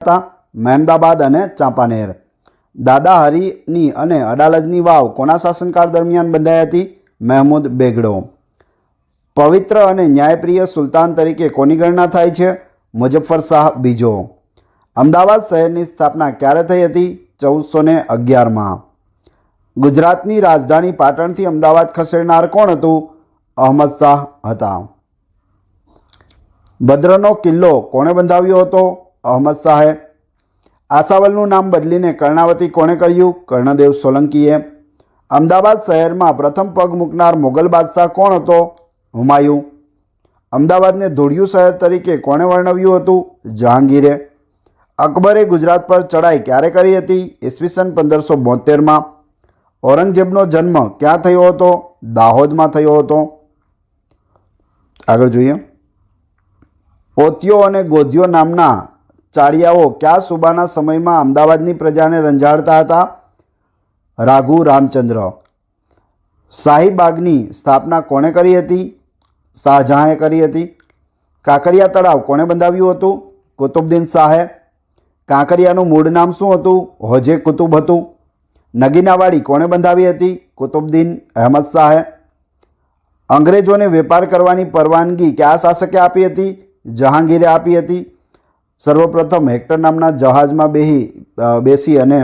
હતા મહેમદાબાદ અને ચાંપાનેર। દાદા હરીની અને અડાલજની વાવ કોના શાસનકાળ દરમિયાન બંધાઈ હતી? મહેમૂદ બેગડો। પવિત્ર અને ન્યાયપ્રિય સુલતાન તરીકે કોની ગણના થાય છે? મુઝફ્ફર શાહ બીજો। અમદાવાદ શહેરની સ્થાપના ક્યારે થઈ હતી? 1411માં। ગુજરાતની રાજધાની પાટણથી અમદાવાદ ખસેડનાર કોણ હતું? અહમદ શાહ હતા। ભદ્રનો કિલ્લો કોણે બંધાવ્યો હતો? અહમદ શાહે। આશાવલનું નામ બદલીને કર્ણાવતી કોણે કર્યું? કર્ણદેવ સોલંકીએ। અમદાવાદ શહેરમાં પ્રથમ પગ મૂકનાર મોગલ બાદશાહ કોણ હતો? હુમાયું। અમદાવાદને ધોળિયું શહેર તરીકે કોણે વર્ણવ્યું હતું? જહાંગીરે। અકબરે ગુજરાત પર ચડાઈ ક્યારે કરી હતી? ઈસવીસન 1572માં। ઔરંગઝેબનો જન્મ ક્યાં થયો હતો? દાહોદમાં થયો હતો। આગળ જોઈએ। ઓતિયો અને ગોધિયો નામના ચાળિયાઓ કયા સુબાના સમયમાં અમદાવાદની પ્રજાને રંજાડતા હતા? રાઘુ રામચંદ્ર। શાહીબાગની સ્થાપના કોણે કરી હતી? શાહજહાંએ કરી હતી। કાંકરિયા તળાવ કોણે બંધાવ્યું હતું? કુતુબુદ્દીન શાહે। કાંકરિયાનું મૂળ નામ શું હતું? હોજે કુતુબ હતું। નગીનાવાડી કોણે બંધાવી હતી? કુતુબુદ્દીન અહેમદ શાહે। અંગ્રેજોને વેપાર કરવાની પરવાનગી કયા શાસકે આપી હતી? જહાંગીરે આપી હતી। સર્વપ્રથમ હેક્ટર નામના જહાજમાં બેસી અને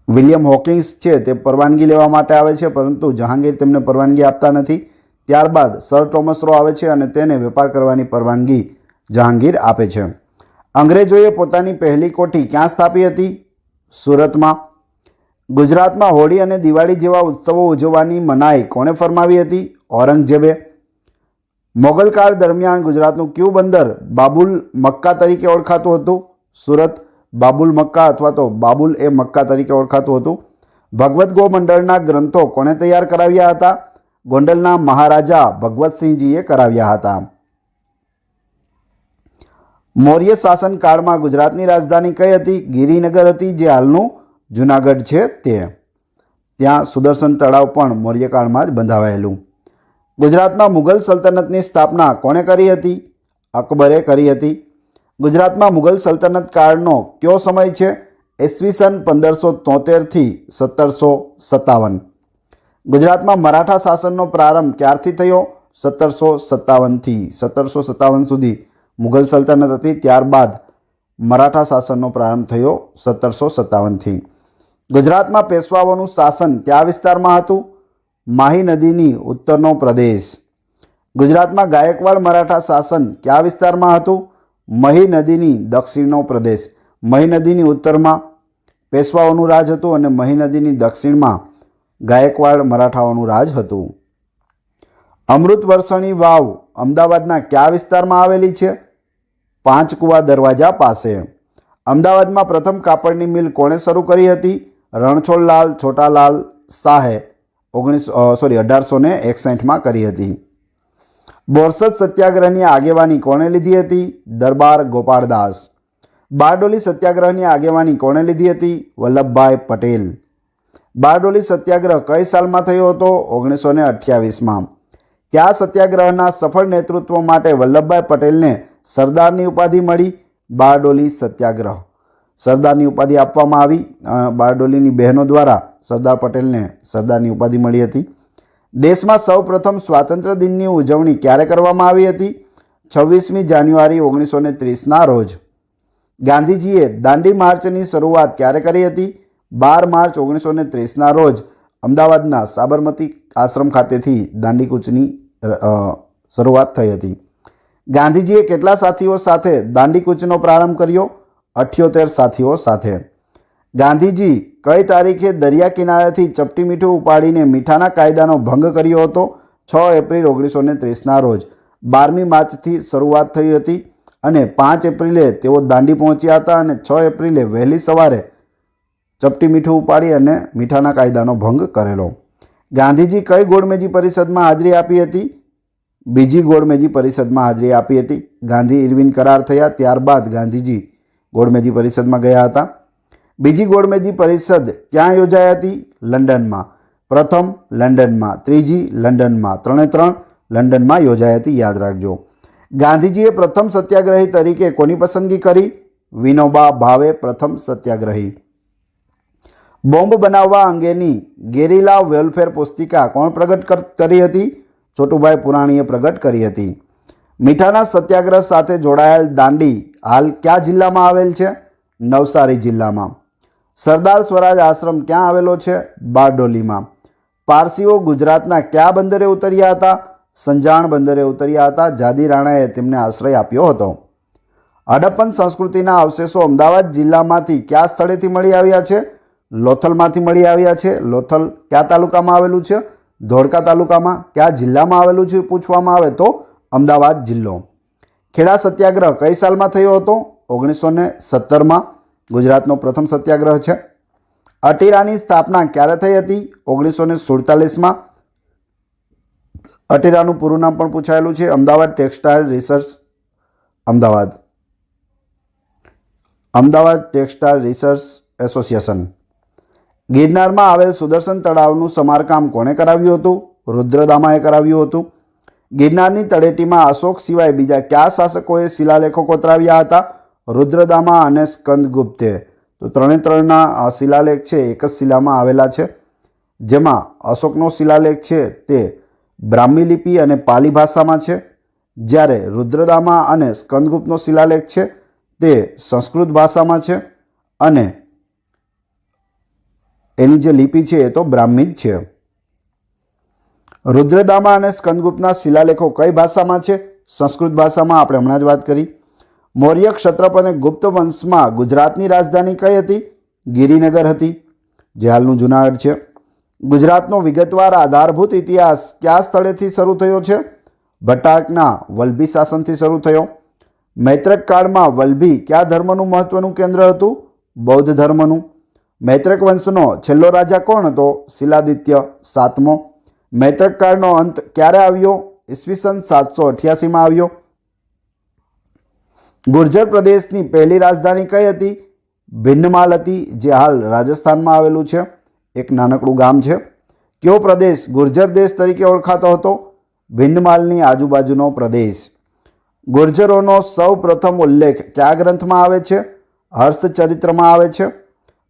વિલિયમ હોકિંગ્સ છે તે પરવાનગી લેવા માટે આવે છે, પરંતુ જહાંગીર તેમને પરવાનગી આપતા નથી। ત્યારબાદ સર થોમસ રો આવે છે અને તેને વેપાર કરવાની પરવાનગી જહાંગીર આપે છે। અંગ્રેજોએ પોતાની પહેલી કોઠી ક્યાં સ્થાપી હતી? સુરતમાં। ગુજરાતમાં હોળી અને દિવાળી જેવા ઉત્સવો ઉજવવાની મનાઈ કોણે ફરમાવી હતી? ઔરંગઝેબે। મોગલકાળ દરમિયાન ગુજરાતનું કયું બંદર બાબુલ મક્કા તરીકે ઓળખાતું હતું? સુરત। બાબુલ મક્કા અથવા તો બાબુલ એ મક્કા તરીકે ઓળખાતું હતું। ભગવદ્ ગોમંડળના ગ્રંથો કોણે તૈયાર કરાવ્યા હતા? ગોંડલના મહારાજા ભગવતસિંહજીએ કરાવ્યા હતા। મૌર્ય શાસનકાળમાં ગુજરાતની રાજધાની કઈ હતી? ગિરિનગર હતી, જે હાલનું જૂનાગઢ છે તે। ત્યાં સુદર્શન તળાવ પણ મૌર્યકાળમાં જ બંધાવાયેલું। ગુજરાતમાં મુગલ સલ્તનતની સ્થાપના કોણે કરી હતી? અકબરે કરી હતી। ગુજરાતમાં મુગલ સલ્તનત કાળનો કયો સમય છે? ઈસવીસન 1573થી 1757। ગુજરાતમાં મરાઠા શાસનનો પ્રારંભ ક્યારથી થયો? 1757થી 1757 સુધી મુગલ સલ્તનત હતી, ત્યારબાદ મરાઠા શાસનનો પ્રારંભ થયો 1757થી। ગુજરાતમાં પેશવાઓનું શાસન કયા વિસ્તારમાં હતું? માહી નદીની ઉત્તરનો પ્રદેશ। ગુજરાતમાં ગાયકવાડ મરાઠા શાસન કયા વિસ્તારમાં હતું? મહી નદીની દક્ષિણનો પ્રદેશ। મહી નદીની ઉત્તરમાં પેશવાઓનું રાજ હતું અને મહી નદીની દક્ષિણમાં ગાયકવાડ મરાઠાઓનું રાજ હતું। અમૃતવર્ષણી વાવ અમદાવાદના કયા વિસ્તારમાં આવેલી છે? પાંચકુવા દરવાજા પાસે। અમદાવાદમાં પ્રથમ કાપડની મિલ કોણે શરૂ કરી હતી? રણછોડલાલ છોટાલાલ શાહે 1861માં કરી હતી। બોરસદ સત્યાગ્રહની આગેવાની કોણે લીધી હતી? દરબાર ગોપાળદાસ। બારડોલી સત્યાગ્રહની આગેવાની કોણે લીધી હતી? વલ્લભભાઈ પટેલ। બારડોલી સત્યાગ્રહ કઈ સાલમાં થયો હતો? 1928માં। કયા સત્યાગ્રહના સફળ નેતૃત્વ માટે વલ્લભભાઈ પટેલને સરદારની ઉપાધિ મળી? બારડોલી સત્યાગ્રહ। સરદારની ઉપાધિ આપવામાં આવી। બારડોલીની બહેનો દ્વારા સરદાર પટેલને સરદારની ઉપાધિ મળી હતી। દેશમાં સૌપ્રથમ સ્વાતંત્ર્ય દિનની ઉજવણી ક્યારે કરવામાં આવી હતી? 26મી જાન્યુઆરી 1930ના રોજ। ગાંધીજીએ દાંડી માર્ચની શરૂઆત ક્યારે કરી હતી? 12 માર્ચ 1930ના રોજ અમદાવાદના સાબરમતી આશ્રમ ખાતેથી દાંડી કૂચની શરૂઆત થઈ હતી। ગાંધીજીએ કેટલા સાથીઓ સાથે દાંડી કૂચનો પ્રારંભ કર્યો? 78 સાથીઓ સાથે। ગાંધીજી કઈ તારીખે દરિયા કિનારેથી ચપટી મીઠું ઉપાડીને મીઠાના કાયદાનો ભંગ કર્યો હતો? 6 એપ્રિલ 1930ના રોજ। 12મી માર્ચથી શરૂઆત થઈ હતી અને 5 એપ્રિલે તેઓ દાંડી પહોંચ્યા હતા અને 6 એપ્રિલે વહેલી સવારે ચપટી મીઠું ઉપાડી અને મીઠાના કાયદાનો ભંગ કરેલો। ગાંધીજી કઈ ગોળમેજી પરિષદમાં હાજરી આપી હતી? બીજી ગોળમેજી પરિષદમાં હાજરી આપી હતી। ગાંધી ઇરવિન કરાર થયા ત્યારબાદ ગાંધીજી ગોળમેજી પરિષદમાં ગયા હતા। બીજી ગોળમેજી પરિષદ ક્યાં યોજાઈ હતી? લંડનમાં। પ્રથમ લંડનમાં, ત્રીજી લંડનમાં, 3 લંડનમાં યોજાઈ હતી, યાદ રાખજો। ગાંધીજીએ પ્રથમ સત્યાગ્રહી તરીકે કોની પસંદગી કરી? વિનોબા ભાવે પ્રથમ સત્યાગ્રહી. બોમ્બ બનાવવા અંગેની ગેરિલા વેલફેર પુસ્તિકા કોણ પ્રગટ કરી હતી? છોટુભાઈ પુરાણીએ પ્રગટ કરી હતી. મીઠાના સત્યાગ્રહ સાથે જોડાયેલ દાંડી હાલ કયા જિલ્લામાં આવેલ છે? નવસારી જિલ્લામાં. સરદાર સ્વરાજ આશ્રમ ક્યાં આવેલો છે? બારડોલીમાં. પારસીઓ ગુજરાતના કયા બંદરે ઉતર્યા હતા? સંજાણ બંદરે ઉતર્યા હતા. જાદી રાણાએ તેમને આશ્રય આપ્યો હતો. હડપ્પન સંસ્કૃતિના અવશેષો અમદાવાદ જિલ્લામાંથી કયા સ્થળેથી મળી આવ્યા છે? લોથલમાંથી મળી આવ્યા છે. લોથલ કયા તાલુકામાં આવેલું છે? ધોળકા તાલુકામાં. કયા જિલ્લામાં આવેલું છે પૂછવામાં આવે તો અમદાવાદ જિલ્લો. ખેડા સત્યાગ્રહ કઈ સાલમાં થયો હતો? 1917માં. ગુજરાતનો પ્રથમ સત્યાગ્રહ છે. અટીરાની સ્થાપના ક્યારે થઈ હતી? 1947માં. અટીરાનું પૂરું નામ પણ પૂછાયેલું છે. Ahmedabad textile research Ahmedabad. Ahmedabad textile research association. ગિરનારમાં આવેલ સુદર્શન તળાવનું સમારકામ કોણે કરાવ્યું હતું? રુદ્રદામાએ કરાવ્યું હતું. ગિરનારની તળેટીમાં અશોક સિવાય બીજા કયા શાસકોએ શિલાલેખો કોતરાવ્યા હતા? રુદ્રદામા અને સ્કંદગુપ્તે. તો ત્રણેના શિલાલેખ છે એક જ શિલામાં આવેલા છે. જેમાં અશોકનો શિલાલેખ છે તે બ્રાહ્મી લિપિ અને પાલી ભાષામાં છે, જ્યારે રુદ્રદામા અને સ્કંદગુપ્તનો શિલાલેખ છે તે સંસ્કૃત ભાષામાં છે અને એની જે લિપિ છે એ તો બ્રાહ્મી જ છે. રુદ્રદામા અને સ્કંદગુપ્તના શિલાલેખો કઈ ભાષામાં છે? સંસ્કૃત ભાષામાં. આપણે હમણાં જ વાત કરી. મૌર્ય ક્ષત્રપ અને ગુપ્ત વંશમાં ગુજરાતની રાજધાની કઈ હતી? ગિરિનગર હતી, જે હાલનું જુનાગઢ છે. ગુજરાતનો વિગતવાર આધારભૂત ઇતિહાસ કયા સ્થળેથી શરૂ થયો છે? ભટ્ટારકના વલ્લભી શાસનથી શરૂ થયો. મૈત્રક કાળમાં વલ્લભી કયા ધર્મનું મહત્વનું કેન્દ્ર હતું? બૌદ્ધ ધર્મનું. મૈત્રક વંશનો છેલ્લો રાજા કોણ હતો? શિલાદિત્ય સાતમો. મૈત્રક કાળનો અંત ક્યારે આવ્યો? ઈસવીસન 788માં આવ્યો. ગુર્જર પ્રદેશની પહેલી રાજધાની કઈ હતી? ભિન્નમાલ હતી, જે હાલ રાજસ્થાનમાં આવેલું છે. એક નાનકડું ગામ છે. કયો પ્રદેશ ગુર્જર દેશ તરીકે ઓળખાતો હતો? ભિન્નમાલની આજુબાજુનો પ્રદેશ. ગુર્જરોનો સૌ પ્રથમ ઉલ્લેખ કયા ગ્રંથમાં આવે છે? હર્ષચરિત્રમાં આવે છે.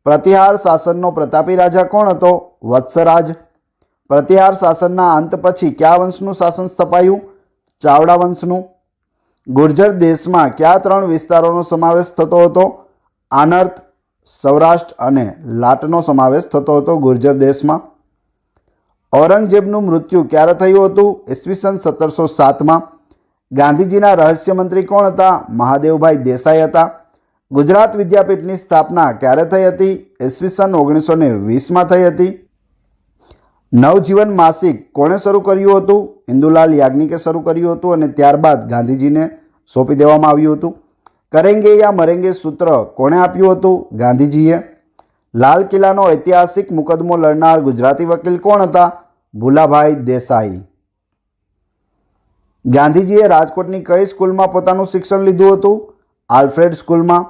પ્રતિહાર શાસનનો પ્રતાપી રાજા કોણ હતો? વત્સરાજ. પ્રતિહાર શાસનના અંત પછી કયા વંશનું શાસન સ્થપાયું? ચાવડા વંશનું. ગુર્જર દેશમાં કયા ત્રણ વિસ્તારોનો સમાવેશ થતો હતો? આનર્ત, સૌરાષ્ટ્ર અને લાટનો સમાવેશ થતો હતો ગુર્જર દેશમાં. ઔરંગઝેબનું મૃત્યુ ક્યારે થયું હતું? ઈસવીસન 1707માં. ગાંધીજીના રહસ્ય મંત્રી કોણ હતા? મહાદેવભાઈ દેસાઈ હતા. ગુજરાત વિદ્યાપીઠની સ્થાપના ક્યારે થઈ હતી? ઈસવીસન 1920માં થઈ હતી. નવજીવન માસિક કોણે શરૂ કર્યું હતું? ઇન્દુલાલ યાજ્ઞિકે શરૂ કર્યું હતું અને ત્યારબાદ ગાંધીજીને સોંપી દેવામાં આવ્યું હતું. કરેંગે યા મરેંગે સૂત્ર કોણે આપ્યું હતું? ગાંધીજીએ. લાલ કિલ્લાનો ઐતિહાસિક મુકદ્દમો લડનાર ગુજરાતી વકીલ કોણ હતા? ભુલાભાઈ દેસાઈ. ગાંધીજીએ રાજકોટની કઈ સ્કૂલમાં પોતાનું શિક્ષણ લીધું હતું? આલ્ફ્રેડ સ્કૂલમાં.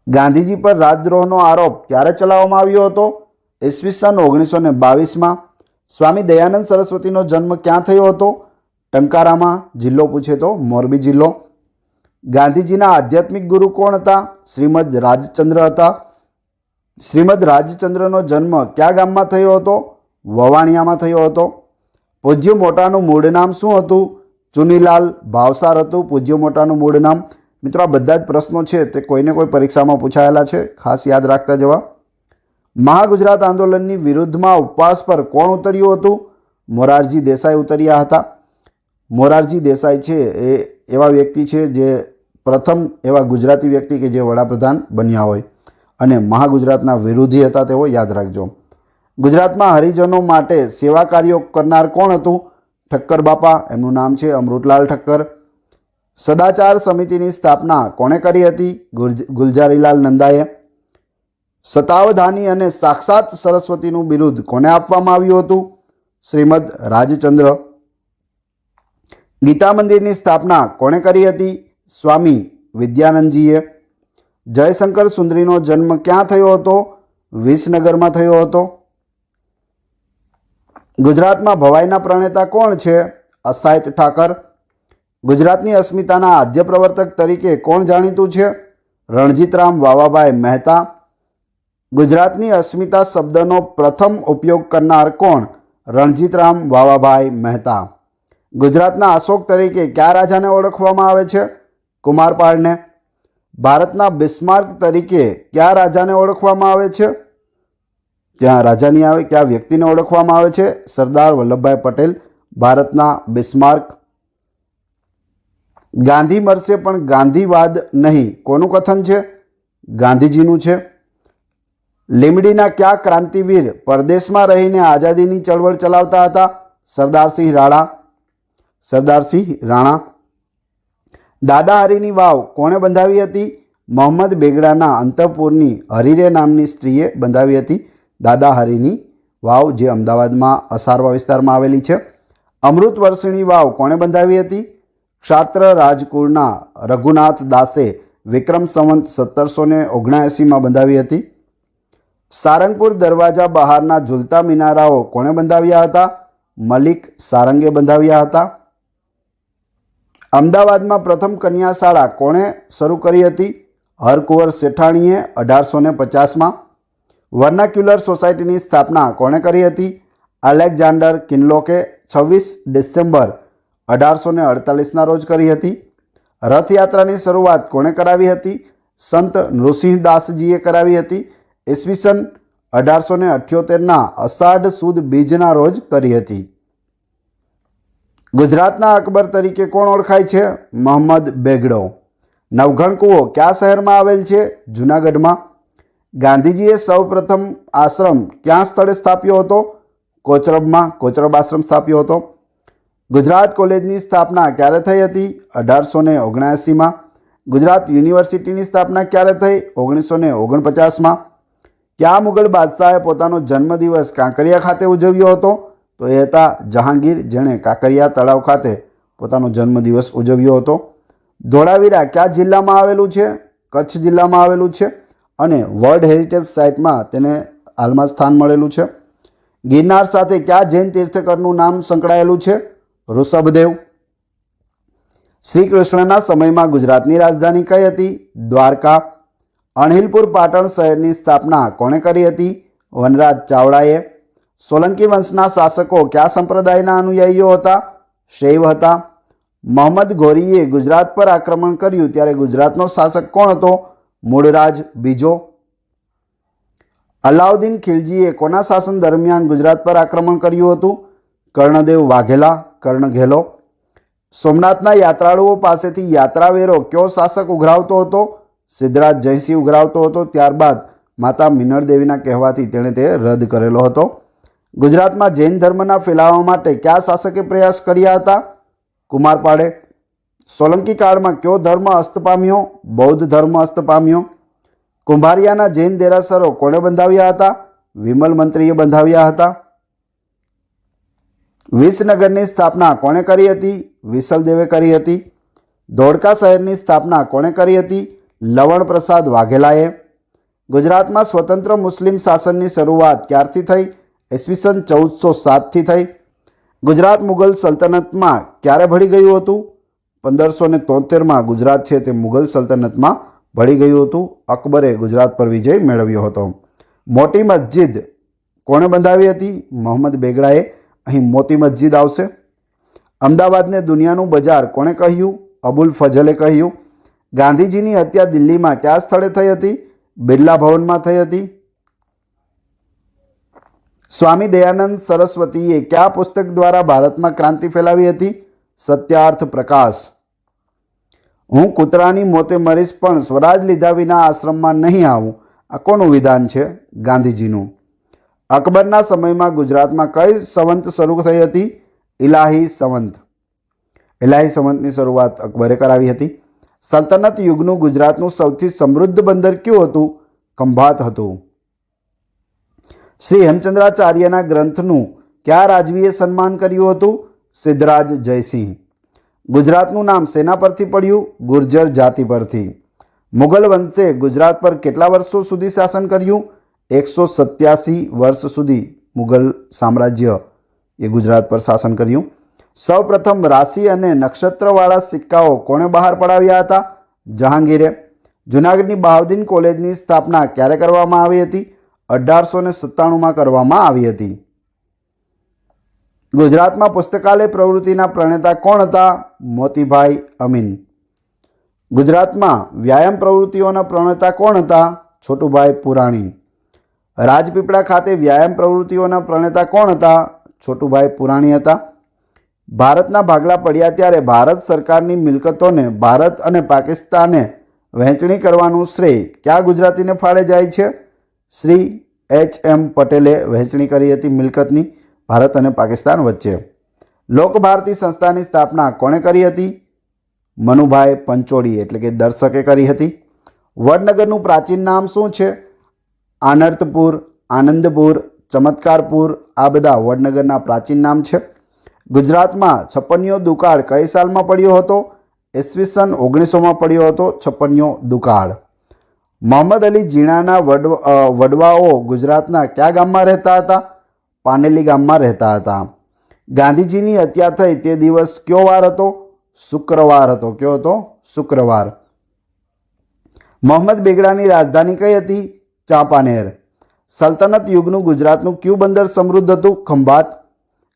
ગાંધીજી પર રાજદ્રોહનો આરોપ ક્યારે ચલાવવામાં આવ્યો હતો? ઈસવીસન 1922માં. સ્વામી દયાનંદ સરસ્વતીનો જન્મ ક્યાં થયો હતો? ટંકારામાં. જિલ્લો પૂછે તો મોરબી જિલ્લો. ગાંધીજીના આધ્યાત્મિક ગુરુ કોણ હતા? શ્રીમદ રાજચંદ્ર હતા. શ્રીમદ રાજચંદ્રનો જન્મ કયા ગામમાં થયો હતો? વવાણિયામાં થયો હતો. પૂજ્ય મોટાનું મૂળ નામ શું હતું? ચુનીલાલ ભાવસાર હતું પૂજ્ય મોટાનું મૂળ નામ. મિત્રો, આ બધા જ પ્રશ્નો છે તે કોઈને કોઈ પરીક્ષામાં પૂછાયેલા છે, ખાસ યાદ રાખતા જવા. મહાગુજરાત આંદોલનની વિરુદ્ધમાં ઉપવાસ પર કોણ ઉતર્યું હતું? મોરારજી દેસાઈ ઉતર્યા હતા. મોરારજી દેસાઈ છે એ એવા વ્યક્તિ છે જે પ્રથમ એવા ગુજરાતી વ્યક્તિ કે જે વડાપ્રધાન બન્યા હોય અને મહાગુજરાતના વિરોધી હતા, તેઓ યાદ રાખજો. ગુજરાતમાં હરિજનો માટે સેવા કાર્યો કરનાર કોણ હતું? ઠક્કર બાપા, એમનું નામ છે અમૃતલાલ ઠક્કર. સદાચાર સમિતિની સ્થાપના કોણે કરી હતી? ગુલજારીલાલ નંદાએ. સતાવધાની અને સાક્ષાત સરસ્વતીનું બિરુદ કોને આપવામાં આવ્યું હતું? શ્રીમદ રાજચંદ્ર. ગીતા મંદિરની સ્થાપના કોણે કરી હતી? સ્વામી વિદ્યાનંદજીએ. જયશંકર સુંદરીનો જન્મ ક્યાં થયો હતો? વિસનગરમાં થયો હતો. ગુજરાતમાં ભવાઈના પ્રણેતા કોણ છે? અસાયત ઠાકર. ગુજરાતની અસ્મિતાના આદ્ય પ્રવર્તક તરીકે કોણ જાણીતું છે? રણજીતરામ વાવાભાઈ મહેતા. ગુજરાતની અસ્મિતા શબ્દનો પ્રથમ ઉપયોગ કરનાર કોણ? રણજીતરામ વાવાભાઈ મહેતા. ગુજરાતના અશોક તરીકે કયા રાજાને ઓળખવામાં આવે છે? કુમારપાળને. ભારતના બિસ્માર્ક તરીકે કયા રાજાને ઓળખવામાં આવે છે? ત્યાં રાજા નહીં આવે, કયા વ્યક્તિને ઓળખવામાં આવે છે? સરદાર વલ્લભભાઈ પટેલ ભારતના બિસ્માર્ક. ગાંધી મરશે પણ ગાંધીવાદ નહીં, કોનું કથન છે? ગાંધીજીનું છે. લીંબડીના કયા ક્રાંતિવીર પરદેશમાં રહીને આઝાદીની ચળવળ ચલાવતા હતા? સરદારસિંહ રાણા. સરદારસિંહ રાણા. દાદાહરીની વાવ કોણે બંધાવી હતી? મોહમ્મદ બેગડાના અંતઃપુરની હરીરે નામની સ્ત્રીએ બંધાવી હતી દાદાહરીની વાવ, જે અમદાવાદમાં અસારવા વિસ્તારમાં આવેલી છે. અમૃત વર્ષીની વાવ કોણે બંધાવી હતી? ક્ષાત્ર રાજકુળના રઘુનાથ દાસે વિક્રમ સંવંત 1779માં બંધાવી હતી. સારંગપુર દરવાજા બહારના ઝૂલતા મિનારાઓ કોણે બંધાવ્યા હતા? મલિક સારંગે બંધાવ્યા હતા. અમદાવાદમાં પ્રથમ કન્યા શાળા કોણે શરૂ કરી હતી? હરકુંવર શેઠાણીએ 1850માં. વર્નાક્યુલર સોસાયટીની સ્થાપના કોણે કરી હતી? અલેક્ઝાન્ડર કિનલોકે 26 ડિસેમ્બર 1848ના રોજ કરી હતી. રથયાત્રાની શરૂઆત કોણે કરાવી હતી? સંત નૃસિંહદાસજીએ કરાવી હતી. ઈસવીસન 1878ના અષાઢ સુદ બીજના રોજ કરી હતી. ગુજરાતના અકબર તરીકે કોણ ઓળખાય છે? મોહમ્મદ બેગડો. નવઘણ કૂવો કયા શહેરમાં આવેલ છે? જૂનાગઢમાં. ગાંધીજીએ સૌપ્રથમ આશ્રમ ક્યાં સ્થળે સ્થાપ્યો હતો? કોચરબમાં. કોચરબ આશ્રમ સ્થાપ્યો હતો. ગુજરાત કોલેજની સ્થાપના ક્યારે થઈ હતી? 1879માં. ગુજરાત યુનિવર્સિટીની સ્થાપના ક્યારે થઈ? 1949માં. કયા મુગલ બાદશાહે પોતાનો જન્મદિવસ કાંકરિયા ખાતે ઉજવ્યો હતો? તો એ હતા જહાંગીર, જેણે કાંકરિયા તળાવ ખાતે પોતાનો જન્મદિવસ ઉજવ્યો હતો. ધોળાવીરા કયા જિલ્લામાં આવેલું છે? કચ્છ જિલ્લામાં આવેલું છે અને વર્લ્ડ હેરિટેજ સાઇટમાં તેને હાલમાં સ્થાન મળેલું છે. ગિરનાર સાથે કયા જૈન તીર્થકરનું નામ સંકળાયેલું છે? ઋષભદેવ. શ્રી કૃષ્ણના સમયમાં ગુજરાતની રાજધાની કઈ હતી? દ્વારકા. અણહિલપુર પાટણ શહેરની સ્થાપના કોણે કરી હતી? વનરાજ ચાવડાએ. સોલંકી વંશના શાસકો કયા સંપ્રદાયના અનુયાયીઓ હતા? શૈવ હતા. મોહમ્મદ ઘોરીએ ગુજરાત પર આક્રમણ કર્યું ત્યારે ગુજરાતનો શાસક કોણ હતો? મૂળરાજ બીજો. અલાઉદ્દીન ખિલજીએ કોના શાસન દરમિયાન ગુજરાત પર આક્રમણ કર્યું હતું? કર્ણદેવ વાઘેલા, કર્ણઘેલો. સોમનાથના યાત્રાળુઓ પાસેથી યાત્રાવેરો કયો શાસક ઉઘરાવતો હતો? સિદ્ધરાજ જયસિંહ ઉઘરાવતો હતો. ત્યારબાદ માતા મિનળ દેવીના કહેવાથી તેણે તે રદ કરેલો હતો. ગુજરાતમાં જૈન ધર્મના ફેલાવવા માટે કયા શાસકે પ્રયાસ કર્યા હતા? કુમારપાળે. સોલંકી કાળમાં કયો ધર્મ અસ્ત પામ્યો? બૌદ્ધ ધર્મ અસ્ત પામ્યો. કુંભારિયાના જૈન દેરાસરો કોણે બંધાવ્યા હતા? વિમલ મંત્રીએ બંધાવ્યા હતા. વિસનગરની સ્થાપના કોણે કરી હતી? વિસલદેવે કરી હતી. ધોળકા શહેરની સ્થાપના કોણે કરી હતી? લવણ પ્રસાદ વાઘેલાએ. ગુજરાતમાં સ્વતંત્ર મુસ્લિમ શાસનની શરૂઆત ક્યારથી થઈ? ઈસવીસન 1407થી થઈ. ગુજરાત મુગલ સલ્તનતમાં ક્યારે ભળી ગયું હતું? 1573માં ગુજરાત છે તે મુગલ સલ્તનતમાં ભળી ગયું હતું. અકબરે ગુજરાત પર વિજય મેળવ્યો હતો. મોટી મસ્જિદ કોણે બંધાવી હતી? મોહમ્મદ બેગડાએ. અહીં મોતી મસ્જિદ આવશે. અમદાવાદને દુનિયાનું બજાર કોણે કહ્યું? અબુલ ફઝલે કહ્યું. ગાંધીજીની હત્યા દિલ્હીમાં કયા સ્થળે થઈ હતી? બિરલા ભવનમાં થઈ હતી. સ્વામી દયાનંદ સરસ્વતીએ કયા પુસ્તક દ્વારા ભારતમાં ક્રાંતિ ફેલાવી હતી? સત્યાર્થ પ્રકાશ. હું કૂતરાની મોતે મરીશ પણ સ્વરાજ લીધા વિના આશ્રમમાં નહીં આવું, આ કોનું વિધાન છે? ગાંધીજીનું. અકબરના સમયમાં ગુજરાતમાં કઈ સંવંત શરૂ થઈ હતી? ઇલાહી સંવંત. ઇલાહી સંવંતની શરૂઆત અકબરે કરાવી હતી. સલ્તનત યુગનું ગુજરાતનું સૌથી સમૃદ્ધ બંદર કયું હતું? ખંભાત હતું. શ્રી હેમચંદ્રાચાર્યના ગ્રંથનું કયા રાજવીએ સન્માન કર્યું હતું? સિદ્ધરાજ જયસિંહ. ગુજરાતનું નામ શેના પરથી પડ્યું? ગુર્જર જાતિ પરથી. મુગલ વંશે ગુજરાત પર કેટલા વર્ષો સુધી શાસન કર્યું? 187 વર્ષ સુધી મુગલ સામ્રાજ્ય એ ગુજરાત પર શાસન કર્યું. સૌપ્રથમ રાશિ અને નક્ષત્રવાળા સિક્કાઓ કોણે બહાર પડાવ્યા હતા? જહાંગીરે. જૂનાગઢની બહાઉદ્દીન કોલેજની સ્થાપના ક્યારે કરવામાં આવી હતી? 1897માં કરવામાં આવી હતી. ગુજરાતમાં પુસ્તકાલય પ્રવૃત્તિના પ્રણેતા કોણ હતા? મોતીભાઈ અમીન. ગુજરાતમાં વ્યાયામ પ્રવૃત્તિઓના પ્રણેતા કોણ હતા? છોટુભાઈ પુરાણી. રાજપીપળા ખાતે વ્યાયામ પ્રવૃત્તિઓના પ્રણેતા કોણ હતા? છોટુભાઈ પુરાણી હતા. ભારતના ભાગલા પડ્યા ત્યારે ભારત સરકારની મિલકતોને ભારત અને પાકિસ્તાને વહેંચણી કરવાનું શ્રેય કયા ગુજરાતીને ફાળે જાય છે? શ્રી H.M. પટેલે વહેંચણી કરી હતી મિલકતની ભારત અને પાકિસ્તાન વચ્ચે. લોકભારતી સંસ્થાની સ્થાપના કોણે કરી હતી? મનુભાઈ પંચોળી એટલે કે દર્શકે કરી હતી. વડનગરનું પ્રાચીન નામ શું છે? આનર્તપુર, આનંદપુર, ચમત્કારપુર આ બધા વડનગરના પ્રાચીન નામ છે. ગુજરાતમાં છપ્પનિયો દુકાળ કઈ સાલમાં પડ્યો હતો? ઈસવીસન 1900માં પડ્યો હતો છપ્પનિયો દુકાળ. મોહમ્મદ અલી જીણાના વડવાઓ ગુજરાતના કયા ગામમાં રહેતા હતા? પાનેલી ગામમાં રહેતા હતા. ગાંધીજીની હત્યા થઈ તે દિવસ કયો વાર હતો? શુક્રવાર હતો. કયો હતો? શુક્રવાર. મોહમ્મદ બેગડાની રાજધાની કઈ હતી? ચાંપાનેર. સલ્તનત યુગનું ગુજરાતનું કયું બંદર સમૃદ્ધ હતું? ખંભાત.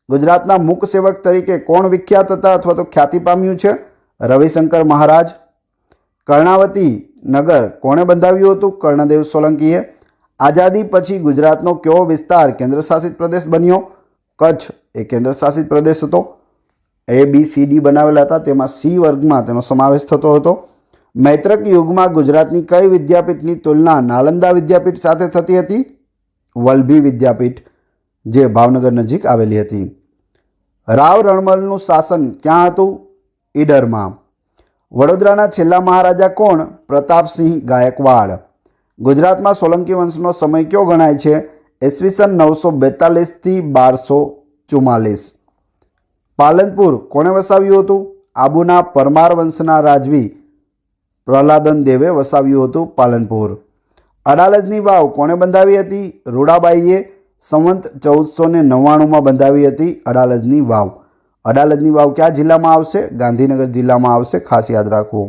ગુજરાતના મૂક સેવક તરીકે કોણ વિખ્યાત હતા અથવા તો ખ્યાતિ પામ્યું છે? રવિશંકર મહારાજ. કર્ણાવતી નગર કોણે બંધાવ્યું હતું? કર્ણદેવ સોલંકીએ. આઝાદી પછી ગુજરાતનો કયો વિસ્તાર કેન્દ્રશાસિત પ્રદેશ બન્યો? કચ્છ એ કેન્દ્રશાસિત પ્રદેશ હતો. ABCD બનાવેલા હતા, તેમાં C વર્ગમાં તેનો સમાવેશ થતો હતો. મૈત્રક યુગમાં ગુજરાતની કઈ વિદ્યાપીઠની તુલના નાલંદા વિદ્યાપીઠ સાથે થતી હતી? વલ્લભી વિદ્યાપીઠ જે ભાવનગર નજીક આવેલી હતી. રાવ રણમલનું શાસન ક્યાં હતું? ઈડરમાં. વડોદરાના છેલ્લા મહારાજા કોણ? પ્રતાપસિંહ ગાયકવાડ. ગુજરાતમાં સોલંકી વંશનો સમય કયો ગણાય છે? ઈસવીસન 942થી 1244. પાલનપુર કોણે વસાવ્યું હતું? આબુના પરમાર વંશના રાજવી પ્રહલાદન દેવે વસાવ્યું હતું પાલનપુર. અડાલજની વાવ કોણે બંધાવી હતી? રૂડાબાઈએ સંવંત 1499માં બંધાવી હતી અડાલજની વાવ. અડાલજની વાવ કયા જિલ્લામાં આવશે? ગાંધીનગર જિલ્લામાં આવશે, ખાસ યાદ રાખવું.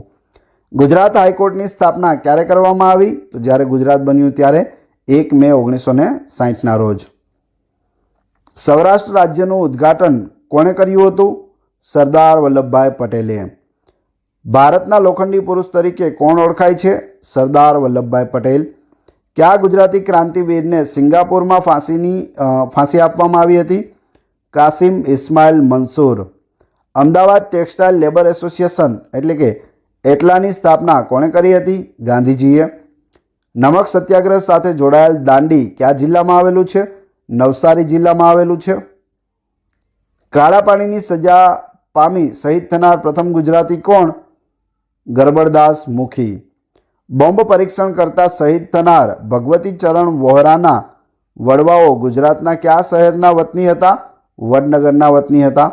ગુજરાત હાઈકોર્ટની સ્થાપના ક્યારે કરવામાં આવી? તો જ્યારે ગુજરાત બન્યું ત્યારે 1 મે 1960ના રોજ. સૌરાષ્ટ્ર રાજ્યનું ઉદ્ઘાટન કોણે કર્યું હતું? સરદાર વલ્લભભાઈ પટેલે. ભારતના લોખંડી પુરુષ તરીકે કોણ ઓળખાય છે? સરદાર વલ્લભભાઈ પટેલ. કયા ગુજરાતી ક્રાંતિવીરને સિંગાપુરમાં ફાંસી આપવામાં આવી હતી? Kasim Ismail Mansoor. Ahmedabad textile labour association એટલે કે એટલાની સ્થાપના કોણે કરી હતી? ગાંધીજીએ. નમક સત્યાગ્રહ સાથે જોડાયેલ દાંડી કયા જિલ્લામાં આવેલું છે? નવસારી જિલ્લામાં આવેલું છે. કાળા પાણીની સજા પામી શહીદ થનાર પ્રથમ ગુજરાતી કોણ? ગરબડદાસ મુખી. બોમ્બ પરીક્ષણ કરતા શહીદ થનાર ભગવતી ચરણ વોહરાના વડવાઓ ગુજરાતના કયા શહેરના વતની હતા? વડનગરના વતની હતા.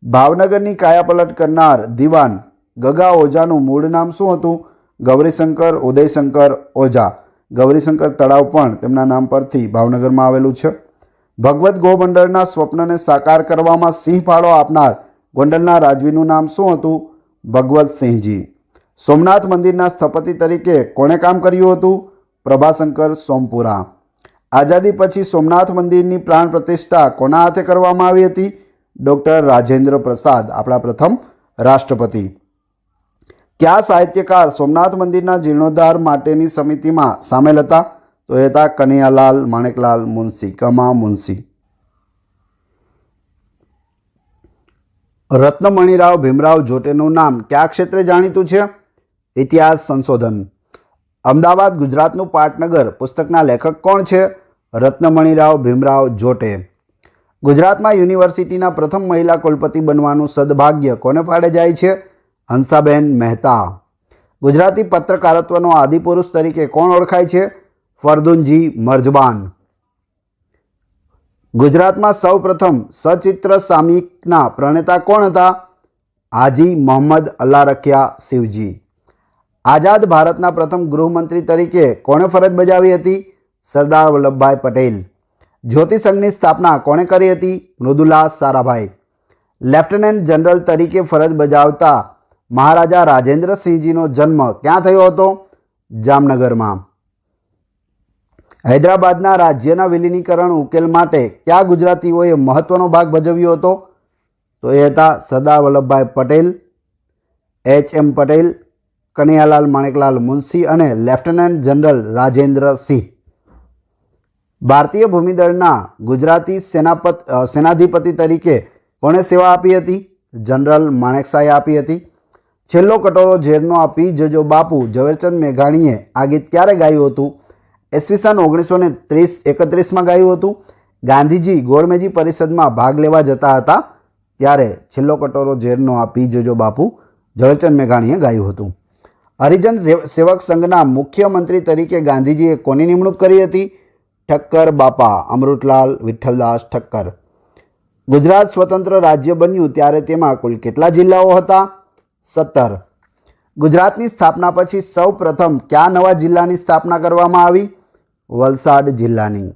ભાવનગરની કાયાપલટ કરનાર દિવાન ગગા ઓઝાનું મૂળ નામ શું હતું? ગૌરીશંકર ઉદયશંકર ઓઝા. ગૌરીશંકર તળાવ પણ તેમના નામ પરથી ભાવનગરમાં આવેલું છે. ભગવત ગોમંડળના સ્વપ્નને સાકાર કરવામાં સિંહ ફાળો આપનાર ગોંડલના રાજવીનું નામ શું હતું? ભગવતસિંહજી. સોમનાથ મંદિરના સ્થપતિ તરીકે કોણે કામ કર્યું હતું? પ્રભાશંકર સોમપુરા. આઝાદી પછી સોમનાથ મંદિરની પ્રાણ પ્રતિષ્ઠા કોના હાથે કરવામાં આવી હતી? ડૉક્ટર રાજેન્દ્ર પ્રસાદ, આપણા પ્રથમ રાષ્ટ્રપતિ. કયા સાહિત્યકાર સોમનાથ મંદિરના જીર્ણોદ્ધાર માટેની સમિતિમાં સામેલ હતા? તો એ હતા કનૈયાલાલ માણેકલાલ મુનશી, કમા મુનશી. રત્નમણીરાવ ભીમરાવ જોટેનું નામ કયા ક્ષેત્રે જાણીતું છે? ઇતિહાસ સંશોધન. અમદાવાદ ગુજરાતનું પાટનગર પુસ્તકના લેખક કોણ છે? રત્નમણીરાવ ભીમરાવ જોટે. ગુજરાતમાં યુનિવર્સિટીના પ્રથમ મહિલા કુલપતિ બનવાનું સદભાગ્ય કોને ફાળે જાય છે? હંસાબેન મહેતા. ગુજરાતી પત્રકારત્વનો આદિપુરુષ તરીકે કોણ ઓળખાય છે? ફરદુનજી મર્જબાન. ગુજરાતમાં સૌ પ્રથમ સચિત્ર સામયિકના પ્રણેતા કોણ હતા? હાજી મોહમ્મદ અલ્લારખિયા શિવજી. આઝાદ ભારતના પ્રથમ ગૃહમંત્રી તરીકે કોણે ફરજ બજાવી હતી? સરદાર વલ્લભભાઈ પટેલ. જ્યોતિસંઘની સ્થાપના કોણે કરી હતી? મૃદુલા સારાભાઈ. લેફ્ટનન્ટ જનરલ તરીકે ફરજ બજાવતા મહારાજા રાજેન્દ્રસિંહજીનો જન્મ ક્યાં થયો હતો? જામનગરમાં. હૈદરાબાદના રાજ્યના વિલીનીકરણ ઉકેલ માટે કયા ગુજરાતીઓએ મહત્વનો ભાગ ભજવ્યો હતો? તો એ હતા સરદાર વલ્લભભાઈ પટેલ, H.M. પટેલ, કનૈયાલાલ માણેકલાલ મુનશી અને લેફ્ટનન્ટ જનરલ રાજેન્દ્ર સિંહ. ભારતીય ભૂમિદળના ગુજરાતી સેનાધિપતિ તરીકે કોણે સેવા આપી હતી? જનરલ માણેકશાહે આપી હતી. છેલ્લો કટોરો ઝેરનો આપી જજો બાપુ ઝવેરચંદ મેઘાણીએ આ ગીત ક્યારે ગાયું હતું? ઈસવીસન 1931માં ગાયું હતું. ગાંધીજી ગોળમેજી પરિષદમાં ભાગ લેવા જતા હતા ત્યારે છેલ્લો કટોરો ઝેરનો આપી જજો બાપુ ઝવેરચંદ મેઘાણીએ ગાયું હતું. હરિજન સેવક સંઘના મુખ્યમંત્રી તરીકે ગાંધીજીએ કોની નિમણૂક કરી હતી? ઠક્કર બાપા અમૃતલાલ વિઠ્ઠલદાસ ઠક્કર. ગુજરાત સ્વતંત્ર રાજ્ય બન્યું ત્યારે તેમાં કુલ કેટલા જિલ્લાઓ હતા? 17. ગુજરાતની સ્થાપના પછી સૌ પ્રથમ કયા નવા જિલ્લાની સ્થાપના કરવામાં આવી? વલસાડ જિલ્લાની.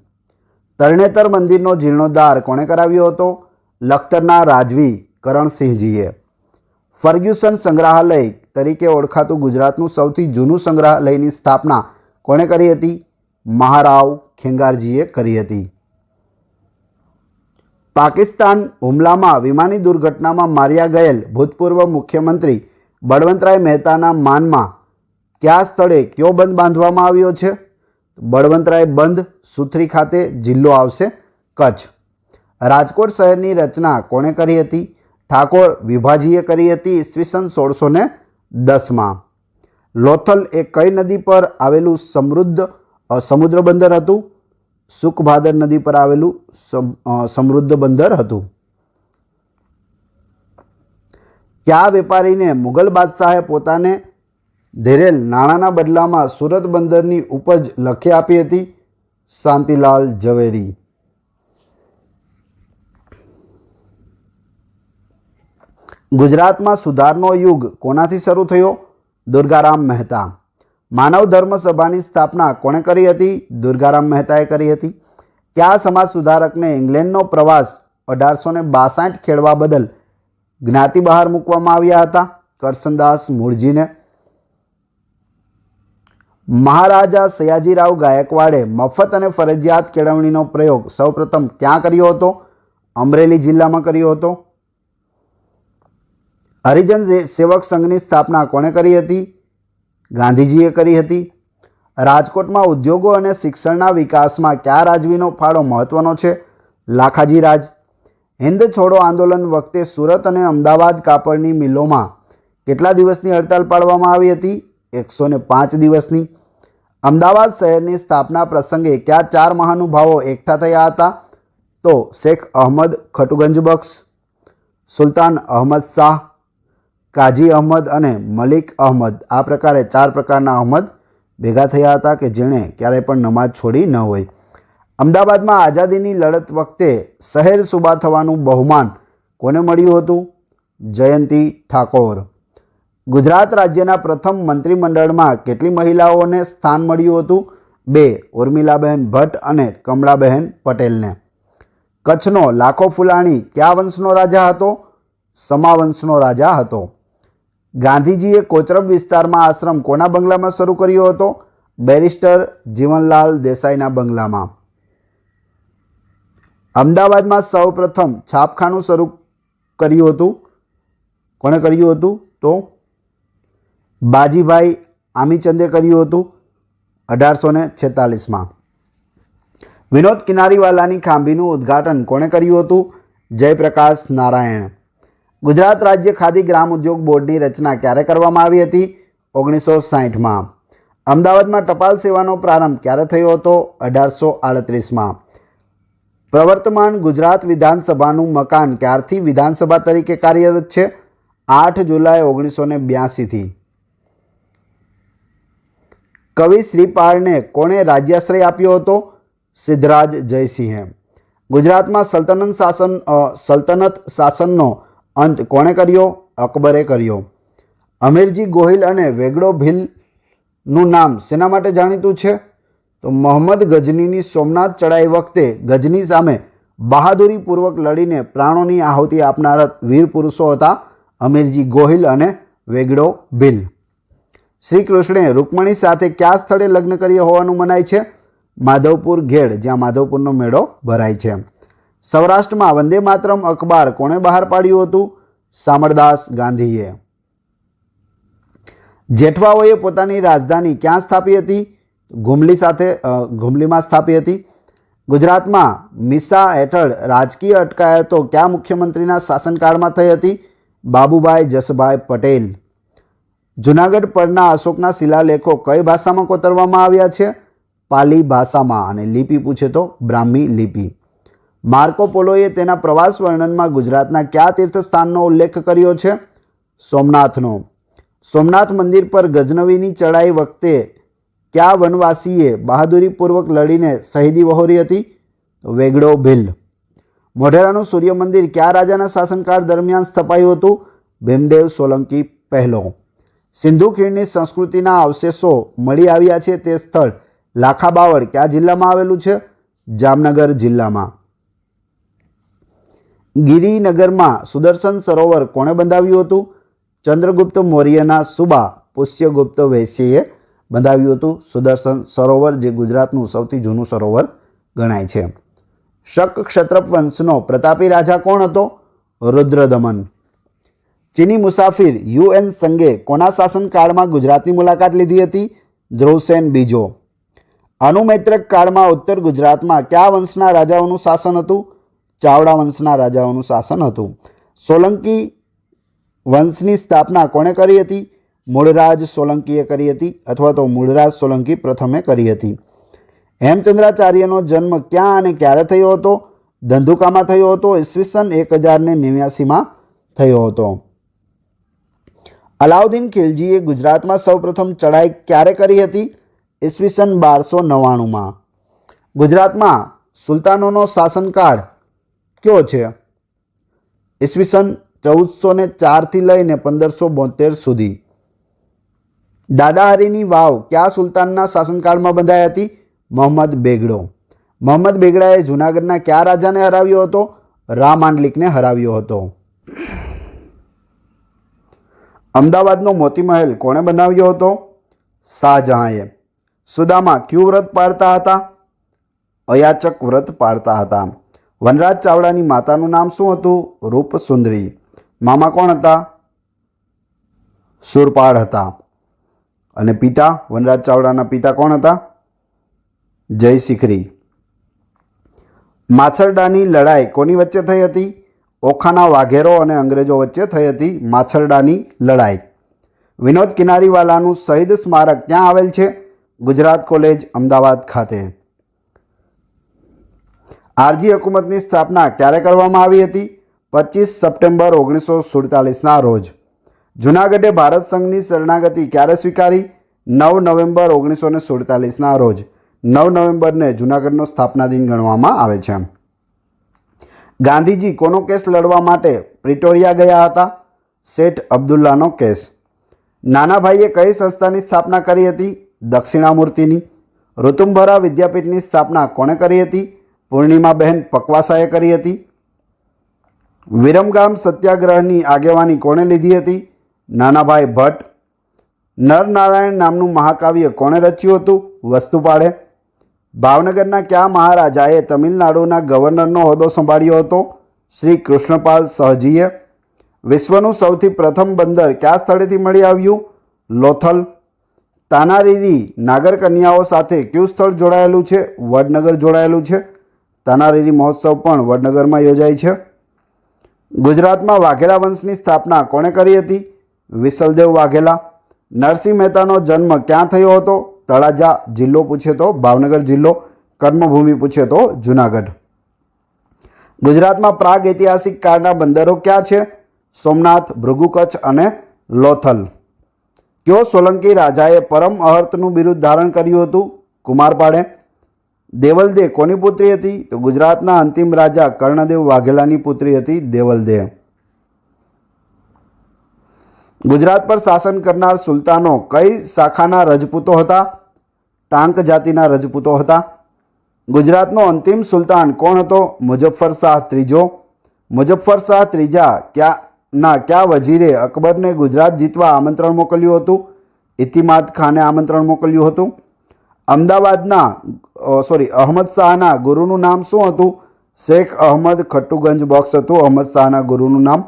તરણેતર મંદિરનો જીર્ણોદ્ધાર કોણે કરાવ્યો હતો? લખતરના રાજવી કરણસિંહજીએ. ફર્ગ્યુસન સંગ્રહાલય તરીકે ઓળખાતું ગુજરાતનું સૌથી જૂનું સંગ્રહાલયની સ્થાપના કોણે કરી હતી? મહારાવ ખેંગારજીએ કરી હતી. પાકિસ્તાન હુમલામાં વિમાની દુર્ઘટનામાં માર્યા ગયેલ ભૂતપૂર્વ મુખ્યમંત્રી બળવંતરાય મહેતાના માનમાં કયા સ્થળે કયો બંધ બાંધવામાં આવ્યો છે? બળવંતરાય બંધ સુથરી ખાતે, જિલ્લો આવશે કચ્છ. રાજકોટ શહેરની રચના કોણે કરી હતી? ઠાકોર વિભાજીએ કરી હતી ઈસવીસન 1610માં. લોથલ એ કઈ નદી પર આવેલું સમુદ્ર બંદર હતું? સુખભાદર નદી પર આવેલું સમૃદ્ધ બંદર હતું. કયા વેપારીને મુગલ બાદશાહે પોતાને ધરેલ નાણાંના બદલામાં સુરત બંદરની ઉપજ લખી આપી હતી? શાંતિલાલ ઝવેરી. ગુજરાતમાં સુધારનો યુગ કોનાથી શરૂ થયો? દુર્ગારામ મહેતા. માનવ ધર્મ સભાની સ્થાપના કોણે કરી હતી? દુર્ગારામ મહેતાએ કરી હતી. કયા સમાજ સુધારકને ઇંગ્લેન્ડનો પ્રવાસ 1862 ખેડવા બદલ જ્ઞાતિ બહાર મૂકવામાં આવ્યા હતા? કરસનદાસ મૂળજીને. મહારાજા સયાજીરાવ ગાયકવાડે મફત અને ફરજિયાત કેળવણીનો પ્રયોગ સૌપ્રથમ ક્યાં કર્યો હતો? અમરેલી જિલ્લામાં કર્યો હતો. હરિજન સેવક સંઘની સ્થાપના કોણે કરી હતી? ગાંધીજીએ કરી હતી. રાજકોટમાં ઉદ્યોગો અને શિક્ષણના વિકાસમાં કયા રાજવીનો ફાળો મહત્વનો છે? લાખાજી રાજ. હિન્દ છોડો આંદોલન વખતે સુરત અને અમદાવાદ કાપડની મિલોમાં કેટલા દિવસની હડતાલ પાડવામાં આવી હતી? 105 દિવસની. અમદાવાદ શહેરની સ્થાપના પ્રસંગે કયા 4 મહાનુભાવો એકઠા થયા હતા? તો શેખ અહમદ ખટુગંજબક્ષ, સુલતાન અહમદ શાહ, કાજી અહમદ અને મલિક અહમદ. આ પ્રકારે 4 પ્રકારના અહમદ ભેગા થયા હતા કે જેણે ક્યારેય પણ નમાઝ છોડી ન હોય. અમદાવાદમાં આઝાદીની લડત વખતે શહેર સૂબા થવાનું બહુમાન કોને મળ્યું હતું? જયંતી ઠાકોર. ગુજરાત રાજ્યના પ્રથમ મંત્રીમંડળમાં કેટલી મહિલાઓને સ્થાન મળ્યું હતું? 2. ઉર્મિલાબહેન ભટ્ટ અને કમળાબહેન પટેલને. કચ્છનો લાખો ફુલાણી કયા વંશનો રાજા હતો? સમા વંશનો રાજા હતો. ગાંધીજીએ કોચરબ વિસ્તારમાં આશ્રમ કોના બંગલામાં શરૂ કર્યો હતો? બેરિસ્ટર જીવનલાલ દેસાઈના બંગલામાં. અમદાવાદમાં સૌ પ્રથમ છાપખાનું શરૂ કર્યું હતું. કોણે કર્યું હતું? તો બાજીભાઈ આમીચંદે કર્યું હતું 1846માં. વિનોદ કિનારીવાલાની ખાંભીનું ઉદ્ઘાટન કોણે કર્યું હતું? જયપ્રકાશ નારાયણ. ગુજરાત રાજ્ય ખાદી ગ્રામ ઉદ્યોગ બોર્ડની રચના ક્યારે કરવામાં આવી હતી? 1960માં. અમદાવાદમાં ટપાલ સેવાનો પ્રારંભ ક્યારે થયો હતો? 1838માં. પ્રવર્તમાન ગુજરાત વિધાનસભાનું મકાન ક્યારથી વિધાનસભા તરીકે કાર્યરત છે? 8 જુલાઈ 1982થી. કવિ શ્રીપાળને કોણે રાજ્યાશ્રય આપ્યો હતો? સિદ્ધરાજ જયસિંહે. ગુજરાતમાં સલ્તનત શાસનનો અંત કોણે કર્યો? અકબરે કર્યો. અમીરજી ગોહિલ અને વેગડો ભીલનું નામ શેના માટે જાણીતું છે? તો મોહમ્મદ ગજનીની સોમનાથ ચડાઈ વખતે ગજની સામે બહાદુરીપૂર્વક લડીને પ્રાણોની આહુતિ આપનાર વીર પુરુષો હતા અમીરજી ગોહિલ અને વેગડો ભીલ. શ્રી કૃષ્ણે રૂકમણી સાથે કયા સ્થળે લગ્ન કર્યા હોવાનું મનાય છે? માધવપુર ઘેડ, જ્યાં માધવપુરનો મેળો ભરાય છે. સૌરાષ્ટ્રમાં વંદે માતરમ અખબાર કોણે બહાર પાડ્યું હતું? શામળદાસ ગાંધીએ. જેઠવાઓએ પોતાની રાજધાની ક્યાં સ્થાપી હતી? ઘુમલીમાં સ્થાપી હતી. ગુજરાતમાં મીસા હેઠળ રાજકીય અટકાયતો કયા મુખ્યમંત્રીના શાસનકાળમાં થઈ હતી? બાબુભાઈ જસભાઈ પટેલ. જૂનાગઢ પરના અશોકના શિલાલેખો કઈ ભાષામાં કોતરવામાં આવ્યા છે? પાલી ભાષામાં. અને લિપિ પૂછે તો બ્રાહ્મી લિપિ. માર્કો પોલોએ તેના પ્રવાસ વર્ણનમાં ગુજરાતના કયા તીર્થસ્થાનનો ઉલ્લેખ કર્યો છે? સોમનાથનો. સોમનાથ મંદિર પર ગજનવીની ચડાઈ વખતે કયા વનવાસીએ બહાદુરીપૂર્વક લડીને શહીદી વહોરી હતી? વેગડો ભીલ. મોઢેરાનું સૂર્ય મંદિર કયા રાજાના શાસનકાળ દરમિયાન સ્થપાયું હતું? ભીમદેવ સોલંકી પહેલો. સિંધુ ખીણની સંસ્કૃતિના અવશેષો મળી આવ્યા છે તે સ્થળ લાખા બાવળ કયા જિલ્લામાં આવેલું છે? જામનગર જિલ્લામાં. ગિરિનગરમાં સુદર્શન સરોવર કોણે બંધાવ્યું હતું? ચંદ્રગુપ્ત મૌર્યના સુબા પુષ્યગુપ્ત વૈશ્યએ બંધાવ્યું હતું સુદર્શન સરોવર, જે ગુજરાતનું સૌથી જૂનું સરોવર ગણાય છે. શક ક્ષત્રપ વંશનો પ્રતાપી રાજા કોણ હતો? રુદ્રદમન. ચીની મુસાફિર યુએન સંગે કોના શાસનકાળમાં ગુજરાતની મુલાકાત લીધી હતી? ધ્રુવસેન બીજો. અનુમૈત્રક કાળમાં ઉત્તર ગુજરાતમાં કયા વંશના રાજાઓનું શાસન હતું? ચાવડા વંશના રાજાઓનું શાસન હતું. સોલંકી વંશની સ્થાપના કોણે કરી હતી? મૂળરાજ સોલંકીએ કરી હતી, અથવા તો મૂળરાજ સોલંકી પ્રથમે કરી હતી. હેમચંદ્રાચાર્યનો જન્મ ક્યાં અને ક્યારે થયો હતો? ધંધુકામાં થયો હતો. ઈસવીસન 1089માં થયો હતો. અલાઉદ્દીન ખિલજીએ ગુજરાતમાં સૌપ્રથમ ચડાઈ ક્યારે કરી હતી? ઈસવીસન 1299માં. ગુજરાતમાં સુલતાનોનો શાસનકાળ કયો છે? ઈસવીસન 1404થી લઈને 1572 સુધી. દાદાહરીની વાવ કયા સુલતાનના શાસનકાળમાં બંધાઈ હતી? મોહમ્મદ બેગડો. મોહમ્મદ બેગડાએ જૂનાગઢના કયા રાજાને હરાવ્યો હતો? રામાંડલિકને હરાવ્યો હતો. અમદાવાદનો મોતી મહેલ કોણે બનાવ્યો હતો? શાહજહાંએ. સુદામા ક્યુ વ્રત પાળતા હતા? અયાચક વ્રત પાળતા હતા. વનરાજ ચાવડાની માતાનું નામ શું હતું? રૂપસુંદરી. મામા કોણ હતા? સુરપાળ હતા. અને પિતા, વનરાજ ચાવડાના પિતા કોણ હતા? જયશિખરી. માછરડાની લડાઈ કોની વચ્ચે થઈ હતી? ઓખાના વાઘેરો અને અંગ્રેજો વચ્ચે થઈ હતી માછરડાની લડાઈ. વિનોદ કિનારીવાલાનું શહીદ સ્મારક ક્યાં આવેલ છે? ગુજરાત કોલેજ, અમદાવાદ ખાતે. આરજી હુકુમતની સ્થાપના ક્યારે કરવામાં આવી હતી? 25 સપ્ટેમ્બર 1947ના રોજ. જૂનાગઢે ભારત સંઘની શરણાગતિ ક્યારે સ્વીકારી? 9 નવેમ્બર 1947ના રોજ. 9 નવેમ્બરને જૂનાગઢનો સ્થાપના દિન ગણવામાં આવે છે. ગાંધીજી કોનો કેસ લડવા માટે પ્રિટોરિયા ગયા હતા? શેઠ અબ્દુલ્લાનો કેસ. નાનાભાઈએ કઈ સંસ્થાની સ્થાપના કરી હતી? દક્ષિણામૂર્તિની. ઋતુંભરા વિદ્યાપીઠની સ્થાપના કોણે કરી હતી? પૂર્ણિમાબહેન પકવાસાએ કરી હતી. વિરમગામ સત્યાગ્રહની આગેવાની કોણે લીધી હતી? નાનાભાઈ ભટ્ટ. નરનારાયણ નામનું મહાકાવ્ય કોણે રચ્યું હતું? વસ્તુપાળે. ભાવનગરના કયા મહારાજાએ તમિલનાડુના ગવર્નરનો હોદ્દો સંભાળ્યો હતો? શ્રી કૃષ્ણપાલ સહજીએ. વિશ્વનું સૌથી પ્રથમ બંદર કયા સ્થળેથી મળી આવ્યું? લોથલ. તાનારીરી નાગર કન્યાઓ સાથે કયું સ્થળ જોડાયેલું છે? વડનગર જોડાયેલું છે. તાનારીરી મહોત્સવ પણ વડનગરમાં યોજાય છે. ગુજરાતમાં વાઘેલા વંશની સ્થાપના કોણે કરી હતી? વિસલદેવ વાઘેલા. નરસિંહ મહેતાનો જન્મ ક્યાં થયો હતો? તળાજા. જિલ્લો પૂછે તો ભાવનગર જિલ્લો. કર્મભૂમિ પૂછે તો જૂનાગઢ. ગુજરાતમાં પ્રાગ ઐતિહાસિક કાળના બંદરો ક્યાં છે? સોમનાથ, ભૃગુ કચ્છ અને લોથલ. કયો સોલંકી રાજાએ પરમ અહર્તનું બિરુદ ધારણ કર્યું હતું? કુમારપાળે. દેવલદે કોની પુત્રી હતી? તો ગુજરાતના અંતિમ રાજા કર્ણદેવ વાઘેલાની પુત્રી હતી દેવલદે. ગુજરાત પર શાસન કરનાર સુલતાનો કઈ શાખાના રજપૂતો હતા? ટાંક જાતિના રજપૂતો હતા. ગુજરાતનો અંતિમ સુલતાન કોણ હતો? મુઝફ્ફર શાહ ત્રીજો. મુઝફ્ફર શાહ ત્રીજા કયા વજીરે અકબરને ગુજરાત જીતવા આમંત્રણ મોકલ્યું હતું? ઇતિમાદ ખાને આમંત્રણ મોકલ્યું હતું? અહમદ શાહના ગુરુનું નામ શું હતું? શેખ અહમદ ખટ્ટુગંજ બોક્સ હતું અહમદ શાહના ગુરુનું નામ.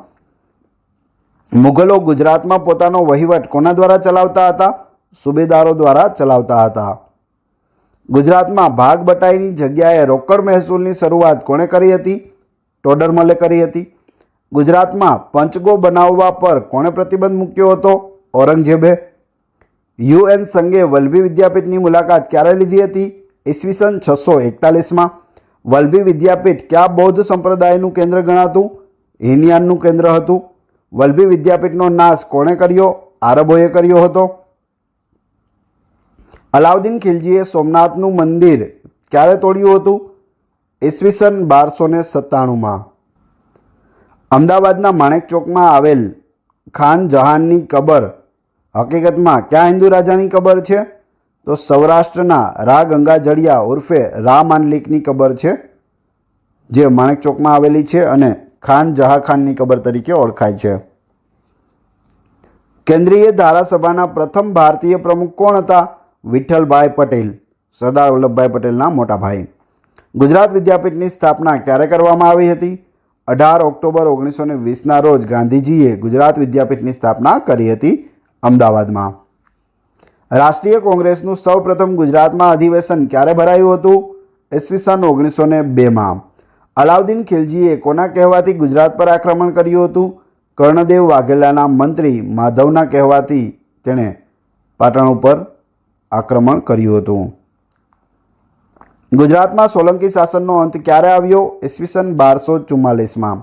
મુગલો ગુજરાતમાં પોતાનો વહીવટ કોના દ્વારા ચલાવતા હતા? સુબેદારો દ્વારા ચલાવતા હતા. ગુજરાતમાં ભાગ બટાઈની જગ્યાએ રોકડ મહેસૂલની શરૂઆત કોણે કરી હતી? ટોડરમલે કરી હતી. ગુજરાતમાં પંચગો બનાવવા પર કોણે પ્રતિબંધ મૂક્યો હતો? ઔરંગઝેબે. UN સંઘે વલ્લભી વિદ્યાપીઠની મુલાકાત ક્યારે લીધી હતી? ઈસવીસન 641માં. વલ્લભી વિદ્યાપીઠ કયા બૌદ્ધ સંપ્રદાયનું કેન્દ્ર ગણાતું? હિનયાનનું કેન્દ્ર હતું. વલ્લભી વિદ્યાપીઠનો નાશ કોણે કર્યો? આરબોએ કર્યો હતો. અલાઉદ્દીન ખિલજીએ સોમનાથનું મંદિર ક્યારે તોડ્યું હતું? ઈસવીસન 1297માં. અમદાવાદના માણેક ચોકમાં આવેલ ખાન જહાનની કબર હકીકતમાં કયા હિન્દુ રાજાની કબર છે? તો સૌરાષ્ટ્રના રા ગંગાજળિયા ઉર્ફે રા માંડલિકની કબર છે, જે માણેક ચોકમાં આવેલી છે અને ખાન જહા ખાનની કબર તરીકે ઓળખાય છે. કેન્દ્રીય ધારાસભાના પ્રથમ ભારતીય પ્રમુખ કોણ હતા? વિઠ્ઠલભાઈ પટેલ, સરદાર વલ્લભભાઈ પટેલના મોટા ભાઈ. ગુજરાત વિદ્યાપીઠની સ્થાપના ક્યારે કરવામાં આવી હતી? 18 ઓક્ટોબર 1920ના રોજ ગાંધીજીએ ગુજરાત વિદ્યાપીઠની સ્થાપના કરી હતી અમદાવાદમાં. રાષ્ટ્રીય કોંગ્રેસનું સૌપ્રથમ ગુજરાતમાં અધિવેશન ક્યારે ભરાયું હતું? ઈસવીસન 1902માં. અલાઉદ્દીન ખિલજીએ કોના કહેવાથી ગુજરાત પર આક્રમણ કર્યું હતું? કર્ણદેવ વાઘેલાના મંત્રી માધવના કહેવાથી તેણે પાટણ ઉપર આક્રમણ કર્યું હતું. ગુજરાતમાં સોલંકી શાસનનો અંત ક્યારે આવ્યો? ઈસવીસન 1244માં.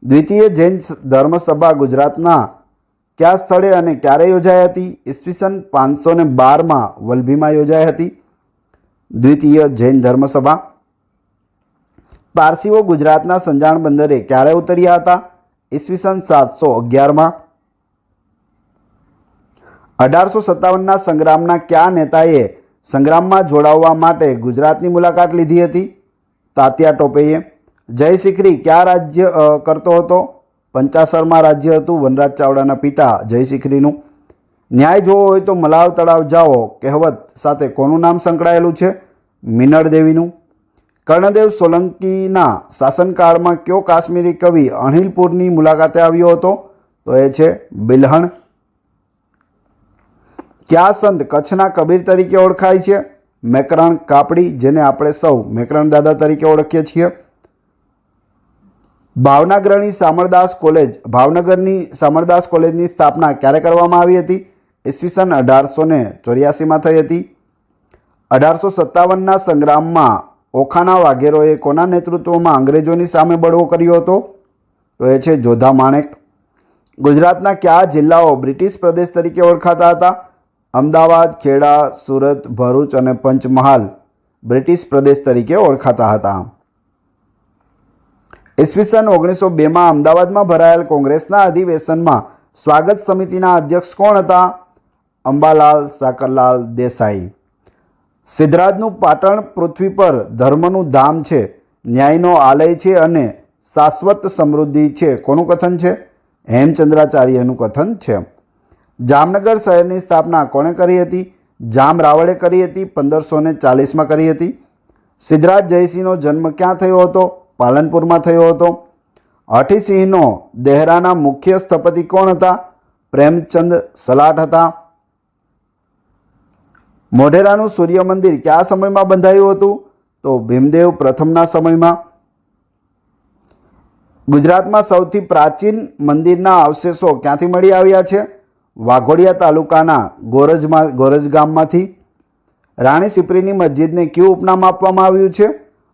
દ્વિતીય જૈન ધર્મસભા ગુજરાતના કયા સ્થળે અને ક્યારે યોજાઈ હતી? ઈસવીસન 512માં વલભીમાં યોજાઈ હતી દ્વિતીય જૈન ધર્મસભા. પારસીઓ ગુજરાતના સંજાણ બંદરે ક્યારે ઉતર્યા હતા? ઈસવીસન 711માં. 1857ના સંગ્રામના કયા નેતાએ સંગ્રામમાં જોડાવવા માટે ગુજરાતની મુલાકાત લીધી હતી? તાત્યા ટોપેએ. જય શિખરી કયા રાજ્ય કરતો હતો? પંચાસરમાં રાજ્ય હતું વનરાજ ચાવડાના પિતા જય શિખરીનું. ન્યાય જોવો હોય તો મલાવ તળાવ જાઓ કહેવત સાથે કોનું નામ સંકળાયેલું છે? મિનળ દેવીનું. કર્ણદેવ સોલંકીના શાસનકાળમાં કયો કાશ્મીરી કવિ અણહિલપુરની મુલાકાતે આવ્યો હતો? તો એ છે બિલહણ. કયા સંત કચ્છના કબીર તરીકે ઓળખાય છે? મેકરણ કાપડી, જેને આપણે સૌ મેકરણ દાદા તરીકે ઓળખીએ છીએ. ભાવનગરની સામરદાસ કોલેજની સ્થાપના ક્યારે કરવામાં આવી હતી? ઈસવીસન 1884માં થઈ હતી. 1857ના સંગ્રામમાં ઓખાના વાઘેરોએ કોના નેતૃત્વમાં અંગ્રેજોની સામે બળવો કર્યો હતો? તો એ છે જોધા માણેક. ગુજરાતના કયા જિલ્લાઓ બ્રિટિશ પ્રદેશ તરીકે ઓળખાતા હતા? અમદાવાદ, ખેડા, સુરત, ભરૂચ અને પંચમહાલ બ્રિટિશ પ્રદેશ તરીકે ઓળખાતા હતા. ઈસવીસન 1902માં અમદાવાદમાં ભરાયેલ કોંગ્રેસના અધિવેશનમાં સ્વાગત સમિતિના અધ્યક્ષ કોણ હતા? અંબાલાલ સાકરલાલ દેસાઈ. સિદ્ધરાજનું પાટણ પૃથ્વી પર ધર્મનું ધામ છે, ન્યાયનો આલય છે અને શાશ્વત સમૃદ્ધિ છે કોનું કથન છે? હેમચંદ્રાચાર્યનું કથન છે. જામનગર શહેરની સ્થાપના કોણે કરી હતી? જામ રાવળે કરી હતી 1540માં કરી હતી. સિદ્ધરાજ જયસિંહનો જન્મ ક્યાં થયો હતો? પાલનપુરમાં થયો હતો. હઠીસિંહનો દેહરાના મુખ્ય સ્થપતિ કોણ હતા? પ્રેમચંદ સલાટ હતા. મોઢેરાનું સૂર્ય મંદિર કયા સમયમાં બંધાયું હતું? તો ભીમદેવ પ્રથમના સમયમાં. ગુજરાતમાં સૌથી પ્રાચીન મંદિરના અવશેષો ક્યાંથી મળી આવ્યા છે? વાઘોડિયા તાલુકાના ગોરજ ગામમાંથી. રાણી સિપ્રીની મસ્જિદને કયું ઉપનામ આપવામાં આવ્યું છે?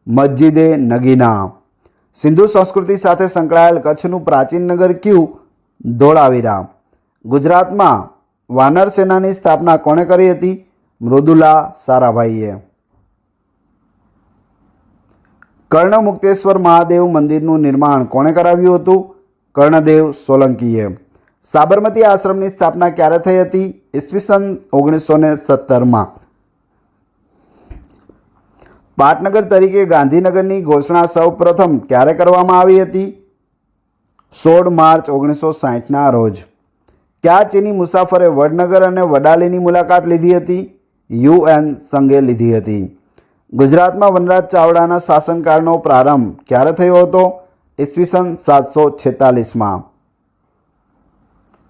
મસ્જિદે નગીના. સિંધુ સંસ્કૃતિ સાથે સંકળાયેલ કચ્છનું પ્રાચીન નગર કયું? ધોળાવીરા. ગુજરાતમાં વાનર સેનાની સ્થાપના કોણે કરી હતી? મૃદુલા સારાભાઈએ. કર્ણમુક્તેશ્વર મહાદેવ મંદિરનું નિર્માણ કોણે કરાવ્યું હતું? કર્ણદેવ સોલંકીએ. સાબરમતી આશ્રમની સ્થાપના ક્યારે થઈ હતી? ઈસવીસન 1917માં. પાટનગર તરીકે ગાંધીનગરની ઘોષણા સૌ પ્રથમ ક્યારે કરવામાં આવી હતી? 16 માર્ચ 1960ના રોજ. કયા ચીની મુસાફરે વડનગર અને વડાલીની મુલાકાત લીધી હતી? UN સંઘે લીધી હતી. ગુજરાતમાં વનરાજ ચાવડાના શાસનકાળનો પ્રારંભ ક્યારે થયો હતો? ઈસવીસન 746માં.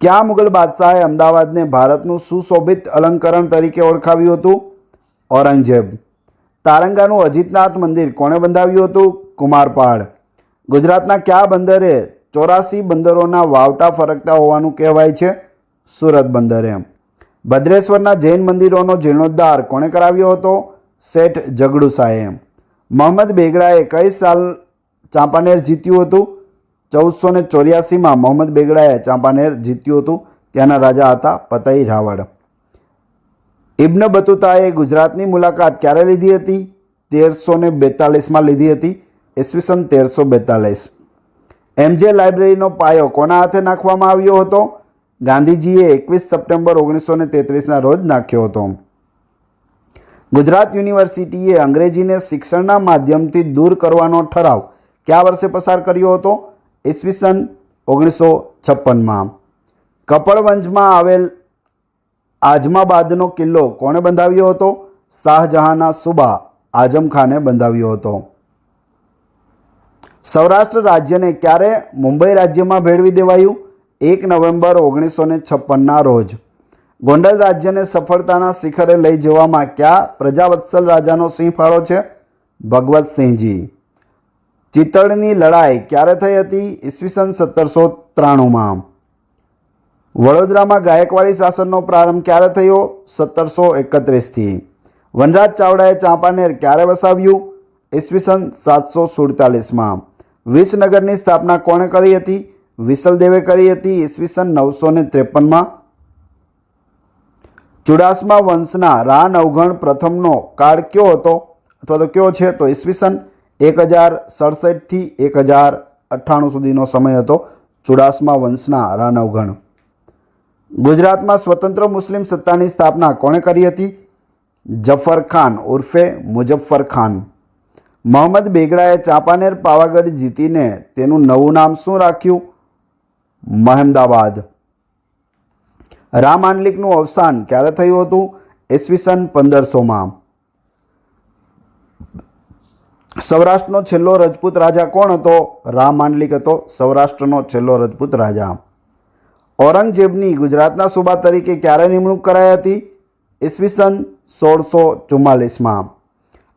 કયા મુગલ બાદશાહે અમદાવાદને ભારતનું સુશોભિત અલંકરણ તરીકે ઓળખાવ્યું હતું? ઔરંગઝેબ. તારંગાનું અજીતનાથ મંદિર કોણે બંધાવ્યું હતું? કુમારપાળ. ગુજરાતના કયા બંદરે 84 બંદરોના વાવટા ફરકતા હોવાનું કહેવાય છે? સુરત બંદરે. ભદ્રેશ્વરના જૈન મંદિરોનો જીર્ણોદ્ધાર કોણે કરાવ્યો હતો? શેઠ જગડુશાહે. મોહમ્મદ બેગડાએ કઈ સાલ ચાંપાનેર જીત્યું હતું? 1484માં મોહમ્મદ બેગડાએ ચાંપાનેર જીત્યું હતું. ત્યાંના રાજા હતા પતઈ રાવળ. ઇબ્ન બતુતાએ ગુજરાતની મુલાકાત ક્યારે લીધી હતી? 1342માં લીધી હતી. ઈસવીસન 1342. MJ લાઇબ્રેરીનો પાયો કોના હાથે નાખવામાં આવ્યો હતો? ગાંધીજીએ 21 સપ્ટેમ્બર 1933ના રોજ નાખ્યો હતો. ગુજરાત યુનિવર્સિટીએ અંગ્રેજીને શિક્ષણના માધ્યમથી દૂર કરવાનો ઠરાવ કયા વર્ષે પસાર કર્યો હતો? ઈસવીસન 1956માં. કપડવંજમાં આવેલ આજમાબાદનો કિલ્લો કોણે બંધાવ્યો હતો? શાહજહાંના સુબા આઝમ ખાને બંધાવ્યો હતો. સૌરાષ્ટ્ર રાજ્યને ક્યારે મુંબઈ રાજ્યમાં ભેળવી દેવાયું? 1 નવેમ્બર 1956ના રોજ. ગોંડલ રાજ્યને સફળતાના શિખરે લઈ જવામાં કયા પ્રજાવત્સલ રાજાનો સિંહ ફાળો છે? ભગવતસિંહજી. ચિત્તળની લડાઈ ક્યારે થઈ હતી? ઈસવીસન 1793માં. વડોદરામાં ગાયકવાડી શાસનનો પ્રારંભ ક્યારે થયો? 1731થી. વનરાજ ચાવડાએ ચાંપાનેર ક્યારે વસાવ્યું? ઈસવીસન 747માં. વિસનગરની સ્થાપના કોણે કરી હતી? વિસલદેવે કરી હતી. ઈસવીસન 953માં. ચુડાસમા વંશના રા નવઘણ પ્રથમનો કાળ કયો હતો અથવા તો કયો છે? તો ઈસવીસન 1067થી 1098 સુધીનો સમય હતો ચુડાસમા વંશના રા નવઘણ. ગુજરાતમાં સ્વતંત્ર મુસ્લિમ સત્તાની સ્થાપના કોણે કરી હતી? જફર ખાન ઉર્ફે મુઝફ્ફર ખાન. મોહમ્મદ બેગડાએ ચાંપાનેર પાવાગઢ જીતીને તેનું નવું નામ શું રાખ્યું? મહેમદાબાદ. રામાંડલિકનું અવસાન ક્યારે થયું હતું? ઈસવીસન 1500માં. સૌરાષ્ટ્રનો છેલ્લો રજપૂત રાજા કોણ હતો? રામાંડલિક હતો સૌરાષ્ટ્રનો છેલ્લો રજપૂત રાજા. ઔરંગઝેબની ગુજરાતના સુબા તરીકે ક્યારે નિમણૂક કરાઈ હતી? ઈસવીસન 1644માં.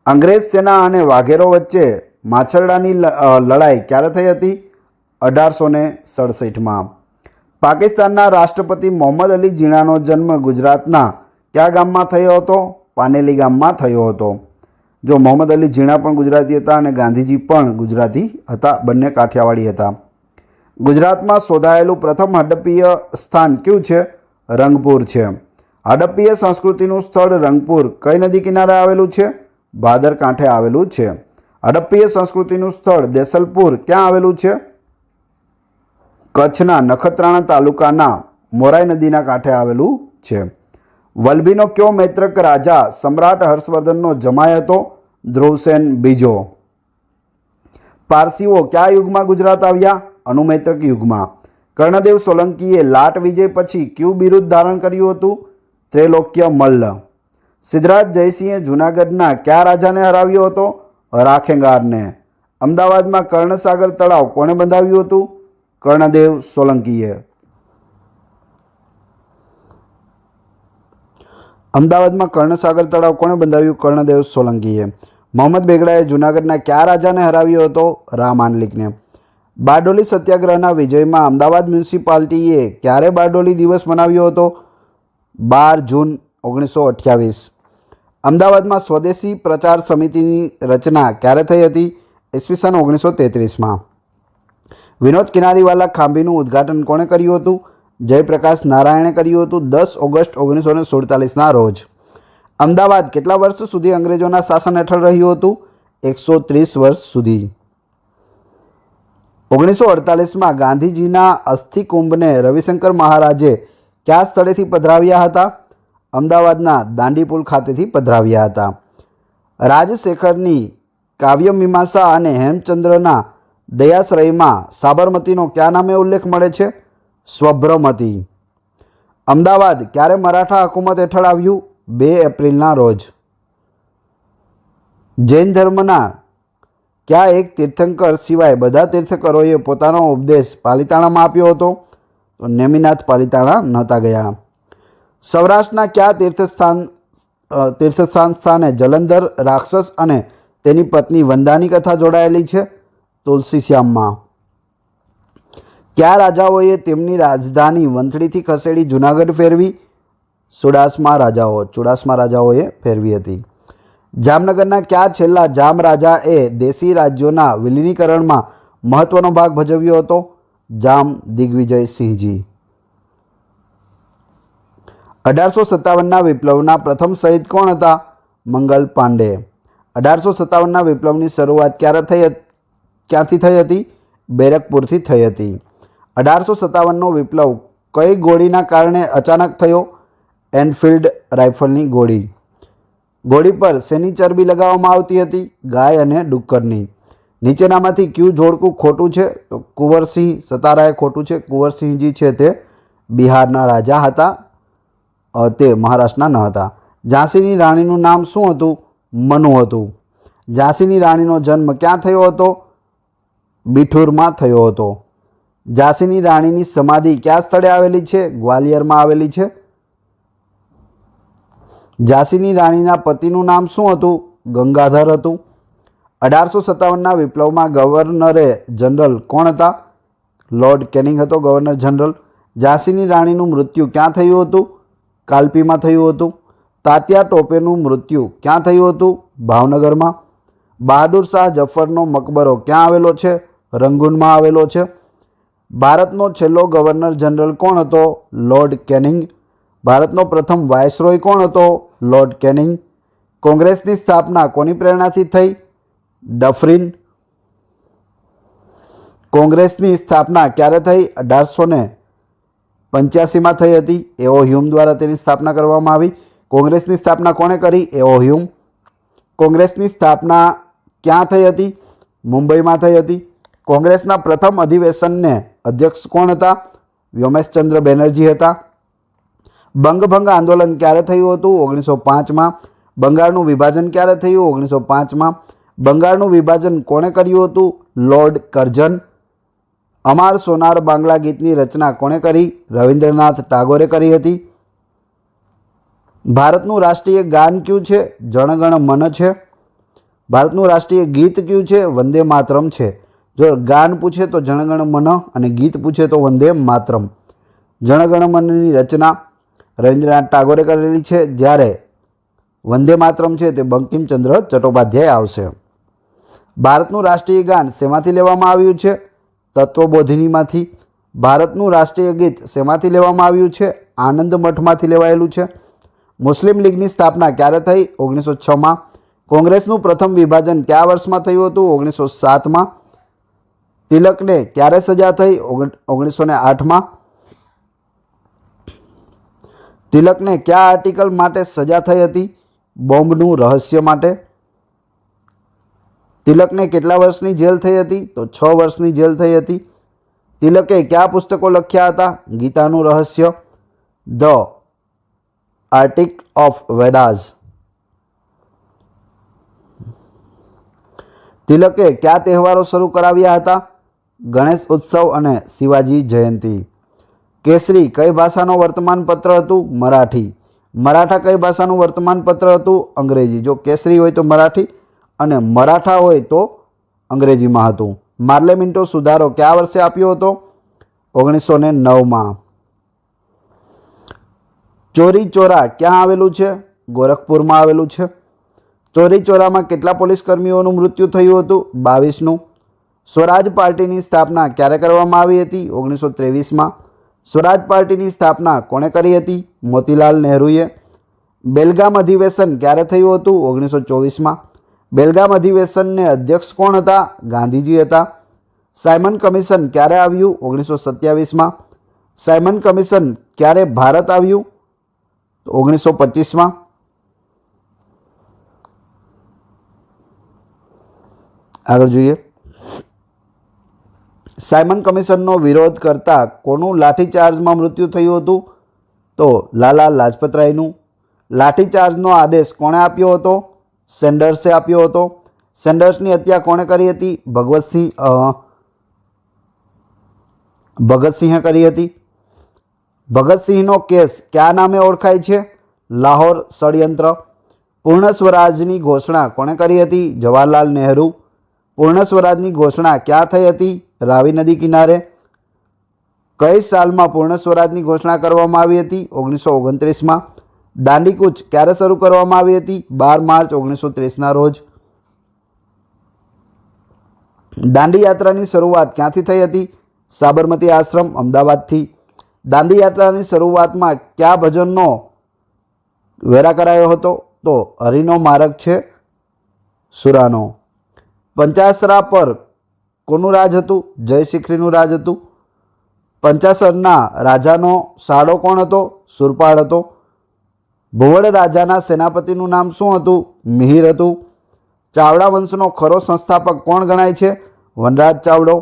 અંગ્રેજ સેના અને વાઘેરો વચ્ચે માછરડાની લડાઈ ક્યારે થઈ હતી? 1867માં. પાકિસ્તાનના રાષ્ટ્રપતિ મોહમ્મદ અલી જીણાનો જન્મ ગુજરાતના કયા ગામમાં થયો હતો? પાનેલી ગામમાં થયો હતો. જો મોહમ્મદ અલી જીણા પણ ગુજરાતી હતા અને ગાંધીજી પણ ગુજરાતી હતા, બંને કાઠિયાવાડી હતા. ગુજરાતમાં શોધાયેલું પ્રથમ હડપ્પીય સ્થાન કયું છે? રંગપુર છે. હડપ્પીય સંસ્કૃતિનું સ્થળ રંગપુર કઈ નદી કિનારે આવેલું છે? ભાદર કાંઠે આવેલું છે. હડપ્પીય સંસ્કૃતિનું સ્થળ દેસલપુર ક્યાં આવેલું છે? કચ્છના નખત્રાણા તાલુકાના મોરાઈ નદીના કાંઠે આવેલું છે. વલભીનો કયો મૈત્રક રાજા સમ્રાટ હર્ષવર્ધનનો જમાઈ હતો? ધ્રુવસેન બીજો. પારસીઓ કયા યુગમાં ગુજરાત આવ્યા? અનુમૈત્રક યુગમાં. કર્ણદેવ સોલંકીએ લાટ વિજય પછી કયું બિરુદ ધારણ કર્યું હતું? ત્રૈલોક્ય મલ્લ. સિદ્ધરાજ જયસિંહે જૂનાગઢના કયા રાજાને હરાવ્યો હતો? રાખેંગારને. અમદાવાદમાં કર્ણસાગર તળાવ કોણે બંધાવ્યું હતું? કર્ણદેવ સોલંકીએ. અમદાવાદમાં કર્ણસાગર તળાવ કોણે બંધાવ્યું? કર્ણદેવ સોલંકીએ. મોહમ્મદ બેગડાએ જૂનાગઢના કયા રાજાને હરાવ્યો હતો? રામાંડલિકને. બારડોલી સત્યાગ્રહના વિજયમાં અમદાવાદ મ્યુનિસિપાલિટીએ ક્યારે બારડોલી દિવસ મનાવ્યો હતો? 12 જૂન 1928. અમદાવાદમાં સ્વદેશી પ્રચાર સમિતિની રચના ક્યારે થઈ હતી? ઈસવીસન 1933માં. વિનોદ કિનારીવાલા ખાંભીનું ઉદ્ઘાટન કોણે કર્યું હતું? જયપ્રકાશ નારાયણે કર્યું હતું 10 ઓગસ્ટ 1947ના રોજ. અમદાવાદ કેટલા વર્ષ સુધી અંગ્રેજોના શાસન હેઠળ રહ્યું હતું? 130 વર્ષ સુધી. 1948માં ગાંધીજીના અસ્થિકુંભને રવિશંકર મહારાજે કયા સ્થળેથી પધરાવ્યા હતા? અમદાવાદના દાંડીપુલ ખાતેથી પધરાવ્યા હતા. રાજશેખરની કાવ્યમીમાંસા અને હેમચંદ્રના દયાશ્રયમાં સાબરમતીનો કયા નામે ઉલ્લેખ મળે છે? સ્વભ્રમતી. અમદાવાદ ક્યારે મરાઠા હુકુમત હેઠળ આવ્યું? 2 એપ્રિલના રોજ. જૈન ધર્મના કયા એક તીર્થંકર સિવાય બધા તીર્થંકરોએ પોતાનો ઉપદેશ પાલિતાણામાં આપ્યો હતો? તો નેમિનાથ પાલિતાણા નહોતા ગયા. સૌરાષ્ટ્રના કયા તીર્થસ્થાન સ્થાને જલંધર રાક્ષસ અને તેની પત્ની વંદાની કથા જોડાયેલી છે? તુલસીશ્યામમાં. કયા રાજાઓએ તેમની રાજધાની વંથલીથી ખસેડી જૂનાગઢ ફેરવી? ચુડાસમા રાજાઓએ ફેરવી હતી. જામનગરના કયા છેલ્લા જામ રાજાએ દેશી રાજ્યોના વિલીનીકરણમાં મહત્વનો ભાગ ભજવ્યો હતો? જામ દિગ્વિજયસિંહજી. 1857ના વિપ્લવના પ્રથમ શહીદ કોણ હતા? મંગલ પાંડે. 1857ના વિપ્લવની શરૂઆત ક્યાંથી થઈ હતી? બેરકપુરથી થઈ હતી. 1857નો વિપ્લવ કઈ ગોળીના કારણે અચાનક થયો? એનફિલ્ડ રાઇફલની ગોળી. ગોળી પર શેની ચરબી લગાવવામાં આવતી હતી? ગાય અને ડુક્કરની. નીચેનામાંથી કયું જોડકું ખોટું છે? તો કુંવરસિંહ સતારાએ ખોટું છે. કુંવરસિંહજી છે તે બિહારના રાજા હતા, તે મહારાષ્ટ્રના ન હતા. ઝાંસીની રાણીનું નામ શું હતું? મનુ હતું. ઝાંસીની રાણીનો જન્મ ક્યાં થયો હતો? બિઠુરમાં થયો હતો. ઝાંસીની રાણીની સમાધિ કયા સ્થળે આવેલી છે? ગ્વાલિયરમાં આવેલી છે. ઝાંસીની રાણીના પતિનું નામ શું હતું? ગંગાધર હતું. 1857ના વિપ્લવમાં ગવર્નરે જનરલ કોણ હતા? લોર્ડ કેનિંગ હતો ગવર્નર જનરલ. ઝાંસીની રાણીનું મૃત્યુ ક્યાં થયું હતું? કાલપીમાં થયું હતું. તાત્યા ટોપેનું મૃત્યુ ક્યાં થયું હતું? ભાવનગરમાં. બહાદુર શાહ જફરનો મકબરો ક્યાં આવેલો છે? રંગૂનમાં આવેલો છે. ભારતનો છેલ્લો ગવર્નર જનરલ કોણ હતો? Lord canning. ભારતનો પ્રથમ વાયસરોય કોણ હતો? Lord canning. કોંગ્રેસની સ્થાપના કોની પ્રેરણાથી થઈ? ડફરિન. કોંગ્રેસની સ્થાપના ક્યારે થઈ? 1885માં થઈ હતી. એઓ હ્યુમ દ્વારા તેની સ્થાપના કરવામાં આવી. કોંગ્રેસની સ્થાપના કોણે કરી? એઓ હ્યુમ. કોંગ્રેસની સ્થાપના ક્યાં થઈ હતી? મુંબઈમાં થઈ હતી. કોંગ્રેસના પ્રથમ અધિવેશનને અધ્યક્ષ કોણ હતા? વ્યોમેશચંદ્ર બેનર્જી હતા. બંગભંગ આંદોલન ક્યારે થયું હતું? 1905માં. બંગાળનું વિભાજન ક્યારે થયું? 1905માં. બંગાળનું વિભાજન કોણે કર્યું હતું? Lord Curzon. અમાર સોનાર બાંગ્લા ગીતની રચના કોણે કરી? રવિન્દ્રનાથ ટાગોરે કરી હતી. ભારતનું રાષ્ટ્રીય ગાન કયું છે? જણગણ મન છે. ભારતનું રાષ્ટ્રીય ગીત કયું છે? વંદે માતરમ છે. જો ગાન પૂછે તો જણગણ મન અને ગીત પૂછે તો વંદે માતરમ. જણગણ મનની રચના રવિન્દ્રનાથ ટાગોરે કરેલી છે, જ્યારે વંદે માતરમ છે તે બંકિમચંદ્ર ચટ્ટોપાધ્યાય આવશે. ભારતનું રાષ્ટ્રીય ગાન શેમાંથી લેવામાં આવ્યું છે? તત્વબોધિનીમાંથી. ભારતનું રાષ્ટ્રીય ગીત શેમાંથી લેવામાં આવ્યું છે? આનંદ મઠમાંથી લેવાયેલું છે. મુસ્લિમ લીગની સ્થાપના ક્યારે થઈ? 1906માં. કોંગ્રેસનું પ્રથમ વિભાજન કયા વર્ષમાં થયું હતું? 1907માં. તિલકને ક્યારે સજા થઈ? 1908માં. તિલકને કયા આર્ટિકલ માટે સજા થઈ હતી? બોમ્બનું રહસ્ય માટે. તિલકને કેટલા વર્ષની જેલ થઈ હતી? તો 6 વર્ષની જેલ થઈ હતી. તિલકે કયા પુસ્તકો લખ્યા હતા? ગીતાનું રહસ્ય, ધ આર્ટિક ઓફ વેદાસ. તિલકે કયા તહેવારો શરૂ કરાવ્યા હતા? ગણેશ ઉત્સવ અને શિવાજી જયંતી. કેસરી કઈ ભાષાનો વર્તમાનપત્ર હતું? મરાઠી. મરાઠા કઈ ભાષાનું વર્તમાનપત્ર હતું? અંગ્રેજી. જો કેસરી હોય તો મરાઠી અને મરાઠા હોય તો અંગ્રેજીમાં હતું. માર્લે મિન્ટો સુધારો કયા વર્ષે આપ્યો હતો? 1909માં. ચોરી ચોરા ક્યાં આવેલું છે? ગોરખપુરમાં આવેલું છે. ચોરી ચોરામાં કેટલા પોલીસ કર્મીઓનું મૃત્યુ થયું હતું? 22નું. સ્વરાજ પાર્ટીની સ્થાપના ક્યારે કરવામાં આવી હતી? 1923માં. સ્વરાજ પાર્ટીની સ્થાપના કોણે કરી હતી? મોતીલાલ નહેરુએ. બેલગામ અધિવેશન ક્યારે થયું હતું? 1924માં. બેલગામ અધિવેશનને અધ્યક્ષ કોણ હતા? ગાંધીજી હતા. સાયમન કમિશન ક્યારે આવ્યું? 1927માં. સાયમન કમિશન ક્યારે ભારત આવ્યું? 1925માં. આગળ જોઈએ. સાયમન કમિશનનો વિરોધ કરતા કોનું લાઠીચાર્જમાં મૃત્યુ થયું હતું? તો લાલા લાજપતરાયનું. લાઠીચાર્જનો આદેશ કોણે આપ્યો હતો? સેન્ડર્સે આપ્યો હતો. સેન્ડર્સની હત્યા કોણે કરી હતી? ભગતસિંહે કરી હતી. ભગતસિંહનો કેસ કયા નામે ઓળખાય છે? લાહોર ષડયંત્ર. પૂર્ણ સ્વરાજની ઘોષણા કોણે કરી હતી? જવાહરલાલ નહેરુ. પૂર્ણ સ્વરાજની ઘોષણા ક્યાં થઈ હતી? રાવી નદી કિનારે. કઈ સાલમાં પૂર્ણ સ્વરાજની ઘોષણા કરવામાં આવી હતી? 1929માં. દાંડીકૂચ ક્યારે શરૂ કરવામાં આવી હતી? 12 માર્ચ 1930ના રોજ. દાંડી યાત્રાની શરૂઆત ક્યાંથી થઈ હતી? સાબરમતી આશ્રમ અમદાવાદથી. દાંડી યાત્રાની શરૂઆતમાં કયા ભજનનો વેરા કરાયો હતો? તો હરિનો માર્ગ છે સુરાનો. પંચાસરા પર કોનું રાજ હતું? જયશિખરીનું રાજ હતું. પંચાસરના રાજાનો સાડો કોણ હતો? સુરપાળ હતો. ભુવડ રાજાના સેનાપતિનું નામ શું હતું? મિહિર હતું. ચાવડા વંશનો ખરો સંસ્થાપક કોણ ગણાય છે? વનરાજ ચાવડો.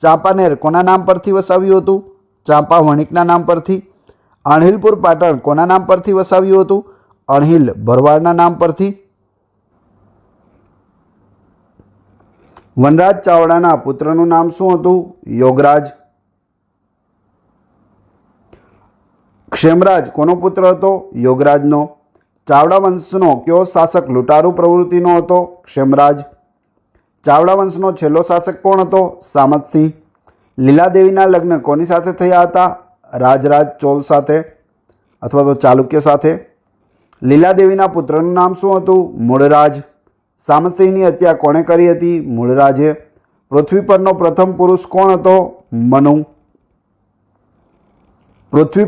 ચાંપાનેર કોના નામ પરથી વસાવ્યું હતું? ચાંપા વણિકના નામ પરથી. અણહિલપુર પાટણ કોના નામ પરથી વસાવ્યું હતું? અણહિલ ભરવાડના નામ પરથી. વનરાજ ચાવડાના પુત્રનું નામ શું હતું? યોગરાજ. ક્ષેમરાજ કોનો પુત્ર હતો? યોગરાજનો. ચાવડા વંશનો કયો શાસક લૂંટારૂ પ્રવૃત્તિનો હતો? ક્ષેમરાજ. ચાવડા વંશનો છેલ્લો શાસક કોણ હતો? સામતસિંહ. લીલાદેવીના લગ્ન કોની સાથે થયા હતા? રાજરાજ ચોલ સાથે અથવા તો ચાલુક્ય સાથે. લીલાદેવીના પુત્રનું નામ શું હતું? મૂળરાજ. સામતસિંહની હત્યા કોણે કરી હતી? મૂળરાજે. પૃથ્વી પરનો પ્રથમ પુરુષ કોણ હતો? મનુ. પૃથ્વી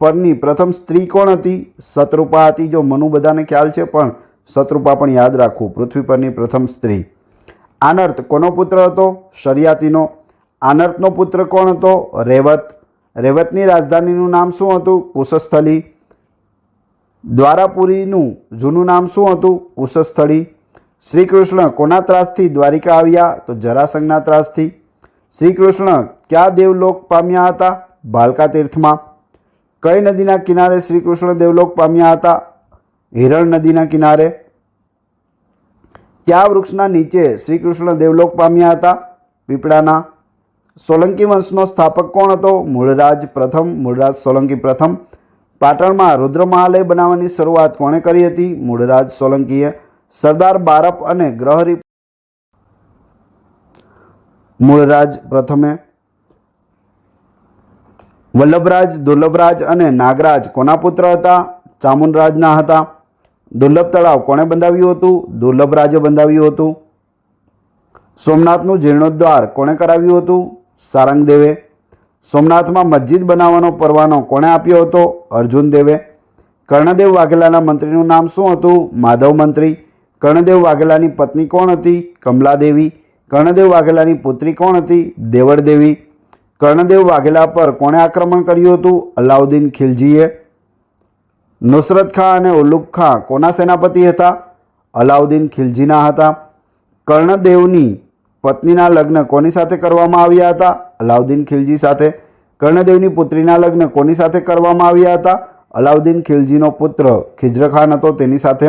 પરની પ્રથમ સ્ત્રી કોણ હતી? શતરૂપા હતી. જો મનુ બધાને ખ્યાલ છે, પણ શતરૂપા પણ યાદ રાખવું. પૃથ્વી પરની પ્રથમ સ્ત્રી. આનર્ત કોનો પુત્ર હતો? શરિયાતીનો. આનર્તનો પુત્ર કોણ હતો? રેવત. રેવતની રાજધાનીનું નામ શું હતું? કુશસ્થલી. દ્વારાપુરીનું જૂનું નામ શું હતું? કુશસ્થળી. શ્રી કૃષ્ણ કોના ત્રાસથી દ્વારિકા આવ્યા? તો જરાસંઘના ત્રાસથી. શ્રી કૃષ્ણ ક્યાં દેવલોક પામ્યા હતા? ભાલકા તીર્થમાં. કઈ નદીના કિનારે શ્રી કૃષ્ણ દેવલોક પામ્યા હતા? હિરણ નદીના કિનારે. કયા વૃક્ષના નીચે શ્રી કૃષ્ણ દેવલોક પામ્યા હતા? પીપળાના. સોલંકી વંશનો સ્થાપક કોણ હતો? મૂળરાજ પ્રથમ. મૂળરાજ સોલંકી પ્રથમ. પાટણમાં રુદ્રમહાલય બનાવવાની શરૂઆત કોણે કરી હતી? મૂળરાજ સોલંકીએ. સરદાર બારપ અને ગ્રહરી મૂળરાજ પ્રથમે. વલ્લભરાજ, દુર્લભરાજ અને નાગરાજ કોના પુત્ર હતા? ચામુંડરાજના હતા. દુર્લભ તળાવ કોણે બંધાવ્યું હતું? દુર્લભરાજે બંધાવ્યું હતું. સોમનાથનું જીર્ણોદ્ધાર કોણે કરાવ્યું હતું? સારંગદેવે. સોમનાથમાં મસ્જિદ બનાવવાનો પરવાનો કોણે આપ્યો હતો? અર્જુન દેવે. કર્ણદેવ વાઘેલાના મંત્રીનું નામ શું હતું? માધવ મંત્રી. કર્ણદેવ વાઘેલાની પત્ની કોણ હતી? કમલાદેવી. કર્ણદેવ વાઘેલાની પુત્રી કોણ હતી? દેવળદેવી. કર્ણદેવ વાઘેલા પર કોણે આક્રમણ કર્યું હતું? અલાઉદ્દીન ખિલજીએ. નુસરત ખાં અને ઉલુગ ખાં કોના સેનાપતિ હતા? અલાઉદ્દીન ખિલજીના હતા. કર્ણદેવની પત્નીના લગ્ન કોની સાથે કરવામાં આવ્યા હતા? અલાઉદ્દીન ખિલજી સાથે. કર્ણદેવની પુત્રીના લગ્ન કોની સાથે કરવામાં આવ્યા હતા? અલાઉદ્દીન ખિલજીનો પુત્ર ખિજ્ર ખાન હતો તેની સાથે.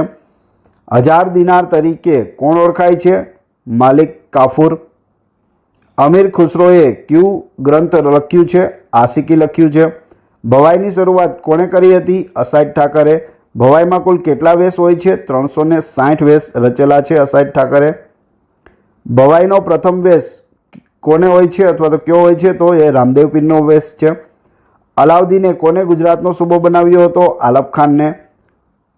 1000 દિનાર તરીકે કોણ ઓળખાય છે? માલિક કાફુર. અમીર ખુસરોએ કયું ગ્રંથ લખ્યું છે? આશિકી લખ્યું છે. ભવાઈની શરૂઆત કોણે કરી હતી? અસાઈદ ઠાકરે. ભવાઈમાં કુલ કેટલા વેશ હોય છે? 360 વેશ રચેલા છે અસાઈદ ઠાકરે. ભવાઈનો પ્રથમ વેશ કોને હોય છે અથવા તો કયો હોય છે? તો એ રામદેવ પીરનો વેશ છે. અલાઉદ્દીને કોને ગુજરાતનો સૂબો બનાવ્યો હતો? આલપ ખાનને.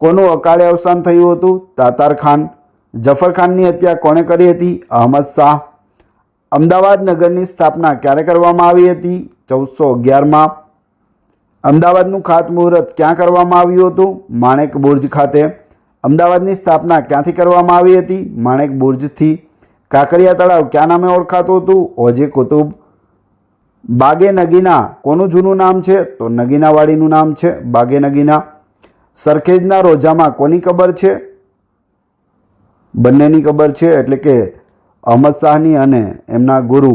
કોનું અકાળે અવસાન થયું હતું? તાતાર ખાન. જફર ખાનની હત્યા કોણે કરી હતી? અહમદ શાહ. અમદાવાદ નગરની સ્થાપના ક્યારે કરવામાં આવી હતી? 1411માં. અમદાવાદનું ખાતમુહૂર્ત ક્યાં કરવામાં આવ્યું હતું? માણેક બુર્જ ખાતે. અમદાવાદની સ્થાપના ક્યાંથી કરવામાં આવી હતી? માણેક બુર્જથી. કાંકરિયા તળાવ ક્યાં નામે ઓળખાતું હતું? ઓજે કુતુબ. બાગે નગીના કોનું જૂનું નામ છે? તો નગીનાવાડીનું નામ છે બાગે નગીના. સરખેજના રોજામાં કોની કબર છે? બંનેની કબર છે, એટલે કે અહમદ શાહની અને એમના ગુરુ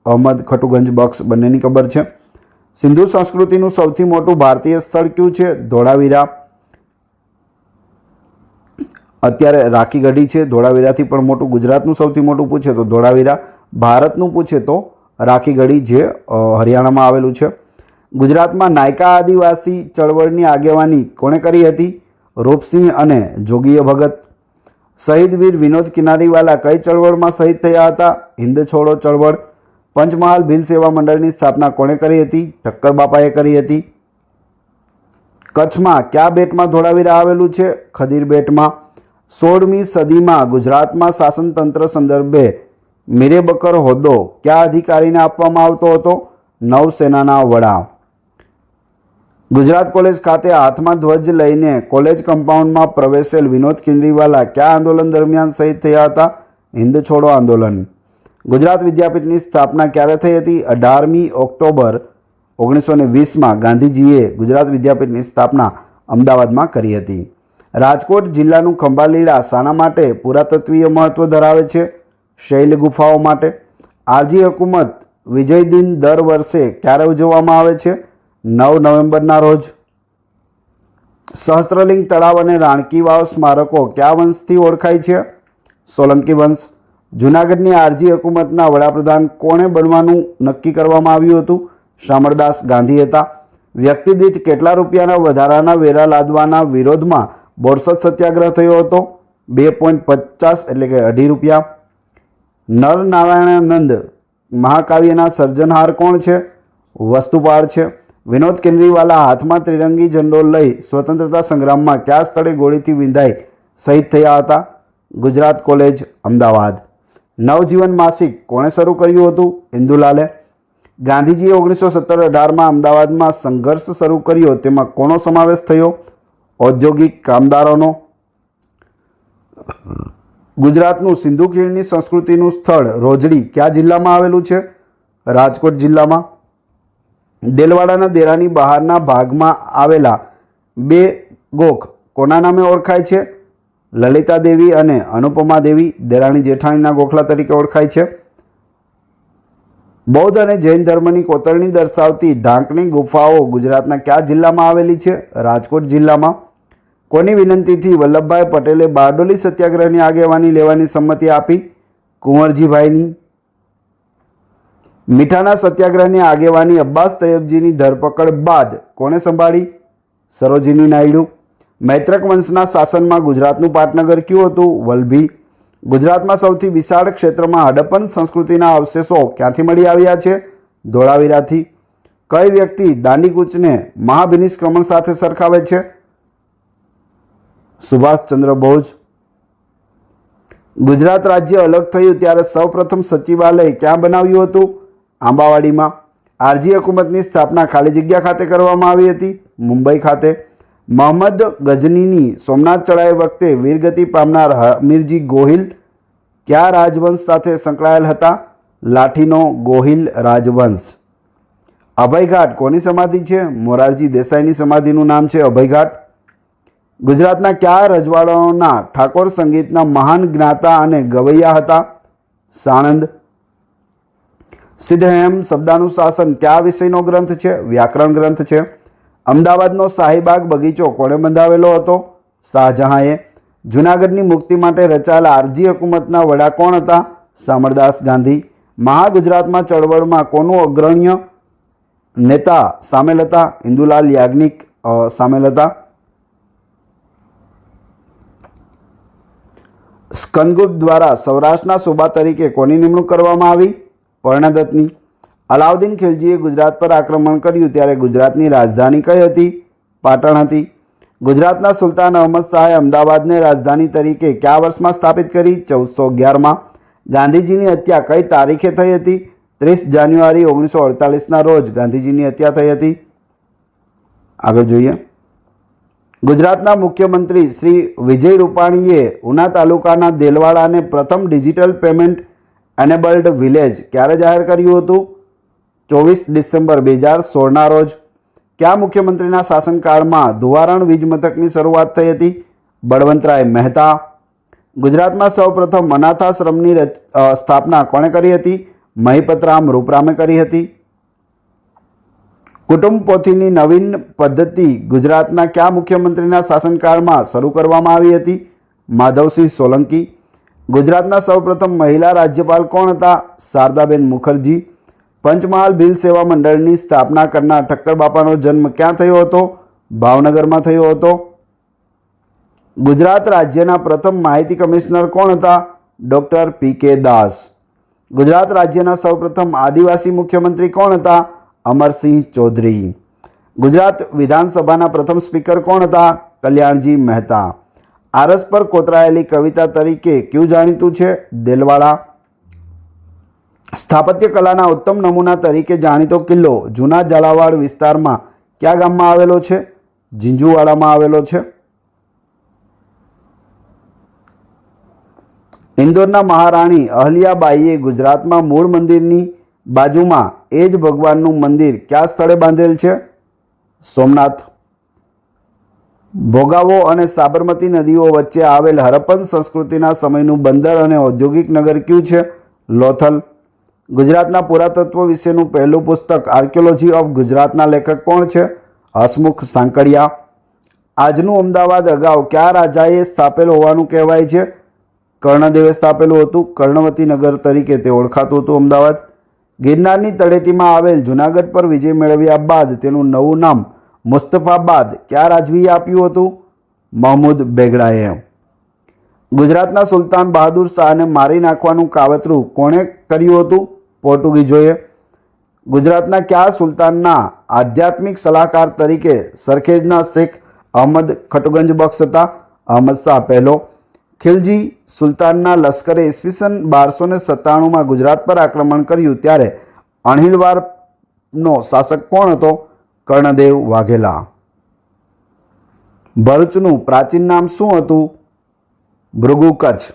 અહમદ ખટુગંજ બક્ષ બંનેની કબર છે. સિંધુ સંસ્કૃતિનું સૌથી મોટું ભારતીય સ્થળ કયું છે? ધોળાવીરા. અત્યારે રાખી ગઢી છે, ધોળાવીરાથી પણ મોટું. ગુજરાતનું સૌથી મોટું પૂછે તો ધોળાવીરા, ભારતનું પૂછે તો રાખી ગઢી જે હરિયાણામાં આવેલું છે. ગુજરાતમાં નાયકા આદિવાસી ચળવળની આગેવાની કોણે કરી હતી? રૂપસિંહ અને જોગીય ભગત. શહીદ વીર વિનોદ કિનારીવાલા કઈ ચળવળમાં શહીદ થયા હતા? હિન્દ છોડો ચળવળ. પંચમહાલ ભીલ સેવા મંડળની સ્થાપના કોણે કરી હતી? ઠક્કર બાપાએ કરી હતી. કચ્છમાં કયા બેટમાં ધોળાવીરા આવેલું છે? ખદીર બેટમાં. 16મી સદીમાં ગુજરાતમાં શાસનતંત્ર સંદર્ભે મીરેબકર હોદ્દો કયા અધિકારીને આપવામાં આવતો હતો? નૌસેનાના વડા. ગુજરાત કોલેજ ખાતે હાથમાં ધ્વજ લઈને કોલેજ કમ્પાઉન્ડમાં પ્રવેશેલ વિનોદ કિનારીવાલા કયા આંદોલન દરમિયાન શહીદ થયા હતા? હિન્દ છોડો આંદોલન. ગુજરાત વિદ્યાપીઠની સ્થાપના ક્યારે થઈ હતી? 18મી ઓક્ટોબર 1920માં ગાંધીજીએ ગુજરાત વિદ્યાપીઠની સ્થાપના અમદાવાદમાં કરી હતી. રાજકોટ જિલ્લાનું ખંભાલીડા શાના માટે પુરાતત્વીય મહત્વ ધરાવે છે? શૈલ ગુફાઓ માટે. આરજી હુકુમત વિજય દિન દર વર્ષે ક્યારે ઉજવવામાં આવે છે? 9 નવેમ્બરના રોજ. સહસ્ત્રલિંગ તળાવ અને રાણકી વાવ સ્મારકો કયા વંશથી ઓળખાય છે? સોલંકી વંશ. જૂનાગઢની આરજી હુકુમતના વડાપ્રધાન કોણે બનવાનું નક્કી કરવામાં આવ્યું હતું? શામળદાસ ગાંધી હતા. વ્યક્તિ દીઠ કેટલા રૂપિયાના વધારાના વેરા લાદવાના વિરોધમાં બોરસદ સત્યાગ્રહ થયો હતો? 2.50 એટલે કે 2.5 રૂપિયા. નરનારાયણાનંદ મહાકાવ્યના સર્જનહાર કોણ છે? વસ્તુપાળ છે. વિનોદ કિનારીવાલા હાથમાં ત્રિરંગી ઝંડો લઈ સ્વતંત્રતા સંગ્રામમાં કયા સ્થળે ગોળીથી વિંધાઈ શહીદ થયા હતા? ગુજરાત કોલેજ અમદાવાદ. નવજીવન માસિક કોણે શરૂ કર્યું હતું? ઇન્દુલાલે. ગાંધીજીએ 1917-18માં અમદાવાદમાં સંઘર્ષ શરૂ કર્યો, તેમાં કોનો સમાવેશ થયો? ઔદ્યોગિક કામદારોનો. ગુજરાતનું સિંધુ ખીણની સંસ્કૃતિનું સ્થળ રોજડી કયા જિલ્લામાં આવેલું છે? રાજકોટ જિલ્લામાં. દેલવાડાના દેરાની બહારના ભાગમાં આવેલા 2 ગોખ કોના નામે ઓળખાય છે? લલિતા દેવી અને અનુપમા દેવી દેરાણી જેઠાણીના ગોખલા તરીકે ઓળખાય છે. બૌદ્ધ અને જૈન ધર્મની કોતરણી દર્શાવતી ઢાંકની ગુફાઓ ગુજરાતના કયા જિલ્લામાં આવેલી છે? રાજકોટ જિલ્લામાં. કોની વિનંતીથી વલ્લભભાઈ પટેલે બારડોલી સત્યાગ્રહની આગેવાની લેવાની સંમતિ આપી? કુંવરજીભાઈની. મીઠાના સત્યાગ્રહની આગેવાની અબ્બાસ તૈયબજીની ધરપકડ બાદ કોણે સંભાળી? સરોજિની નાયડુ. મૈત્રક વંશના શાસનમાં ગુજરાતનું પાટનગર કયું હતું? વલભી. ગુજરાતમાં સૌથી વિશાળ ક્ષેત્રમાં હડપ્પન સંસ્કૃતિના અવશેષો ક્યાંથી મળી આવ્યા છે? ધોળાવીરાથી. કઈ વ્યક્તિ દાંડીકૂચને મહાભિનિષ્ક્રમણ સાથે સરખાવે છે? સુભાષચંદ્ર બોઝ. ગુજરાત રાજ્ય અલગ થયું ત્યારે સૌપ્રથમ સચિવાલય ક્યાં બનાવ્યું હતું? આંબાવાડીમાં. આરજી હુકુમતની સ્થાપના ખાલી જગ્યા ખાતે કરવામાં આવી હતી? મુંબઈ ખાતે. મોહમ્મદ ગઝનીની સોમનાથ ચઢાઈ વખતે વીરગતિ પામનાર હમીરજી ગોહિલ કયા રાજવંશ સાથે સંકળાયેલ હતા? લાઠીનો ગોહિલ રાજવંશ. અભયઘાટ કોની સમાધિ છે? મોરારજી દેસાઈની સમાધિનું નામ છે અભયઘાટ. ગુજરાતના કયા રજવાડાઓના ઠાકોર સંગીતના મહાન જ્ઞાતા અને ગવૈયા હતા? સાણંદ. સિદ્ધહેમ શબ્દાનુશાસન કયા વિષયનો ગ્રંથ છે? વ્યાકરણ ગ્રંથ છે. અમદાવાદનો શાહીબાગ બગીચો કોણે બંધાવેલો હતો? શાહજહાંએ. જૂનાગઢની મુક્તિ માટે રચાયેલા આરજી હુકુમતના વડા કોણ હતા? શામળદાસ ગાંધી. મહાગુજરાતમાં ચળવળમાં કોનું અગ્રણ્ય નેતા સામેલ હતા? ઇન્દુલાલ યાજ્ઞિક સામેલ હતા. સ્કંદગુપ્ત દ્વારા સૌરાષ્ટ્રના સૂબા તરીકે કોની નિમણૂક કરવામાં આવી? કર્ણદત્તની. અલાઉદ્દીન ખિલજીએ ગુજરાત પર આક્રમણ કર્યું ત્યારે ગુજરાતની રાજધાની કઈ હતી? પાટણ હતી. ગુજરાતના સુલતાન અહમદ શાહે અમદાવાદને રાજધાની તરીકે કયા વર્ષમાં સ્થાપિત કરી? 1411માં. ગાંધીજીની હત્યા કઈ તારીખે થઈ હતી? 30 જાન્યુઆરી 1948ના રોજ ગાંધીજીની હત્યા થઈ હતી. આગળ જોઈએ. ગુજરાતના મુખ્યમંત્રી શ્રી વિજય રૂપાણીએ ઉના તાલુકાના દેલવાડાને પ્રથમ ડિજિટલ પેમેન્ટ એનેબલ્ડ વિલેજ ક્યારે જાહેર કર્યું હતું? 24 ડિસેમ્બર 2016ના રોજ. કયા મુખ્યમંત્રીના શાસનકાળમાં ધુવારણ વીજ મથકની શરૂઆત થઈ હતી? બળવંતરાય મહેતા. ગુજરાતમાં સૌપ્રથમ અનાથાશ્રમની સ્થાપના કોણે કરી હતી? મહિપતરામ રૂપરામે કરી હતી. કુટુંબ પોથીની નવીન પદ્ધતિ ગુજરાતના કયા મુખ્યમંત્રીના શાસનકાળમાં શરૂ કરવામાં આવી હતી? માધવસિંહ સોલંકી. ગુજરાતના સૌપ્રથમ મહિલા રાજ્યપાલ કોણ હતા? શારદાબેન મુખર્જી. પંચમહાલ ભીલ સેવા મંડળની સ્થાપના કરનાર ઠક્કર બાપાનો જન્મ ક્યાં થયો હતો? ભાવનગરમાં થયો હતો. ગુજરાત રાજ્યના પ્રથમ માહિતી કમિશનર કોણ હતા? ડૉક્ટર પી.કે. દાસ. ગુજરાત રાજ્યના સૌપ્રથમ આદિવાસી મુખ્યમંત્રી કોણ હતા? અમરસિંહ ચૌધરી. ગુજરાત વિધાનસભાના પ્રથમ સ્પીકર કોણ હતા? કલ્યાણજી મહેતા. આરસ પર કોતરાયેલી કવિતા તરીકે કયું જાણીતું છે? દેલવાડા. સ્થાપત્ય કલાના ઉત્તમ નમૂના તરીકે જાણીતો કિલ્લો જૂના ઝાલાવાડ વિસ્તારમાં કયા ગામમાં આવેલો છે? ઝીંઝુવાડામાં આવેલો છે. ઇન્દોરના મહારાણી અહલ્યાબાઈએ ગુજરાતમાં મૂળ મંદિરની બાજુમાં એ જ ભગવાનનું મંદિર કયા સ્થળે બાંધેલ છે? સોમનાથ. ભોગાવો અને સાબરમતી નદીઓ વચ્ચે આવેલ હરપ્પન સંસ્કૃતિના સમયનું બંદર અને ઔદ્યોગિક નગર કયું છે? લોથલ. ગુજરાતના પુરાતત્વ વિશેનું પહેલું પુસ્તક આર્કિયોલોજી ઓફ ગુજરાતના લેખક કોણ છે? હસમુખ સાંકળિયા. આજનું અમદાવાદ અગાઉ કયા રાજાએ સ્થાપેલ હોવાનું કહેવાય છે? કર્ણદેવે સ્થાપેલું હતું. કર્ણવતી નગર તરીકે તે ઓળખાતું હતું અમદાવાદ. ગિરનારની તળેટીમાં આવેલ જૂનાગઢ પર વિજય મેળવ્યા બાદ તેનું નવું નામ મુસ્તફાબાદ કયા રાજવીએ આપ્યું હતું? મહમૂદ બેગડાએ. ગુજરાતના સુલતાન બહાદુર શાહને મારી નાખવાનું કાવતરું કોણે કર્યું હતું? પોર્ટુગીઝોએ. ગુજરાતના કયા સુલતાનના આધ્યાત્મિક સલાહકાર તરીકે સરખેજના શેખ અહમદ ખટુગંજ બક્ષ હતા? અહમદ શાહ પહેલો. ખિલજી સુલતાનના લશ્કરે ઈસવીસન 1297માં ગુજરાત પર આક્રમણ કર્યું ત્યારે અણહિલવારનો શાસક કોણ હતો? કર્ણદેવ વાઘેલા. ભરૂચનું પ્રાચીન નામ શું હતું? ભૃગુ કચ્છ.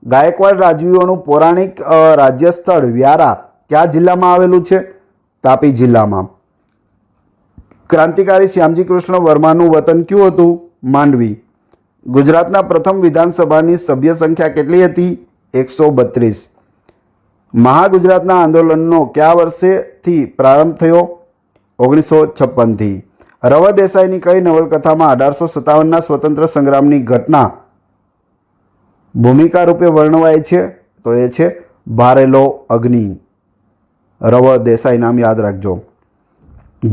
ગાયકવાડ રાજવીઓનું પૌરાણિક રાજ્ય સ્થળ વ્યારા કયા જિલ્લામાં આવેલું છે? તાપી જિલ્લામાં. ક્રાંતિકારી શ્યામજી કૃષ્ણ વર્માનું વતન કયું હતું? માંડવી. ગુજરાતના પ્રથમ વિધાનસભાની સભ્ય સંખ્યા કેટલી હતી? 132. મહાગુજરાતના આંદોલનનો કયા વર્ષેથી પ્રારંભ થયો? 1956થી. રવ દેસાઈની કઈ નવલકથામાં 1857ના સ્વતંત્ર સંગ્રામની ઘટના ભૂમિકા રૂપે વર્ણવાય છે? તો એ છે ભારેલો અગ્નિ. રવ દેસાઈ નામ યાદ રાખજો.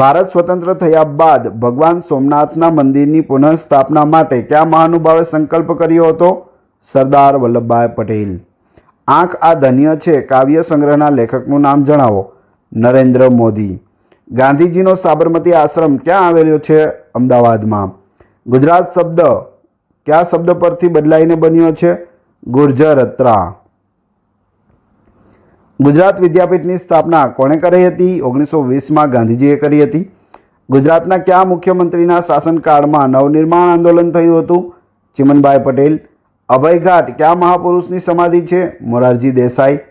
ભારત સ્વતંત્ર થયા બાદ ભગવાન સોમનાથના મંદિરની પુનઃસ્થાપના માટે કયા મહાનુભાવે સંકલ્પ કર્યો હતો? સરદાર વલ્લભભાઈ પટેલ. આંખ આ ધન્ય છે કાવ્ય સંગ્રહના લેખકનું નામ જણાવો. નરેન્દ્ર મોદી. ગાંધીજીનો સાબરમતી આશ્રમ ક્યાં આવેલો છે? અમદાવાદમાં. ગુજરાત શબ્દ કયા શબ્દ પરથી બદલાઈને બન્યો છે? ગુર્જરત્રા. ગુજરાત વિદ્યાપીઠની સ્થાપના કોણે કરી હતી? 1920માં ગાંધીજીએ કરી હતી. ગુજરાતના કયા મુખ્યમંત્રીના શાસનકાળમાં નવનિર્માણ આંદોલન થયું હતું? ચિમનભાઈ પટેલ. અભયઘાટ કયા મહાપુરુષની સમાધિ છે? મોરારજી દેસાઈ.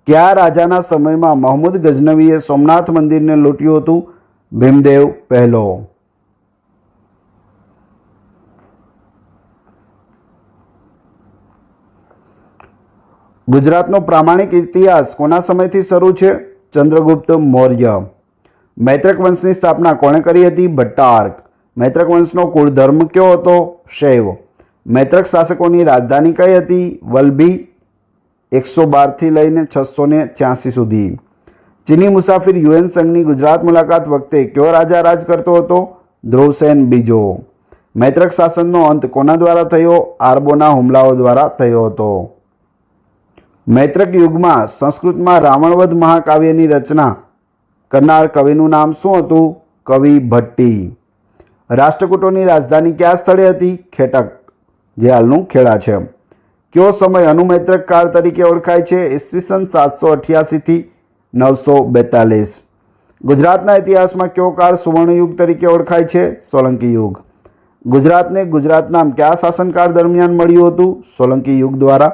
કયા રાજાના સમયમાં મહમૂદ ગઝનવીએ સોમનાથ મંદિરને લૂંટ્યું હતું? ભીમદેવ પહેલો. ગુજરાતનો પ્રામાણિક ઇતિહાસ કોના સમયથી શરૂ છે? ચંદ્રગુપ્ત મૌર્ય. મૈત્રક વંશની સ્થાપના કોણે કરી હતી? ભટ્ટાર્ક. મૈત્રક વંશનો કુળ ધર્મ કયો હતો? શૈવ. મૈત્રક શાસકોની રાજધાની કઈ હતી? વલભી. 112થી લઈને 686 સુધી. ચીની મુસાફિર યુએન સંઘની ગુજરાત મુલાકાત વખતે કયો રાજા રાજ કરતો હતો? ધ્રુવસેન બીજો. મૈત્રક શાસનનો અંત કોના દ્વારા થયો? આરબોના હુમલાઓ દ્વારા થયો હતો. મૈત્રક યુગમાં સંસ્કૃતમાં રાવણવધ મહાકાવ્યની રચના કરનાર કવિનું નામ શું હતું? કવિ ભટ્ટી. રાષ્ટ્રકૂટોની રાજધાની કયા સ્થળે હતી? ખેટક, જે હાલનું ખેડા છે. કયો સમય અનુમૈત્રક કાળ તરીકે ઓળખાય છે? ઈસવીસન 788થી 942. ગુજરાતના ઇતિહાસમાં કયો કાળ સુવર્ણયુગ તરીકે ઓળખાય છે? સોલંકી યુગ. ગુજરાતને ગુજરાત નામ કયા શાસનકાળ દરમિયાન મળ્યું હતું? સોલંકી યુગ દ્વારા.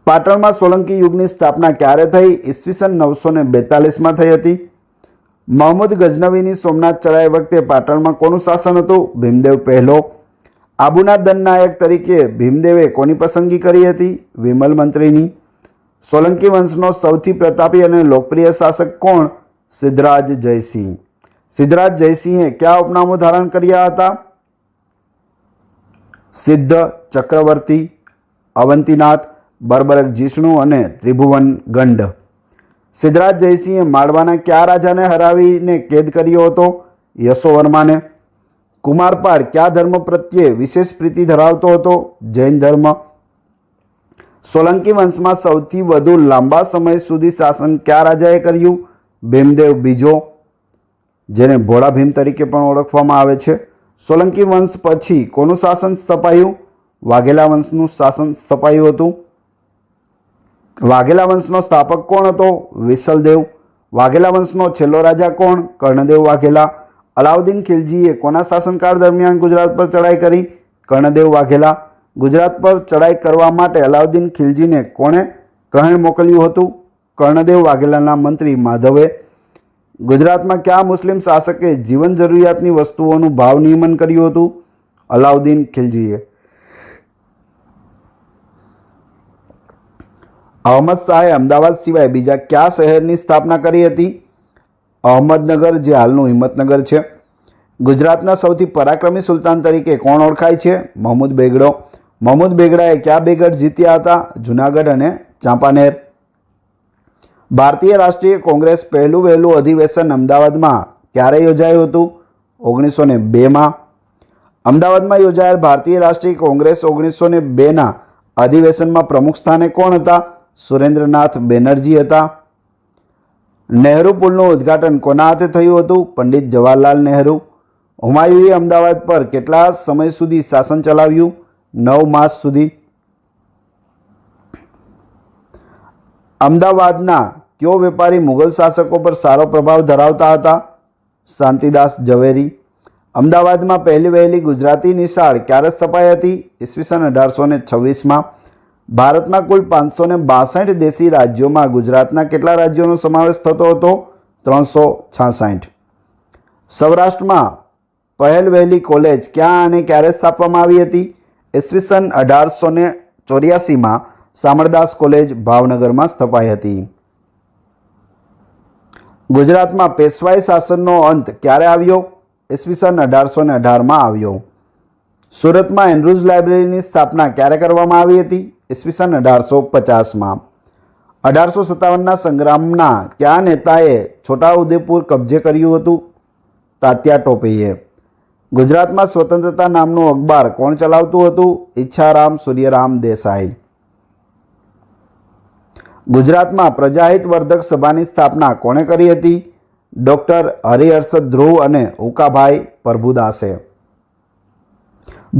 પાટણમાં સોલંકી યુગની સ્થાપના ક્યારે થઈ? ઈસવીસન 942માં થઈ હતી. મહમૂદ ગઝનવીની સોમનાથ ચડાઈ વખતે પાટણમાં કોનું શાસન હતું? ભીમદેવ પહેલો. આબુના દંડનાયક તરીકે ભીમદેવે કોની પસંદગી કરી હતી? વિમલ મંત્રીની. સોલંકી વંશનો સૌથી પ્રતાપી અને લોકપ્રિય શાસક કોણ? સિદ્ધરાજ જયસિંહ. સિદ્ધરાજ જયસિંહે કયા ઉપનામો ધારણ કર્યા હતા? સિદ્ધ, ચક્રવર્તી, અવંતીનાથ, બર્બરક જીષ્ણુ અને ત્રિભુવન ગંડ. સિદ્ધરાજ જયસિંહે માળવાના કયા રાજાને હરાવીને કેદ કર્યો હતો? યશોવર્માને. કુમારપાળ કયા ધર્મ પ્રત્યે વિશેષ પ્રીતિ ધરાવતો હતો? જૈન ધર્મ. સોલંકી વંશમાં સૌથી વધુ લાંબા સમય સુધી શાસન કયા રાજાએ કર્યું? ભીમદેવ બીજો, જેને ભોળા ભીમ તરીકે પણ ઓળખવામાં આવે છે. સોલંકી વંશ પછી કોનું શાસન સ્થપાયું? વાઘેલા વંશનું શાસન સ્થપાયું હતું. વાઘેલા વંશનો સ્થાપક કોણ હતો? વિસલદેવ. વાઘેલા વંશનો છેલ્લો રાજા કોણ? કર્ણદેવ વાઘેલા. અલાઉદ્દીન ખિલજીએ કોના શાસનકાળ દરમિયાન ગુજરાત પર ચડાઈ કરી? કર્ણદેવ વાઘેલા. ગુજરાત પર ચડાઈ કરવા માટે અલાઉદ્દીન ખિલજીને કોણે કહણ મોકલ્યું હતું? કર્ણદેવ વાઘેલાના મંત્રી માધવે. ગુજરાતમાં કયા મુસ્લિમ શાસકે જીવન જરૂરિયાતની વસ્તુઓનું ભાવ નિયમન કર્યું હતું? અલાઉદ્દીન ખિલજીએ. અહમદ શાહે અમદાવાદ સિવાય બીજા કયા શહેરની સ્થાપના કરી હતી? અહમદનગર, જે હાલનું હિંમતનગર છે. ગુજરાતના સૌથી પરાક્રમી સુલતાન તરીકે કોણ ઓળખાય છે? મહમૂદ બેગડો. મહમૂદ બેગડાએ કયા બે ગઢ જીત્યા હતા? જૂનાગઢ અને ચાંપાનેર. ભારતીય રાષ્ટ્રીય કોંગ્રેસ પહેલું વહેલું અધિવેશન અમદાવાદમાં ક્યારે યોજાયું હતું? 1902માં. અમદાવાદમાં યોજાયેલ ભારતીય રાષ્ટ્રીય કોંગ્રેસ 1902ના અધિવેશનમાં પ્રમુખ સ્થાને કોણ હતા? સુરેન્દ્રનાથ બેનર્જી હતા. નહેરુ પુલનું ઉદ્ઘાટન કોના હાથે થયું હતું? પંડિત જવાહરલાલ નહેરુ. હુમાયુએ અમદાવાદ પર કેટલા સમય સુધી શાસન ચલાવ્યું? 9 માસ સુધી. અમદાવાદના કયો વેપારી મુગલ શાસકો પર સારો પ્રભાવ ધરાવતા હતા? શાંતિદાસ ઝવેરી. અમદાવાદમાં પહેલી વહેલી ગુજરાતી નિશાળ ક્યારે સ્થપાઈ હતી? ઈસવીસન 1826માં. ભારતમાં કુલ 562 દેશી રાજ્યોમાં ગુજરાતના કેટલા રાજ્યોનો સમાવેશ થતો હતો? 366. સૌરાષ્ટ્રમાં પહેલ વહેલી કોલેજ ક્યાં અને ક્યારે સ્થાપવામાં આવી હતી? ઈસવીસન 1884માં શામળદાસ કોલેજ ભાવનગરમાં સ્થપાઈ હતી. ગુજરાતમાં પેશવાઈ શાસનનો અંત ક્યારે આવ્યો? ઈસવીસન 1818માં આવ્યો. સુરતમાં એન્ડ્રુઝ લાઇબ્રેરીની સ્થાપના ક્યારે કરવામાં આવી હતી? ઈસવીસન 1850માં. 1857ના સંગ્રામના કયા નેતાએ છોટાઉદેપુર કબજે કર્યું હતું? તાત્યા ટોપેએ. ગુજરાતમાં સ્વતંત્રતા નામનું અખબાર કોણ ચલાવતું હતું? ઈચ્છારામ સૂર્યરામ દેસાઈ. ગુજરાતમાં પ્રજાહિત વર્ધક સભાની સ્થાપના કોણે કરી હતી? ડૉક્ટર હરિહર્ષદ ધ્રુવ અને ઉકાભાઈ પ્રભુદાસે.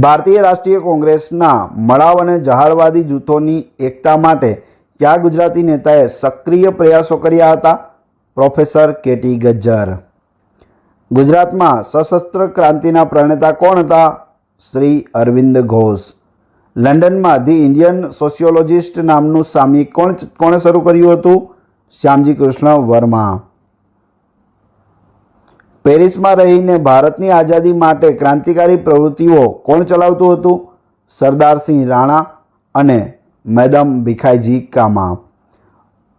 ભારતીય રાષ્ટ્રીય કોંગ્રેસના મળાવ અને જહાળવાદી જૂથોની એકતા માટે કયા ગુજરાતી નેતાએ સક્રિય પ્રયાસો કર્યા હતા? પ્રોફેસર કે.ટી. ગજ્જર. ગુજરાતમાં સશસ્ત્ર ક્રાંતિના પ્રણેતા કોણ હતા? શ્રી અરવિંદ ઘોષ. લંડનમાં ધી ઇન્ડિયન સોશિયોલોજિસ્ટ નામનું સામયિક કોણે શરૂ કર્યું હતું? શ્યામજી કૃષ્ણ વર્મા. પેરિસમાં રહીને ભારતની આઝાદી માટે ક્રાંતિકારી પ્રવૃત્તિઓ કોણ ચલાવતું હતું? સરદારસિંહ રાણા અને મેડમ ભીખાઈજી કામા.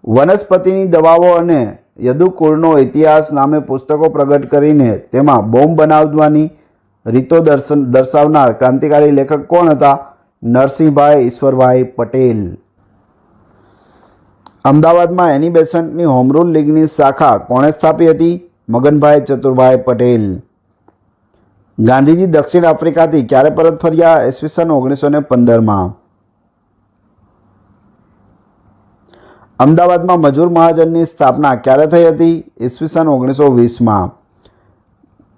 વનસ્પતિની દવાઓ અને યદુકુળનો ઇતિહાસ નામે પુસ્તકો પ્રગટ કરીને તેમાં બોમ્બ બનાવવાની રીતો દર્શાવનાર ક્રાંતિકારી લેખક કોણ હતા? નરસિંહભાઈ ઈશ્વરભાઈ પટેલ. અમદાવાદમાં એની બેસન્ટની હોમ રૂલ લીગની શાખા કોણે સ્થાપી હતી? મગનભાઈ ચતુરભાઈ પટેલ. ગાંધીજી દક્ષિણ આફ્રિકાથી ક્યારે પરત ફર્યા? ઈસવીસન 1915માં. અમદાવાદમાં મજૂર મહાજનની સ્થાપના ક્યારે થઈ હતી? ઈસવીસન 1920માં.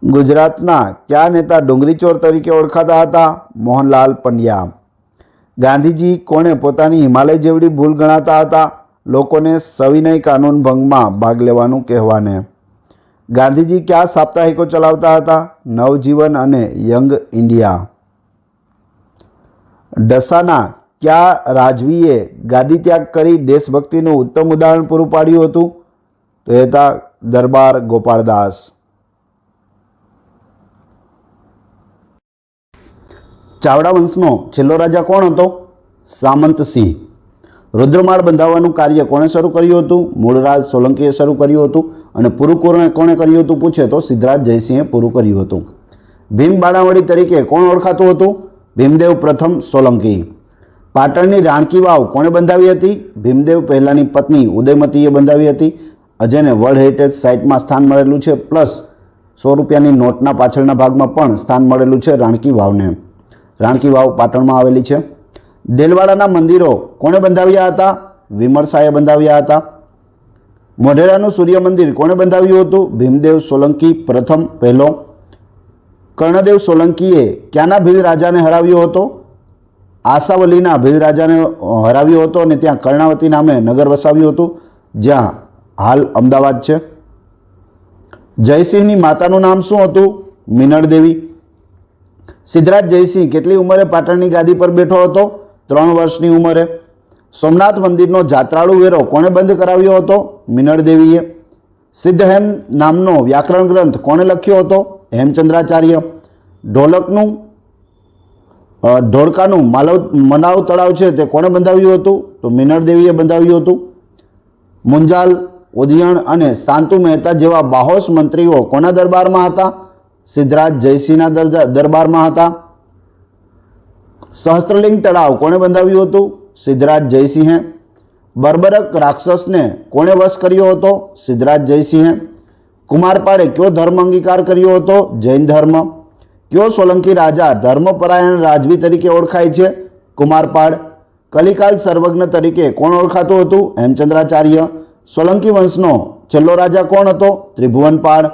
ગુજરાતના કયા નેતા ડુંગરી ચોર તરીકે ઓળખાતા હતા? મોહનલાલ પંડ્યા. ગાંધીજી કોણે પોતાની હિમાલય જેવડી ભૂલ ગણાતા હતા? લોકોને સવિનય કાનૂન ભંગમાં ભાગ લેવાનું કહેવાને. ગાંધીજી કયા સાપ્તાહિકો ચલાવતા હતા? નવજીવન અને યંગ ઇન્ડિયા. ડસાના કયા રાજવીએ ગાદી ત્યાગ કરી દેશભક્તિનું ઉત્તમ ઉદાહરણ પૂરું પાડ્યું હતું? તો એ હતા દરબાર ગોપાળદાસ. ચાવડા વંશનો છેલ્લો રાજા કોણ હતો? સામંતસિંહ. રુદ્રમાળ બંધાવવાનું કાર્ય કોણે શરૂ કર્યું હતું? મૂળરાજ સોલંકીએ શરૂ કર્યું હતું. અને પૂરું કોણે કર્યું હતું પૂછે તો સિદ્ધરાજ જયસિંહે પૂરું કર્યું હતું. ભીમ બાણાવડી તરીકે કોણ ઓળખાતું હતું? ભીમદેવ પ્રથમ સોલંકી. પાટણની રાણકી વાવ કોણે બંધાવી હતી? ભીમદેવ પહેલાની પત્ની ઉદયમતીએ બંધાવી હતી. જેને વર્લ્ડ હેરિટેજ સાઇટમાં સ્થાન મળેલું છે, પ્લસ 100 રૂપિયાની નોટના પાછળના ભાગમાં પણ સ્થાન મળેલું છે રાણકી વાવને. રાણકી વાવ પાટણમાં આવેલી છે. દેલવાડાના મંદિરો કોણે બંધાવ્યા હતા? વિમળ શાહે બંધાવ્યા હતા. મોઢેરાનું સૂર્ય મંદિર કોણે બંધાવ્યું હતું? ભીમદેવ સોલંકી પ્રથમ પહેલો. કર્ણદેવ સોલંકીએ ક્યાંના ભીલ રાજાને હરાવ્યો હતો? આસાવલીના ભીલ રાજાને હરાવ્યો હતો અને ત્યાં કર્ણાવતી નામે નગર વસાવ્યું હતું, જ્યાં હાલ અમદાવાદ છે. જયસિંહની માતાનું નામ શું હતું? મિનળ દેવી. સિદ્ધરાજ જયસિંહ કેટલી ઉંમરે પાટણની ગાદી પર બેઠો હતો? 3 વર્ષની ઉંમરે. સોમનાથ મંદિરનો જાત્રાળુ વેરો કોણે બંધ કરાવ્યો હતો? મિનળ દેવીએ. સિદ્ધહેમ નામનો વ્યાકરણ ગ્રંથ કોણે લખ્યો હતો? હેમચંદ્રાચાર્ય. ધોળકાનું મનાવ તળાવ છે તે કોણે બંધાવ્યું હતું? તો મિનળ દેવીએ બંધાવ્યું હતું. મુંજાલ, ઉદયણ અને શાંતુ મહેતા જેવા બાહોશ મંત્રીઓ કોના દરબારમાં હતા? સિદ્ધરાજ જયસિંહના દરબારમાં હતા. સહસ્ત્રલિંગ તળાવ કોણે બંધાવ્યું હતું? સિદ્ધરાજ જયસિંહે. બર્બરક રાક્ષસને કોણે વશ કર્યો હતો? સિદ્ધરાજ જયસિંહે. કુમારપાળે કયો ધર્મ અંગીકાર કર્યો હતો? જૈન ધર્મ. કયો સોલંકી રાજા ધર્મપરાયણ રાજવી તરીકે ઓળખાય છે? કુમારપાળ. કલિકાલ સર્વજ્ઞ તરીકે કોણ ઓળખાતું હતું? હેમચંદ્રાચાર્ય. સોલંકી વંશનો છેલ્લો રાજા કોણ હતો? ત્રિભુવનપાળ.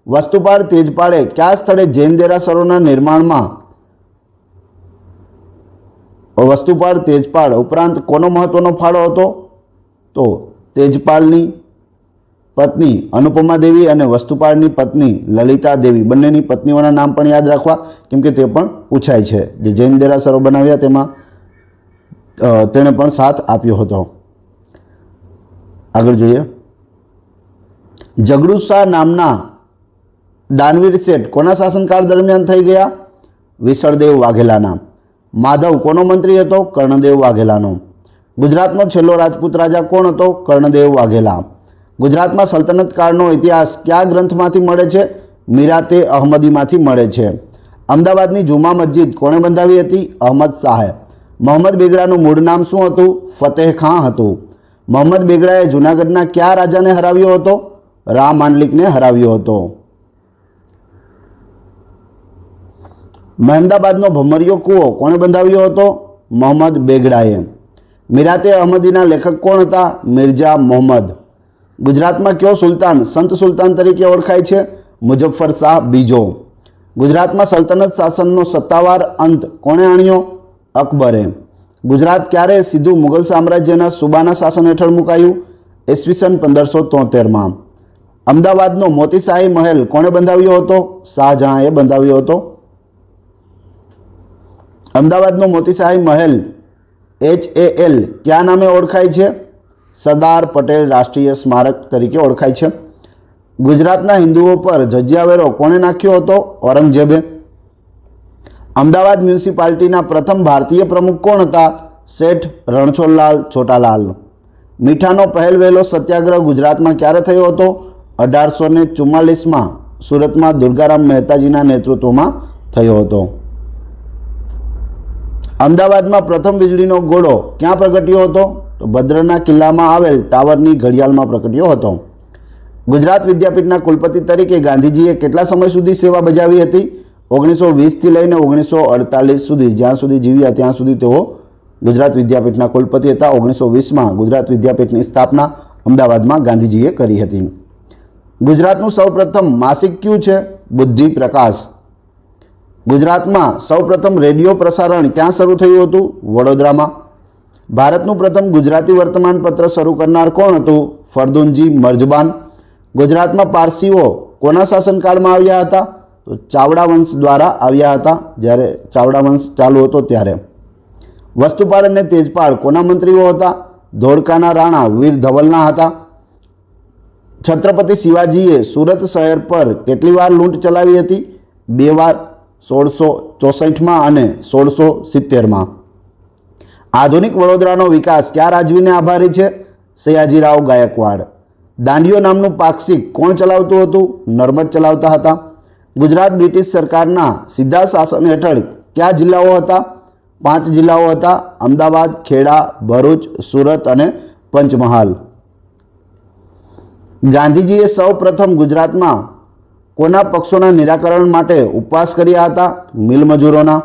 વસ્તુપાળ તેજપાળે કયા સ્થળે જૈન દેરાસરોના નિર્માણમાં વસ્તુપાળ તેજપાળ ઉપરાંત કોનો મહત્વનો ફાળો હતો? તો તેજપાળની પત્ની અનુપમા દેવી અને વસ્તુપાળની પત્ની લલિતા દેવી, બંનેની પત્નીઓના નામ પણ યાદ રાખવા, કેમ કે તે પણ પૂછાય છે. જે જૈન દેરાસરો બનાવ્યા તેમાં તેણે પણ સાથ આપ્યો હતો. આગળ જોઈએ. ઝઘડુ શાહ નામના દાનવીર શેઠ કોના શાસનકાળ દરમિયાન થઈ ગયા? વિસળદેવ વાઘેલાના. માધવ કોનો મંત્રી હતો? કર્ણદેવ વાઘેલાનો. ગુજરાતનો છેલ્લો રાજપૂત રાજા કોણ હતો? કર્ણદેવ વાઘેલા. ગુજરાતમાં સલ્તનત કાળનો ઇતિહાસ કયા ગ્રંથમાંથી મળે છે? મીરાતે અહમદીમાંથી મળે છે. અમદાવાદની જુમા મસ્જિદ કોણે બંધાવી હતી? અહમદ શાહે. મોહમ્મદ બેગડાનું મૂળ નામ શું હતું? ફતેહ ખાં હતું. મોહમ્મદ બેગડાએ જૂનાગઢના કયા રાજાને હરાવ્યો હતો? રા માંડલિકને હરાવ્યો હતો. મહેમદાબાદનો ભમરિયો કૂવો કોણે બંધાવ્યો હતો? મોહમ્મદ બેગડાએ. મીરાતે અહમદીના લેખક કોણ હતા? મિર્ઝા મોહમ્મદ. ગુજરાતમાં કયો સુલતાન સંત સુલતાન તરીકે ઓળખાય છે? મુઝફ્ફર શાહ બીજો. ગુજરાતમાં સલ્તનત શાસનનો સત્તાવાર અંત કોણે આણ્યો? અકબરે. ગુજરાત ક્યારે સીધું મુગલ સામ્રાજ્યના સુબાના શાસન હેઠળ મુકાયું? ઈસવીસન 1573માં. અમદાવાદનો મોતીશાહી મહેલ કોણે બંધાવ્યો હતો? શાહજહાંએ બંધાવ્યો હતો. અમદાવાદનો મોતીશાહી મહેલ HAL કયા નામે ઓળખાય છે? સરદાર પટેલ રાષ્ટ્રીય સ્મારક તરીકે ઓળખાય છે. ગુજરાતના હિન્દુઓ પર જજિયા વેરો કોણે નાખ્યો હતો? ઔરંગઝેબે. અમદાવાદ મ્યુનિસિપાલિટીના પ્રથમ ભારતીય પ્રમુખ કોણ હતા? શેઠ રણછોડલાલ છોટાલાલ. મીઠાનો પહેલ વહેલો સત્યાગ્રહ ગુજરાતમાં ક્યારે થયો હતો? 1844માં સુરતમાં દુર્ગારામ મહેતાજીના નેતૃત્વમાં થયો હતો. અમદાવાદમાં પ્રથમ વીજળીનો ઘોડો ક્યાં પ્રગટ્યો હતો? તો ભદ્રના કિલ્લામાં આવેલ ટાવરની ઘડિયાળમાં પ્રગટ્યો હતો. ગુજરાત વિદ્યાપીઠના કુલપતિ તરીકે ગાંધીજીએ કેટલા સમય સુધી સેવા બજાવી હતી? 1920થી લઈને 1948 સુધી, જ્યાં સુધી જીવ્યા ત્યાં સુધી તેઓ ગુજરાત વિદ્યાપીઠના કુલપતિ હતા. 1920માં ગુજરાત વિદ્યાપીઠની સ્થાપના અમદાવાદમાં ગાંધીજીએ કરી હતી. ગુજરાતનું સૌપ્રથમ માસિક કયું છે? બુદ્ધિ પ્રકાશ. ગુજરાતમાં સૌપ્રથમ રેડિયો પ્રસારણ ક્યાં શરૂ થયું હતું? વડોદરામાં. ભારતનું પ્રથમ ગુજરાતી વર્તમાનપત્ર શરૂ કરનાર કોણ હતું? ફરદુનજી મર્જબાન. ગુજરાતમાં પારસીઓ કોના શાસનકાળમાં આવ્યા હતા? તો ચાવડા વંશ દ્વારા આવ્યા હતા, જ્યારે ચાવડા વંશ ચાલુ હતો ત્યારે. વસ્તુપાળ અને તેજપાળ કોના મંત્રીઓ હતા? ધોળકાના રાણા વીર ધવલના હતા. છત્રપતિ શિવાજીએ સુરત શહેર પર કેટલી વાર લૂંટ ચલાવી હતી? 2 વાર, 1664માં અને 1670માં. આધુનિક વડોદરાનો વિકાસ કયા રાજવીને આભારી છે? સયાજીરાવ ગાયકવાડ. દાંડિયો નામનું પાક્ષિક કોણ ચલાવતું હતું? નર્મદ ચલાવતા હતા. ગુજરાત બ્રિટિશ સરકારના સીધા શાસન હેઠળ કયા જિલ્લાઓ હતા? 5 જિલ્લાઓ હતા: અમદાવાદ, ખેડા, ભરૂચ, સુરત અને પંચમહાલ. ગાંધીજીએ સૌ પ્રથમ ગુજરાતમાં કોના પક્ષોના નિરાકરણ માટે ઉપવાસ કર્યા હતા? મિલ મજૂરોના.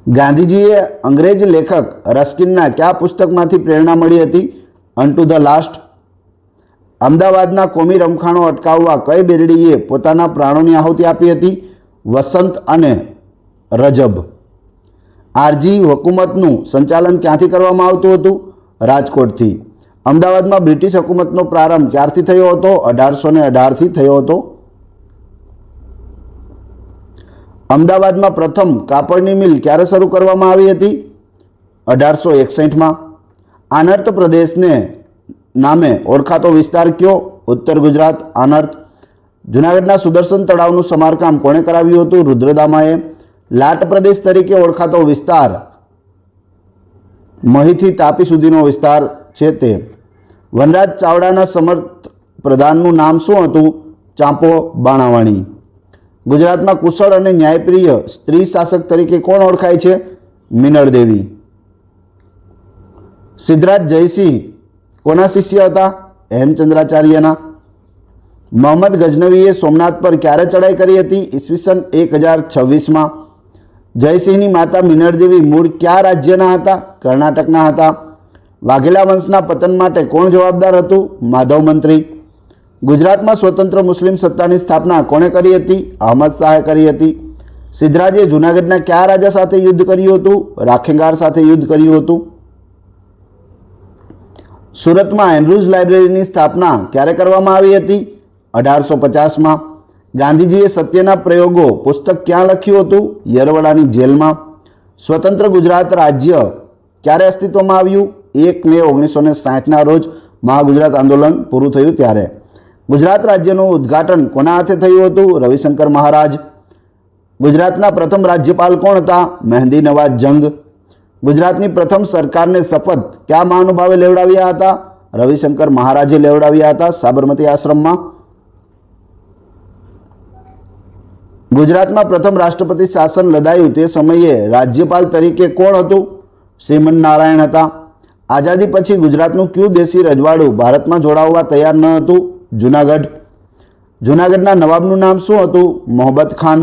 ગાંધીજીએ અંગ્રેજ લેખક રસ્કિનના કયા પુસ્તકમાંથી પ્રેરણા મળી હતી? અનટુ ધ લાસ્ટ. અમદાવાદના કોમી રમખાણો અટકાવવા કઈ બેરડીએ પોતાના પ્રાણોની આહુતિ આપી હતી? વસંત અને રજબ. આરજી હુકુમતનું સંચાલન ક્યાંથી કરવામાં આવતું હતું? રાજકોટથી. અમદાવાદમાં બ્રિટિશ હુકુમતનો પ્રારંભ ક્યારથી થયો હતો? 1818થી થયો હતો. અમદાવાદમાં પ્રથમ કાપડની મિલ ક્યારે શરૂ કરવામાં આવી હતી? 1861માં. આનર્ત પ્રદેશને નામે ઓળખાતો વિસ્તાર કયો? ઉત્તર ગુજરાત. આનર્ત. જૂનાગઢના સુદર્શન તળાવનું સમારકામ કોણે કરાવ્યું હતું? રુદ્રદામાએ. લાટ પ્રદેશ તરીકે ઓળખાતો વિસ્તાર મહીથી તાપી સુધીનો વિસ્તાર છે તે. વનરાજ ચાવડાના સમર્થ પ્રધાનનું નામ શું હતું? ચાંપો બાણાવાણી. ગુજરાતમાં કુશળ અને ન્યાયપ્રિય સ્ત્રી શાસક તરીકે કોણ ઓળખાય છે? મિનળ દેવી. સિદ્ધરાજ જયસિંહ કોના શિષ્ય હતા? હેમચંદ્રાચાર્યના. મોહમ્મદ ગઝનવીએ સોમનાથ પર ક્યારે ચડાઈ કરી હતી? ઈસવીસન 1026માં. જયસિંહની માતા મિનળ દેવી મૂળ કયા રાજ્યના હતા? કર્ણાટકના હતા. વાઘેલા વંશના પતન માટે કોણ જવાબદાર હતું? માધવ મંત્રી. ગુજરાતમાં સ્વતંત્ર મુસ્લિમ સત્તાની સ્થાપના કોણે કરી હતી? અહમદ શાહે કરી હતી. સિદ્ધરાજે જૂનાગઢના કયા રાજા સાથે યુદ્ધ કર્યું હતું? રાખેંગાર સાથે યુદ્ધ કર્યું હતું. સુરતમાં એન્ડ્રુઝ લાઇબ્રેરીની સ્થાપના ક્યારે કરવામાં આવી હતી? 1850માં. ગાંધીજીએ સત્યના પ્રયોગો પુસ્તક ક્યાં લખ્યું હતું? યરવડાની જેલમાં. સ્વતંત્ર ગુજરાત રાજ્ય ક્યારે અસ્તિત્વમાં આવ્યું? 1 મે 1960ના રોજ મહાગુજરાત આંદોલન પૂરું થયું ત્યારે. ગુજરાત રાજ્યનું ઉદ્ઘાટન કોના હાથે થયું હતું? રવિશંકર મહારાજ. ગુજરાતના પ્રથમ રાજ્યપાલ કોણ હતા? મહેંદી નવાઝ જંગ. ગુજરાતની પ્રથમ સરકારને શપથ કયા મહાનુભાવે લેવડાવ્યા હતા? રવિશંકર મહારાજે લેવડાવ્યા હતા સાબરમતી આશ્રમમાં. ગુજરાતમાં પ્રથમ રાષ્ટ્રપતિ શાસન લદાયું તે સમયે રાજ્યપાલ તરીકે કોણ હતું? શ્રીમન નારાયણ હતા. આઝાદી પછી ગુજરાતનું કયું દેશી રજવાડું ભારતમાં જોડાવવા તૈયાર ન હતું? જૂનાગઢ. જૂનાગઢના નવાબનું નામ શું હતું? મોહબ્બત ખાન.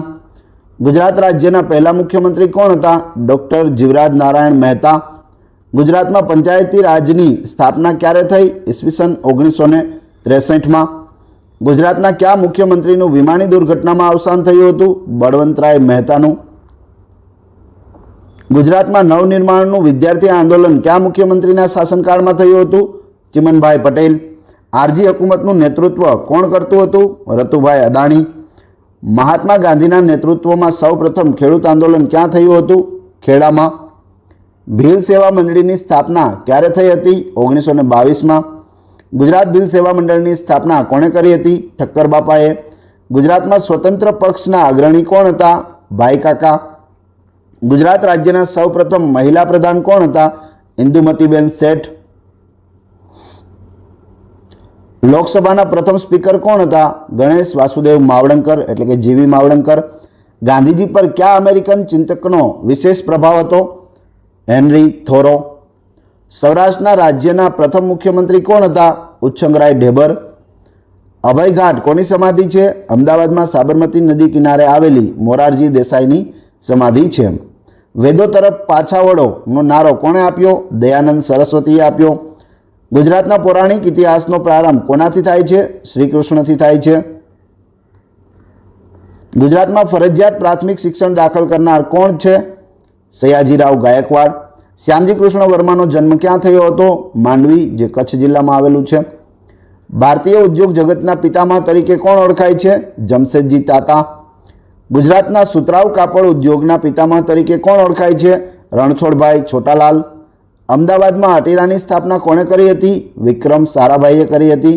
ગુજરાત રાજ્યના પહેલા મુખ્યમંત્રી કોણ હતા? ડૉક્ટર જીવરાજ નારાયણ મહેતા. ગુજરાતમાં પંચાયતી રાજની સ્થાપના ક્યારે થઈ? ઈસવીસન 1963માં. ગુજરાતના કયા મુખ્યમંત્રીનું વિમાની દુર્ઘટનામાં અવસાન થયું હતું? બળવંતરાય મહેતાનું. ગુજરાતમાં નવનિર્માણનું વિદ્યાર્થી આંદોલન કયા મુખ્યમંત્રીના શાસનકાળમાં થયું હતું? ચિમનભાઈ પટેલ. આરજી હુકુમતનું નેતૃત્વ કોણ કરતું હતું? રતુભાઈ અદાણી. મહાત્મા ગાંધીના નેતૃત્વમાં સૌપ્રથમ ખેડૂત આંદોલન ક્યાં થયું હતું? ખેડામાં. ભીલ સેવા મંડળીની સ્થાપના ક્યારે થઈ હતી? 1922માં. ગુજરાત ભીલ સેવા મંડળની સ્થાપના કોણે કરી હતી? ઠક્કર બાપાએ. ગુજરાતમાં સ્વતંત્ર પક્ષના અગ્રણી કોણ હતા? ભાઈ કાકા. ગુજરાત રાજ્યના સૌપ્રથમ મહિલા પ્રધાન કોણ હતા? ઇન્દુમતીબેન શેઠ. લોકસભાના પ્રથમ સ્પીકર કોણ હતા? ગણેશ વાસુદેવ માવડંકર એટલે કે જીવી માવડંકર. ગાંધીજી પર કયા અમેરિકન ચિંતકનો વિશેષ પ્રભાવ હતો? હેનરી થોરો. સૌરાષ્ટ્રના રાજ્યના પ્રથમ મુખ્યમંત્રી કોણ હતા? ઉચ્છંગરાય ઢેબર. અભયઘાટ કોની સમાધિ છે? અમદાવાદમાં સાબરમતી નદી કિનારે આવેલી મોરારજી દેસાઈની સમાધિ છે. વેદો તરફ પાછા વળોનો નારો કોણે આપ્યો? દયાનંદ સરસ્વતીએ આપ્યો. ગુજરાતના પૌરાણિક ઇતિહાસનો પ્રારંભ કોનાથી થાય છે? શ્રી કૃષ્ણથી થાય છે. ગુજરાતમાં ફરજિયાત પ્રાથમિક શિક્ષણ દાખલ કરનાર કોણ છે? સયાજીરાવ ગાયકવાડ. શ્યામજી કૃષ્ણ વર્માનો જન્મ ક્યાં થયો હતો? માંડવી, જે કચ્છ જિલ્લામાં આવેલું છે. ભારતીય ઉદ્યોગ જગતના પિતામહ તરીકે કોણ ઓળખાય છે? જમશેદજી તાતા. ગુજરાતના સુતરાઉ કાપડ ઉદ્યોગના પિતામહ તરીકે કોણ ઓળખાય છે? રણછોડભાઈ છોટાલાલ. અમદાવાદમાં અટીરાની સ્થાપના કોણે કરી હતી? વિક્રમ સારાભાઈએ કરી હતી.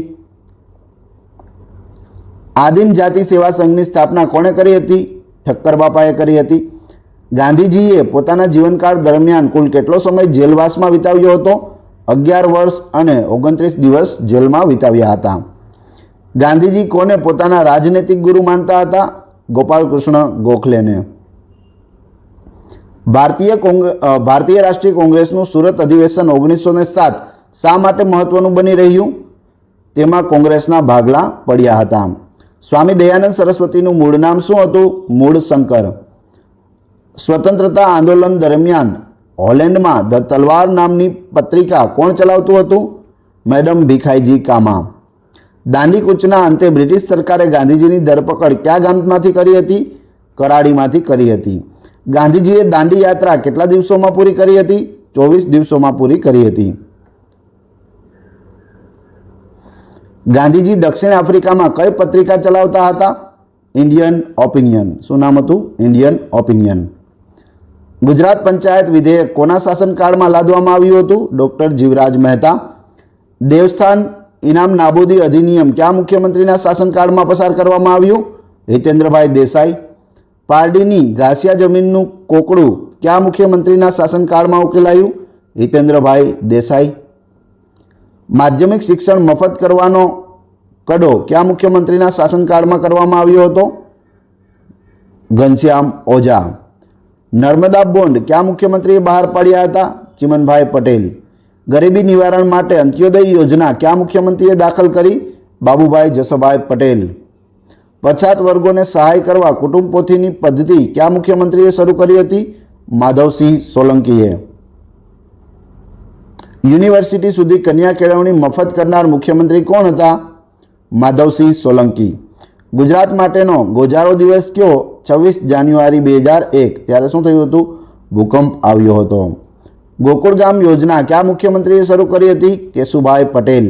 આદિમ જાતિ સેવા સંઘની સ્થાપના કોણે કરી હતી? ઠક્કર બાપાએ કરી હતી. ગાંધીજીએ પોતાના જીવનકાળ દરમિયાન કુલ કેટલો સમય જેલવાસમાં વિતાવ્યો હતો? 11 વર્ષ અને 29 દિવસ જેલમાં વિતાવ્યા હતા. ગાંધીજી કોને પોતાના રાજનૈતિક ગુરુ માનતા હતા? ગોપાલકૃષ્ણ ગોખલેને. ભારતીય રાષ્ટ્રીય કોંગ્રેસનું સુરત અધિવેશન 1907 શા માટે મહત્વનું બની રહ્યું? તેમાં કોંગ્રેસના ભાગલા પડ્યા હતા. સ્વામી દયાનંદ સરસ્વતીનું મૂળ નામ શું હતું? મૂળશંકર. સ્વતંત્રતા આંદોલન દરમિયાન હોલેન્ડમાં ધ તલવાર નામની પત્રિકા કોણ ચલાવતું હતું? મેડમ ભીખાઈજી કામા. દાંડી કૂચના અંતે બ્રિટિશ સરકારે ગાંધીજીની ધરપકડ કયા ગામમાંથી કરી હતી? કરાડીમાંથી કરી હતી. ગાંધીજીએ દાંડી યાત્રા કેટલા દિવસોમાં પૂરી કરી હતી? 24 દિવસોમાં પૂરી કરી હતી. ગાંધીજી દક્ષિણ આફ્રિકામાં કઈ પત્રિકા ચલાવતા હતા? Indian opinion. શું નામ હતું? Indian opinion. ગુજરાત પંચાયત વિધેયક કોના શાસનકાળમાં લાદવામાં આવ્યું હતું? ડૉક્ટર જીવરાજ મહેતા. દેવસ્થાન ઇનામ નાબૂદી અધિનિયમ કયા મુખ્યમંત્રીના શાસનકાળમાં પસાર કરવામાં આવ્યું? હિતેન્દ્રભાઈ દેસાઈ. પારડીની ઘાસિયા જમીનનું કોકડું કયા મુખ્યમંત્રીના શાસનકાળમાં ઉકેલાયું? હિતેન્દ્રભાઈ દેસાઈ. માધ્યમિક શિક્ષણ મફત કરવાનો કડો કયા મુખ્યમંત્રીના શાસનકાળમાં કરવામાં આવ્યો હતો? ઘનશ્યામ ઓઝા. નર્મદા બોન્ડ કયા મુખ્યમંત્રીએ બહાર પાડ્યા હતા? ચિમનભાઈ પટેલ. ગરીબી નિવારણ માટે અંત્યોદય યોજના કયા મુખ્યમંત્રીએ દાખલ કરી? બાબુભાઈ જસભાઈ પટેલ. પછાત વર્ગોને સહાય કરવા કુટુંબ પોથીની પદ્ધતિ કયા મુખ્યમંત્રીએ શરૂ કરી હતી? માધવસિંહ સોલંકીએ. યુનિવર્સિટી સુધી કન્યા કેળવણી મફત કરનાર મુખ્યમંત્રી કોણ હતા? માધવસિંહ સોલંકી. ગુજરાત માટેનો ગોજારો દિવસ કયો? 26 જાન્યુઆરી 2001. ત્યારે શું થયું હતું? ભૂકંપ આવ્યો હતો. ગોકુળગામ યોજના કયા મુખ્યમંત્રીએ શરૂ કરી હતી? કેશુભાઈ પટેલ.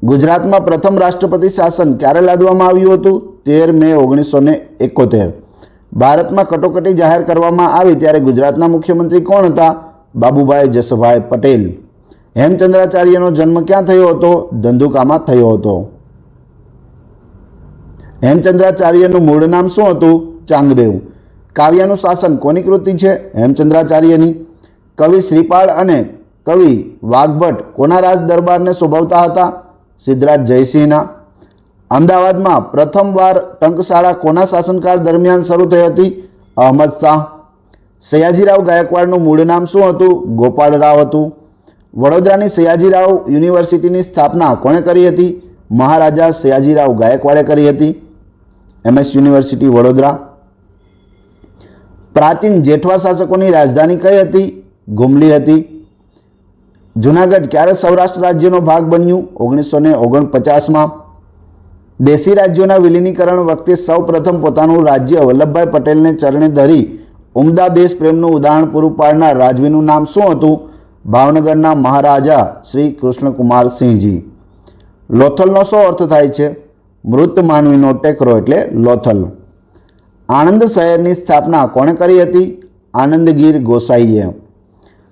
ગુજરાતમાં પ્રથમ રાષ્ટ્રપતિ શાસન ક્યારે લાદવામાં આવ્યું હતું? 13 મે 1971. ભારતમાં કટોકટી જાહેર કરવામાં આવી ત્યારે ગુજરાતના મુખ્યમંત્રી કોણ હતા? બાબુભાઈ જસભાઈ પટેલ. હેમચંદ્રાચાર્યનો જન્મ ક્યાં થયો હતો? ધંધુકામાં થયો હતો. હેમચંદ્રાચાર્યનું મૂળ નામ શું હતું? ચાંગદેવ. કાવ્યનું શાસન કોની કૃતિ છે? હેમચંદ્રાચાર્યની. કવિ શ્રીપાળ અને કવિ વાઘભટ્ટ કોના રાજ દરબારને શોભવતા હતા? સિદ્ધરાજ જયસિંહના. અમદાવાદમાં પ્રથમવાર ટંકશાળા કોના શાસનકાળ દરમિયાન શરૂ થઈ હતી? અહમદ શાહ. સયાજીરાવ ગાયકવાડનું મૂળ નામ શું હતું? ગોપાળરાવ હતું. વડોદરાની સયાજીરાવ યુનિવર્સિટીની સ્થાપના કોણે કરી હતી? મહારાજા સયાજીરાવ ગાયકવાડે કરી હતી. MS university Vadodara. પ્રાચીન જેઠવા શાસકોની રાજધાની કઈ હતી? ગુમલી હતી. જૂનાગઢ ક્યારે સૌરાષ્ટ્ર રાજ્યનો ભાગ બન્યું? 1949માં. દેશી રાજ્યોના વિલીનીકરણ વખતે સૌ પ્રથમ પોતાનું રાજ્ય વલ્લભભાઈ પટેલને ચરણે ધરી ઉમદા દેશ પ્રેમનું ઉદાહરણ પૂરું પાડનાર રાજવીનું નામ શું હતું? ભાવનગરના મહારાજા શ્રી કૃષ્ણકુમાર સિંહજી. લોથલનો શું અર્થ થાય છે? મૃત માનવીનો ટેકરો એટલે લોથલ. આણંદ શહેરની સ્થાપના કોણે કરી હતી? આનંદગીર ગોસાઈએ.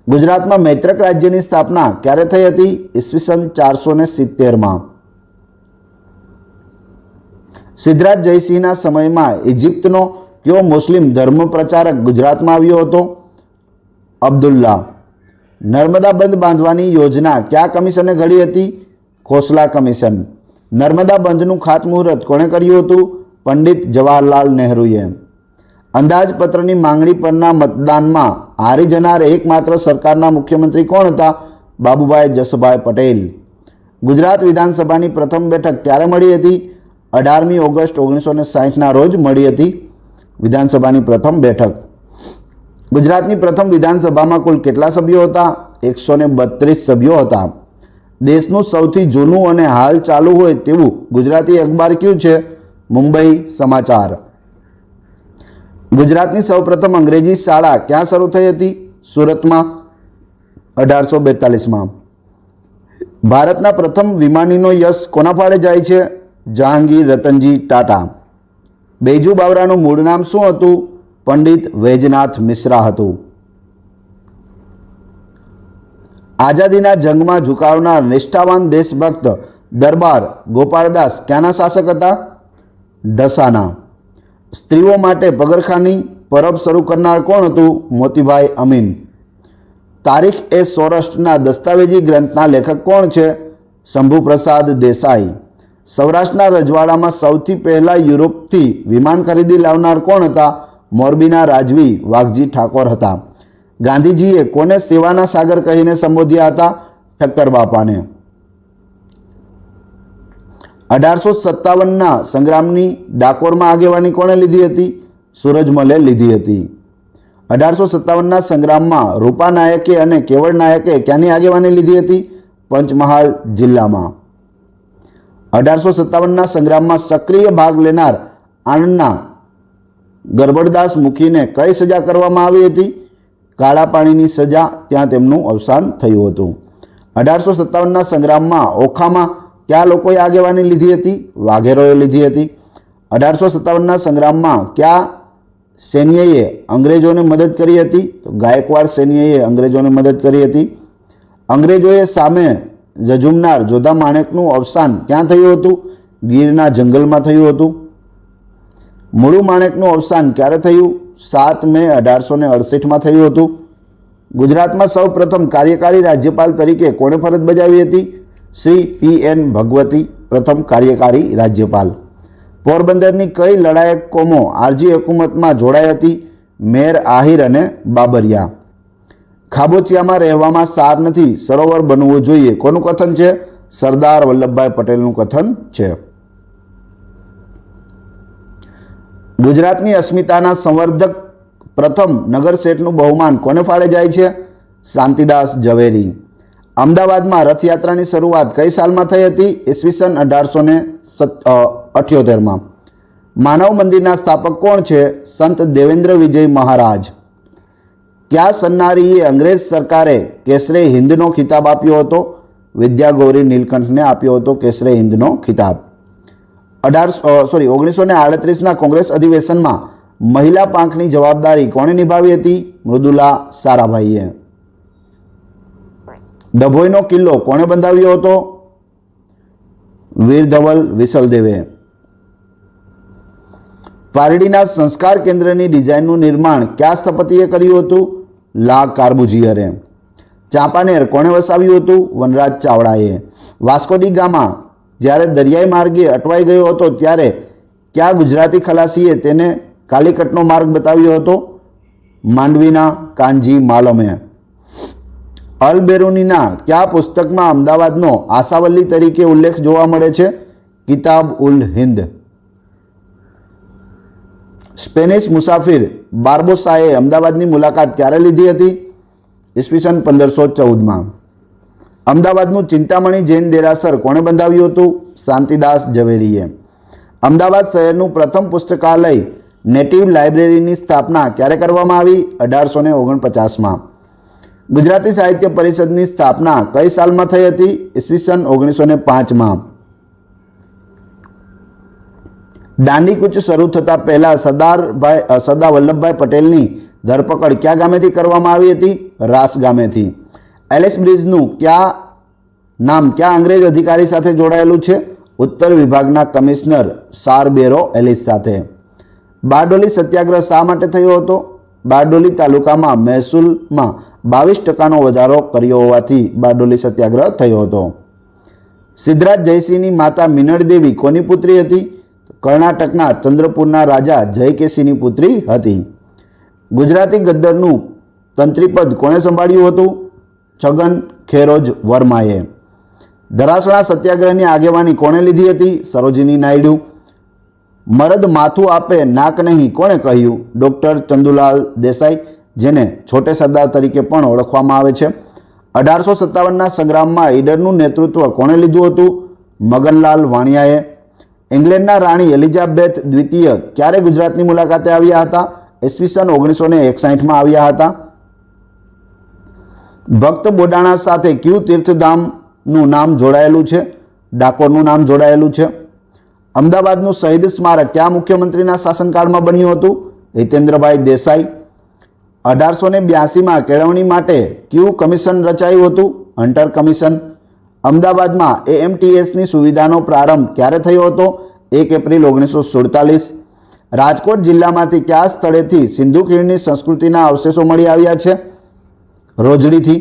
ગુજરાતમાં મૈત્રક રાજ્યની સ્થાપના ક્યારે થઈ હતી? ઈસવીસન 470માં. સિદ્ધરાજ જયસિંહના સમયમાં ઇજિપ્તનો કયો મુસ્લિમ ધર્મ પ્રચારક ગુજરાતમાં આવ્યો હતો? અબ્દુલ્લા. નર્મદા બંધ બાંધવાની યોજના કયા કમિશને ઘડી હતી? ખોસલા કમિશન. નર્મદા બંધનું ખાતમુહૂર્ત કોણે કર્યું હતું? પંડિત જવાહરલાલ નહેરુએ. અંદાજપત્રની માંગણી પરના મતદાનમાં હારી જનાર એકમાત્ર સરકારના મુખ્યમંત્રી કોણ હતા? બાબુભાઈ જસભાઈ પટેલ. ગુજરાત વિધાનસભાની પ્રથમ બેઠક ક્યારે મળી હતી? 18મી ઓગસ્ટ 1960ના રોજ મળી હતી વિધાનસભાની પ્રથમ બેઠક. ગુજરાતની પ્રથમ વિધાનસભામાં કુલ કેટલા સભ્યો હતા? 132 સભ્યો હતા. દેશનું સૌથી જૂનું અને હાલ ચાલુ હોય તેવું ગુજરાતી અખબાર કયું છે? મુંબઈ સમાચાર. ગુજરાતની સૌપ્રથમ અંગ્રેજી શાળા ક્યાં શરૂ થઈ હતી? સુરતમાં 1842માં. ભારતના પ્રથમ વિમાનીનો યશ કોના ફાળે જાય છે? જહાંગીર રતનજી ટાટા. બેજુ બાવરાનું મૂળ નામ શું હતું? પંડિત વૈજનાથ મિશ્રા હતું. આઝાદીના જંગમાં ઝુકાવનાર નિષ્ઠાવાન દેશભક્ત દરબાર ગોપાળદાસ ક્યાંના શાસક હતા? ઢસાના. સ્ત્રીઓ માટે પગરખાની પરબ શરૂ કરનાર કોણ હતું? મોતીભાઈ અમીન. તારીખ એ સૌરાષ્ટ્રના દસ્તાવેજી ગ્રંથના લેખક કોણ છે? શંભુપ્રસાદ દેસાઈ. સૌરાષ્ટ્રના રજવાડામાં સૌથી પહેલાં યુરોપથી વિમાન ખરીદી લાવનાર કોણ હતા? મોરબીના રાજવી વાઘજી ઠાકોર હતા. ગાંધીજીએ કોને સેવાના સાગર કહીને સંબોધ્યા હતા? ઠક્કર બાપાને. 1857ના સંગ્રામની ડાકોરમાં આગેવાની કોણે લીધી હતી? સૂરજમલે લીધી હતી. 1857ના સંગ્રામમાં રૂપા નાયકે અને કેવળ નાયકે ક્યાંની આગેવાની લીધી હતી? પંચમહાલ જિલ્લામાં. 1857ના સંગ્રામમાં સક્રિય ભાગ લેનાર આણંદના ગરબડદાસ મુખીને કઈ સજા કરવામાં આવી હતી? કાળા પાણીની સજા. ત્યાં તેમનું અવસાન થયું હતું. 1857ના સંગ્રામમાં ઓખામાં કયા લોકોએ આગેવાની લીધી હતી? વાઘેરોએ લીધી હતી. 1857ના સંગ્રામમાં કયા સૈન્યએ અંગ્રેજોને મદદ કરી હતી? તો ગાયકવાડ સૈન્યએ અંગ્રેજોને મદદ કરી હતી. અંગ્રેજોએ સામે ઝઝુમનાર જોધા માણેકનું અવસાન ક્યાં થયું હતું? ગીરના જંગલમાં થયું હતું. મુળુ માણેકનું અવસાન ક્યારે થયું? 7 મે 1868માં થયું હતું. ગુજરાતમાં સૌ પ્રથમ કાર્યકારી રાજ્યપાલ તરીકે કોણે ફરજ બજાવી હતી? શ્રી P.N. ભગવતી પ્રથમ કાર્યકારી રાજ્યપાલ. પોરબંદરની કઈ લડાયક કોમો આરજી હુકુમતમાં જોડાઈ હતી? મેર આહિર અને બાબરિયા. ખાબોચિયામાં રહેવામાં સાર નથી, સરોવર બનવું જોઈએ. કોનું કથન છે? સરદાર વલ્લભભાઈ પટેલનું કથન છે. ગુજરાતની અસ્મિતાના સંવર્ધક પ્રથમ નગરશેઠનું બહુમાન કોને ફાળે જાય છે? શાંતિદાસ ઝવેરી. અમદાવાદમાં રથયાત્રાની શરૂઆત કઈ સાલમાં થઈ હતી? ઈસવીસન 1878માં. માનવ મંદિરના સ્થાપક કોણ છે? સંત દેવેન્દ્ર વિજય મહારાજ. કયા સન્નારીએ અંગ્રેજ સરકારે કેસરે હિન્દનો ખિતાબ આપ્યો હતો? વિદ્યાગૌરી નીલકંઠને આપ્યો હતો કેસરે હિન્દનો ખિતાબ. 1938ના કોંગ્રેસ અધિવેશનમાં મહિલા પાંખની જવાબદારી કોણે નિભાવી હતી? મૃદુલા સારાભાઈએ. ડભોઈનો કિલ્લો કોણે બંધાવ્યો હતો? વીર ધવલ વિસલદેવે. પારડીના સંસ્કાર કેન્દ્રની ડિઝાઇનનું નિર્માણ કયા સ્થપતિએ કર્યું હતું? લા કાર્બુજીયરે. ચાંપાનેર કોણે વસાવ્યું હતું? વનરાજ ચાવડાએ. વાસ્કો ડી ગામા જ્યારે દરિયાઈ માર્ગે અટવાઈ ગયો હતો ત્યારે કયા ગુજરાતી ખલાસીએ તેને કાલિકટનો માર્ગ બતાવ્યો હતો? માંડવીના કાનજી માલમે. અલ બેરુનીના કયા પુસ્તકમાં અમદાવાદનો આશાવલ્લી તરીકે ઉલ્લેખ જોવા મળે છે? કિતાબ ઉલ હિન્દ. સ્પેનિશ મુસાફિર બાર્બોસાએ અમદાવાદની મુલાકાત ક્યારે લીધી હતી? ઈસવીસન 1514માં. અમદાવાદનું ચિંતામણી જૈન દેરાસર કોણે બંધાવ્યું હતું? શાંતિદાસ ઝવેરીએ. અમદાવાદ શહેરનું પ્રથમ પુસ્તકાલય નેટિવ લાઇબ્રેરીની સ્થાપના ક્યારે કરવામાં આવી? 1849માં. ગુજરાતી સાહિત્ય પરિષદની સ્થાપના કઈ સાલમાં થઈ હતી? ઈસવીસન 1905માં. દાંડીકૂચ શરૂ થતાં પહેલાં સરદાર વલ્લભભાઈ પટેલની ધરપકડ કયા ગામેથી કરવામાં આવી હતી? રાસ ગામેથી. એલિસ બ્રિજનું નામ કયા અંગ્રેજ અધિકારી સાથે જોડાયેલું છે? ઉત્તર વિભાગના કમિશનર સારબેરો એલિસ સાથે. બારડોલી સત્યાગ્રહ શા માટે થયો હતો? બારડોલી તાલુકામાં મહેસૂલમાં 22% વધારો કર્યો હોવાથી બારડોલી સત્યાગ્રહ થયો હતો. સિદ્ધરાજ જયસિંહની માતા મિનળ દેવી કોની પુત્રી હતી? કર્ણાટકના ચંદ્રપુરના રાજા જયકેશીની પુત્રી હતી. ગુજરાતી ગદ્દરનું તંત્રીપદ કોણે સંભાળ્યું હતું? છગન ખેરોજ વર્માએ. ધરાસણા સત્યાગ્રહની આગેવાની કોણે લીધી હતી? સરોજિની નાયડુ. મરદ માથું આપે નાક નહીં કોણે કહ્યું? ડૉક્ટર ચંદુલાલ દેસાઈ, જેને છોટે સરદાર તરીકે પણ ઓળખવામાં આવે છે. 1857ના સંગ્રામમાં ઈડરનું નેતૃત્વ કોણે લીધું હતું? મગનલાલ વાણિયાએ. ઇંગ્લેન્ડના રાણી એલિઝાબેથ દ્વિતીય ક્યારે ગુજરાતની મુલાકાતે આવ્યા હતા? ઈસવીસન 1961માં આવ્યા હતા. ભક્ત બોડાણા સાથે કયું તીર્થધામનું નામ જોડાયેલું છે? ડાકોરનું નામ જોડાયેલું છે. અમદાવાદનું શહીદ સ્મારક કયા મુખ્યમંત્રીના શાસનકાળમાં બન્યું હતું? હિતેન્દ્રભાઈ દેસાઈ. 1882માં કેળવણી માટે કયું કમિશન રચાયું હતું? Hunter commission. અમદાવાદમાં AMTSની સુવિધાનો પ્રારંભ ક્યારે થયો હતો? 1 એપ્રિલ 1947. રાજકોટ જિલ્લામાંથી કયા સ્થળેથી સિંધુ ખીણની સંસ્કૃતિના અવશેષો મળી આવ્યા છે? રોજડીથી.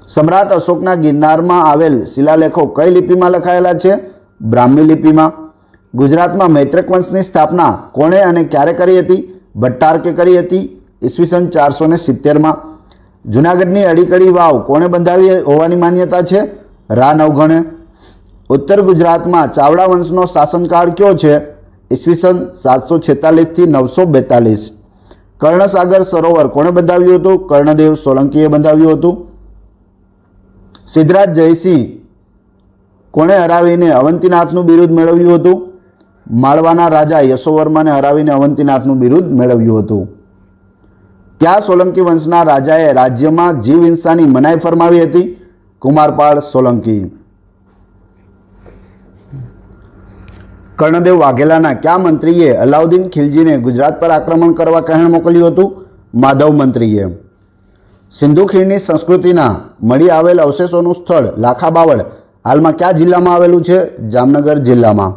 સમ્રાટ અશોકના ગિરનારમાં આવેલ શિલાલેખો કઈ લિપિમાં લખાયેલા છે? બ્રાહ્મી લિપિમાં. ગુજરાતમાં મૈત્રક વંશની સ્થાપના કોણે અને ક્યારે કરી હતી? ભટ્ટારકે કરી હતી ઈસવીસન 470માં. જૂનાગઢની અડીકડી વાવ કોણે બંધાવી હોવાની માન્યતા છે? રા નવઘણે. ઉત્તર ગુજરાતમાં ચાવડા વંશનો શાસનકાળ કયો છે? ઈસવીસન 746થી 942. કર્ણસાગર સરોવર કોણે બંધાવ્યું હતું? કર્ણદેવ સોલંકીએ બંધાવ્યું હતું. સિદ્ધરાજ જયસિંહ કોણે હરાવીને અવંતીનાથનું બિરુદ મેળવ્યું હતું? માળવાના રાજા યશોવર્માને હરાવીને અવંતીનાથનું બિરુદ મેળવ્યું હતું. કયા સોલંકી વંશના રાજાએ રાજ્યમાં જીવ હિંસાની મનાઈ ફરમાવી હતી? કુમારપાળ સોલંકી. કર્ણદેવ વાઘેલાના કયા મંત્રીએ અલાઉદ્દીન ખિલજીને ગુજરાત પર આક્રમણ કરવા કહેણ મોકલ્યું હતું? માધવ મંત્રીએ. સિંધુ ખીણની સંસ્કૃતિના મળી આવેલ અવશેષોનું સ્થળ લાખા બાવળ હાલમાં કયા જિલ્લામાં આવેલું છે? જામનગર જિલ્લામાં.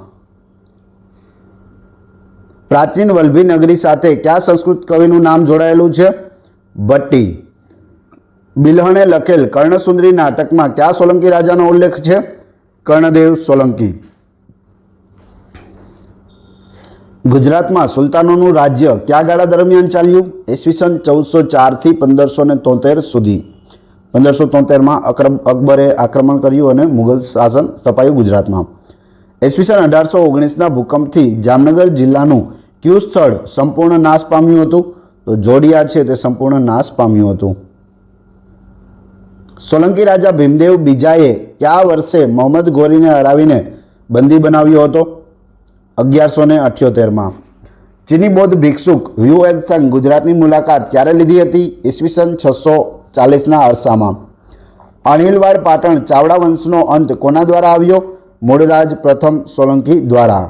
પ્રાચીન વલ્લભી નગરી સાથે કયા સંસ્કૃત કવિનું નામ જોડાયેલું છે? ભટ્ટી. બિલ્હણે લખેલ કર્ણસુંદરી નાટકમાં કયા સોલંકી રાજાનો ઉલ્લેખ છે? કર્ણદેવ સોલંકી. ગુજરાતમાં સુલતાનોનું રાજ્ય કયા ગાળા દરમિયાન ચાલ્યું? ઈસવીસન 1404થી 1573 સુધી. 1573માં અકબરે આક્રમણ કર્યું અને મુગલ શાસન સ્થપાયું ગુજરાતમાં. ઈસવીસન 1819ના ભૂકંપથી જામનગર જિલ્લાનું કયું સ્થળ સંપૂર્ણ નાશ પામ્યું હતું? તો જોડિયા છે તે સંપૂર્ણ નાશ પામ્યું હતું. સોલંકી રાજા ભીમદેવ બીજાએ કયા વર્ષે મોહમ્મદ ગોરીને હરાવીને બંદી બનાવ્યો હતો? 1178માં. ચીની બૌદ્ધ ભિક્ષુક હ્યુએત્સંગ ગુજરાતની મુલાકાત ક્યારે લીધી હતી? ઈસવીસન 640ના અરસામાં. અણહિલવાડ પાટણ ચાવડા વંશનો અંત કોના દ્વારા આવ્યો? મૂળરાજ પ્રથમ સોલંકી દ્વારા.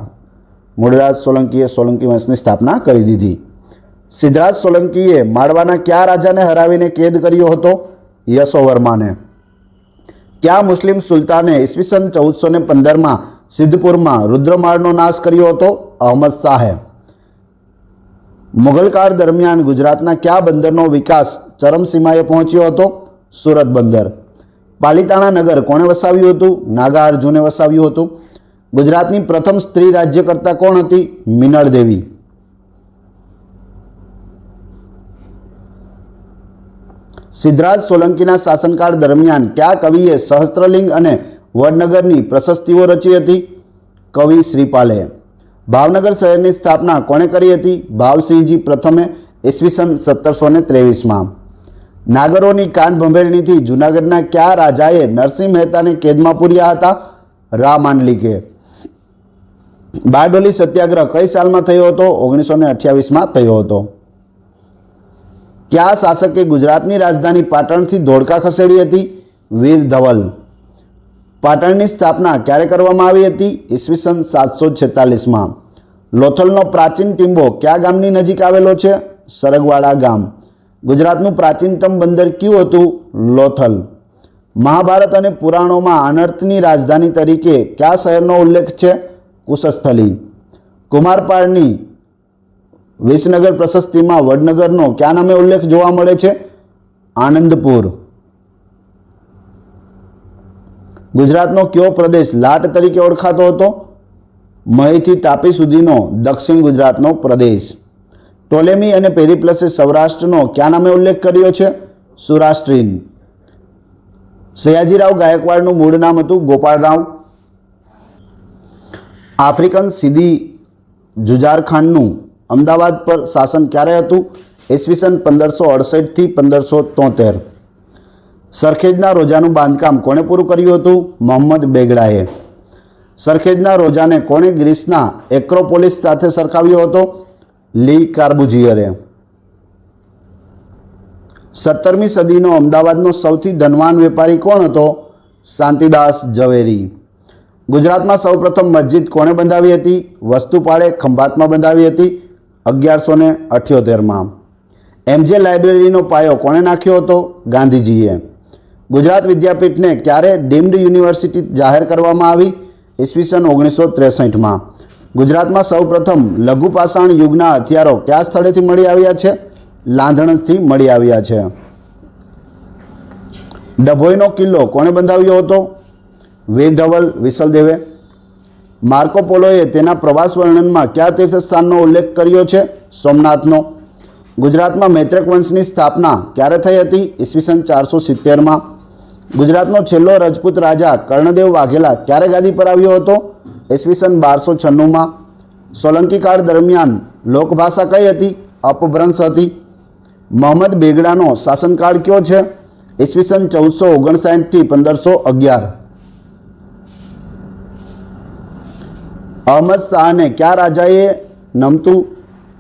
મૂળરાજ સોલંકીએ સોલંકી વંશની સ્થાપના કરી દીધી. સિદ્ધરાજ સોલંકીએ માળવાના કયા રાજાને હરાવીને કેદ કર્યો હતો? યશોવર્માને. કયા મુસ્લિમ સુલતાને ઈસવીસન 1415માં સિદ્ધપુરમાં રુદ્રમાળનો નાશ કર્યો હતો? અહમદ શાહે. મુગલકાળ દરમિયાન ગુજરાતના કયા બંદરનો વિકાસ ચરમસીમાએ પહોંચ્યો હતો? સુરત બંદર. પાલિતાણા નગર કોણે વસાવ્યું હતું? નાગા અર્જુને વસાવ્યું હતું. ગુજરાતની પ્રથમ સ્ત્રી રાજ્યકર્તા કોણ હતી? મિનળ દેવી. સિદ્ધરાજ સોલંકીના શાસનકાળ દરમિયાન કયા કવિએ સહસ્ત્રલિંગ અને વડનગરની પ્રશસ્તિઓ રચી હતી? કવિ શ્રીપાલે. ભાવનગર શહેરની સ્થાપના કોણે કરી હતી? ભાવસિંહજી પ્રથમે ઈસવીસન 1723માં. નાગરોની કાન ભંભેરણીથી જૂનાગઢના કયા રાજાએ નરસિંહ મહેતાને કેદમાં પૂર્યા હતા? રા માંડલિકે. બારડોલી સત્યાગ્રહ કઈ સાલમાં થયો હતો? 1928માં થયો હતો. કયા શાસકે ગુજરાતની રાજધાની પાટણથી ધોળકા ખસેડી હતી? વીર ધવલ. પાટણની સ્થાપના ક્યારે કરવામાં આવી હતી? ઈસવીસન 746માં. લોથલનો પ્રાચીન ટીંબો કયા ગામની નજીક આવેલો છે? સરગવાડા ગામ. ગુજરાતનું પ્રાચીનતમ બંદર કયું હતું? લોથલ. મહાભારત અને પુરાણોમાં અનર્થની રાજધાની તરીકે કયા શહેરનો ઉલ્લેખ છે? કુશસ્થલી. કુમારપાળની વિસનગર પ્રશસ્તિમાં વડનગરનો કયા નામે ઉલ્લેખ જોવા મળે છે? આનંદપુર. ગુજરાતનો કયો પ્રદેશ લાટ તરીકે ઓળખાતો હતો? મહીથી તાપી સુધીનો દક્ષિણ ગુજરાતનો પ્રદેશ. ટોલેમી અને પેરિપ્લસે સૌરાષ્ટ્રનો કયા નામે ઉલ્લેખ કર્યો છે? સૌરાષ્ટ્રીન. સયાજીરાવ ગાયકવાડનું મૂળ નામ હતું ગોપાળરાવ. આફ્રિકન સિદી જુજારખાનનું અમદાવાદ પર શાસન ક્યારે હતું? ઈસવીસન 1568થી 1573. સરખેજના રોજાનું બાંધકામ કોણે પૂરું કર્યું હતું? મોહમ્મદ બેગડાએ. સરખેજના રોજાને કોણે ગ્રીસના એક્રોપોલિસ સાથે સરખાવ્યો હતો? લી કાર્બુઝિયરે. 17મી સદીનો અમદાવાદનો સૌથી ધનવાન વેપારી કોણ હતો? શાંતિદાસ ઝવેરી. ગુજરાતમાં સૌપ્રથમ મસ્જિદ કોણે બંધાવી હતી? વસ્તુપાળે ખંભાતમાં બંધાવી હતી 1178માં. એમજે લાઇબ્રેરીનો પાયો કોણે નાખ્યો હતો? ગાંધીજીએ. ગુજરાત વિદ્યાપીઠને ક્યારે ડીમ્ડ યુનિવર્સિટી જાહેર કરવામાં આવી? ઈસવીસન 1963માં. ગુજરાતમાં સૌપ્રથમ લઘુ પાષાણ યુગના હથિયારો કયા સ્થળેથી મળી આવ્યા છે? લાંધણથી મળી આવ્યા છે. ડભોઈનો કિલ્લો કોણે બંધાવ્યો હતો? વીર ધવલ વિસલદેવે. માર્કો પોલોએ તેના પ્રવાસ વર્ણનમાં કયા તીર્થસ્થાનનો ઉલ્લેખ કર્યો છે? સોમનાથનો. ગુજરાતમાં મૈત્રક વંશની સ્થાપના ક્યારે થઈ હતી? ઈસવીસન 470માં. ગુજરાતનો છેલ્લો રજપૂત રાજા કર્ણદેવ વાઘેલા ક્યારે ગાદી પર આવ્યો હતો? ઈસવીસન 1296માં. સોલંકી કાળ દરમિયાન લોકભાષા કઈ હતી? અપભ્રંશ હતી. મોહમ્મદ બેગડાનો શાસનકાળ કયો છે? ઈસવીસન 1459થી 1511. અહમદ શાહને કયા રાજાએ નમતું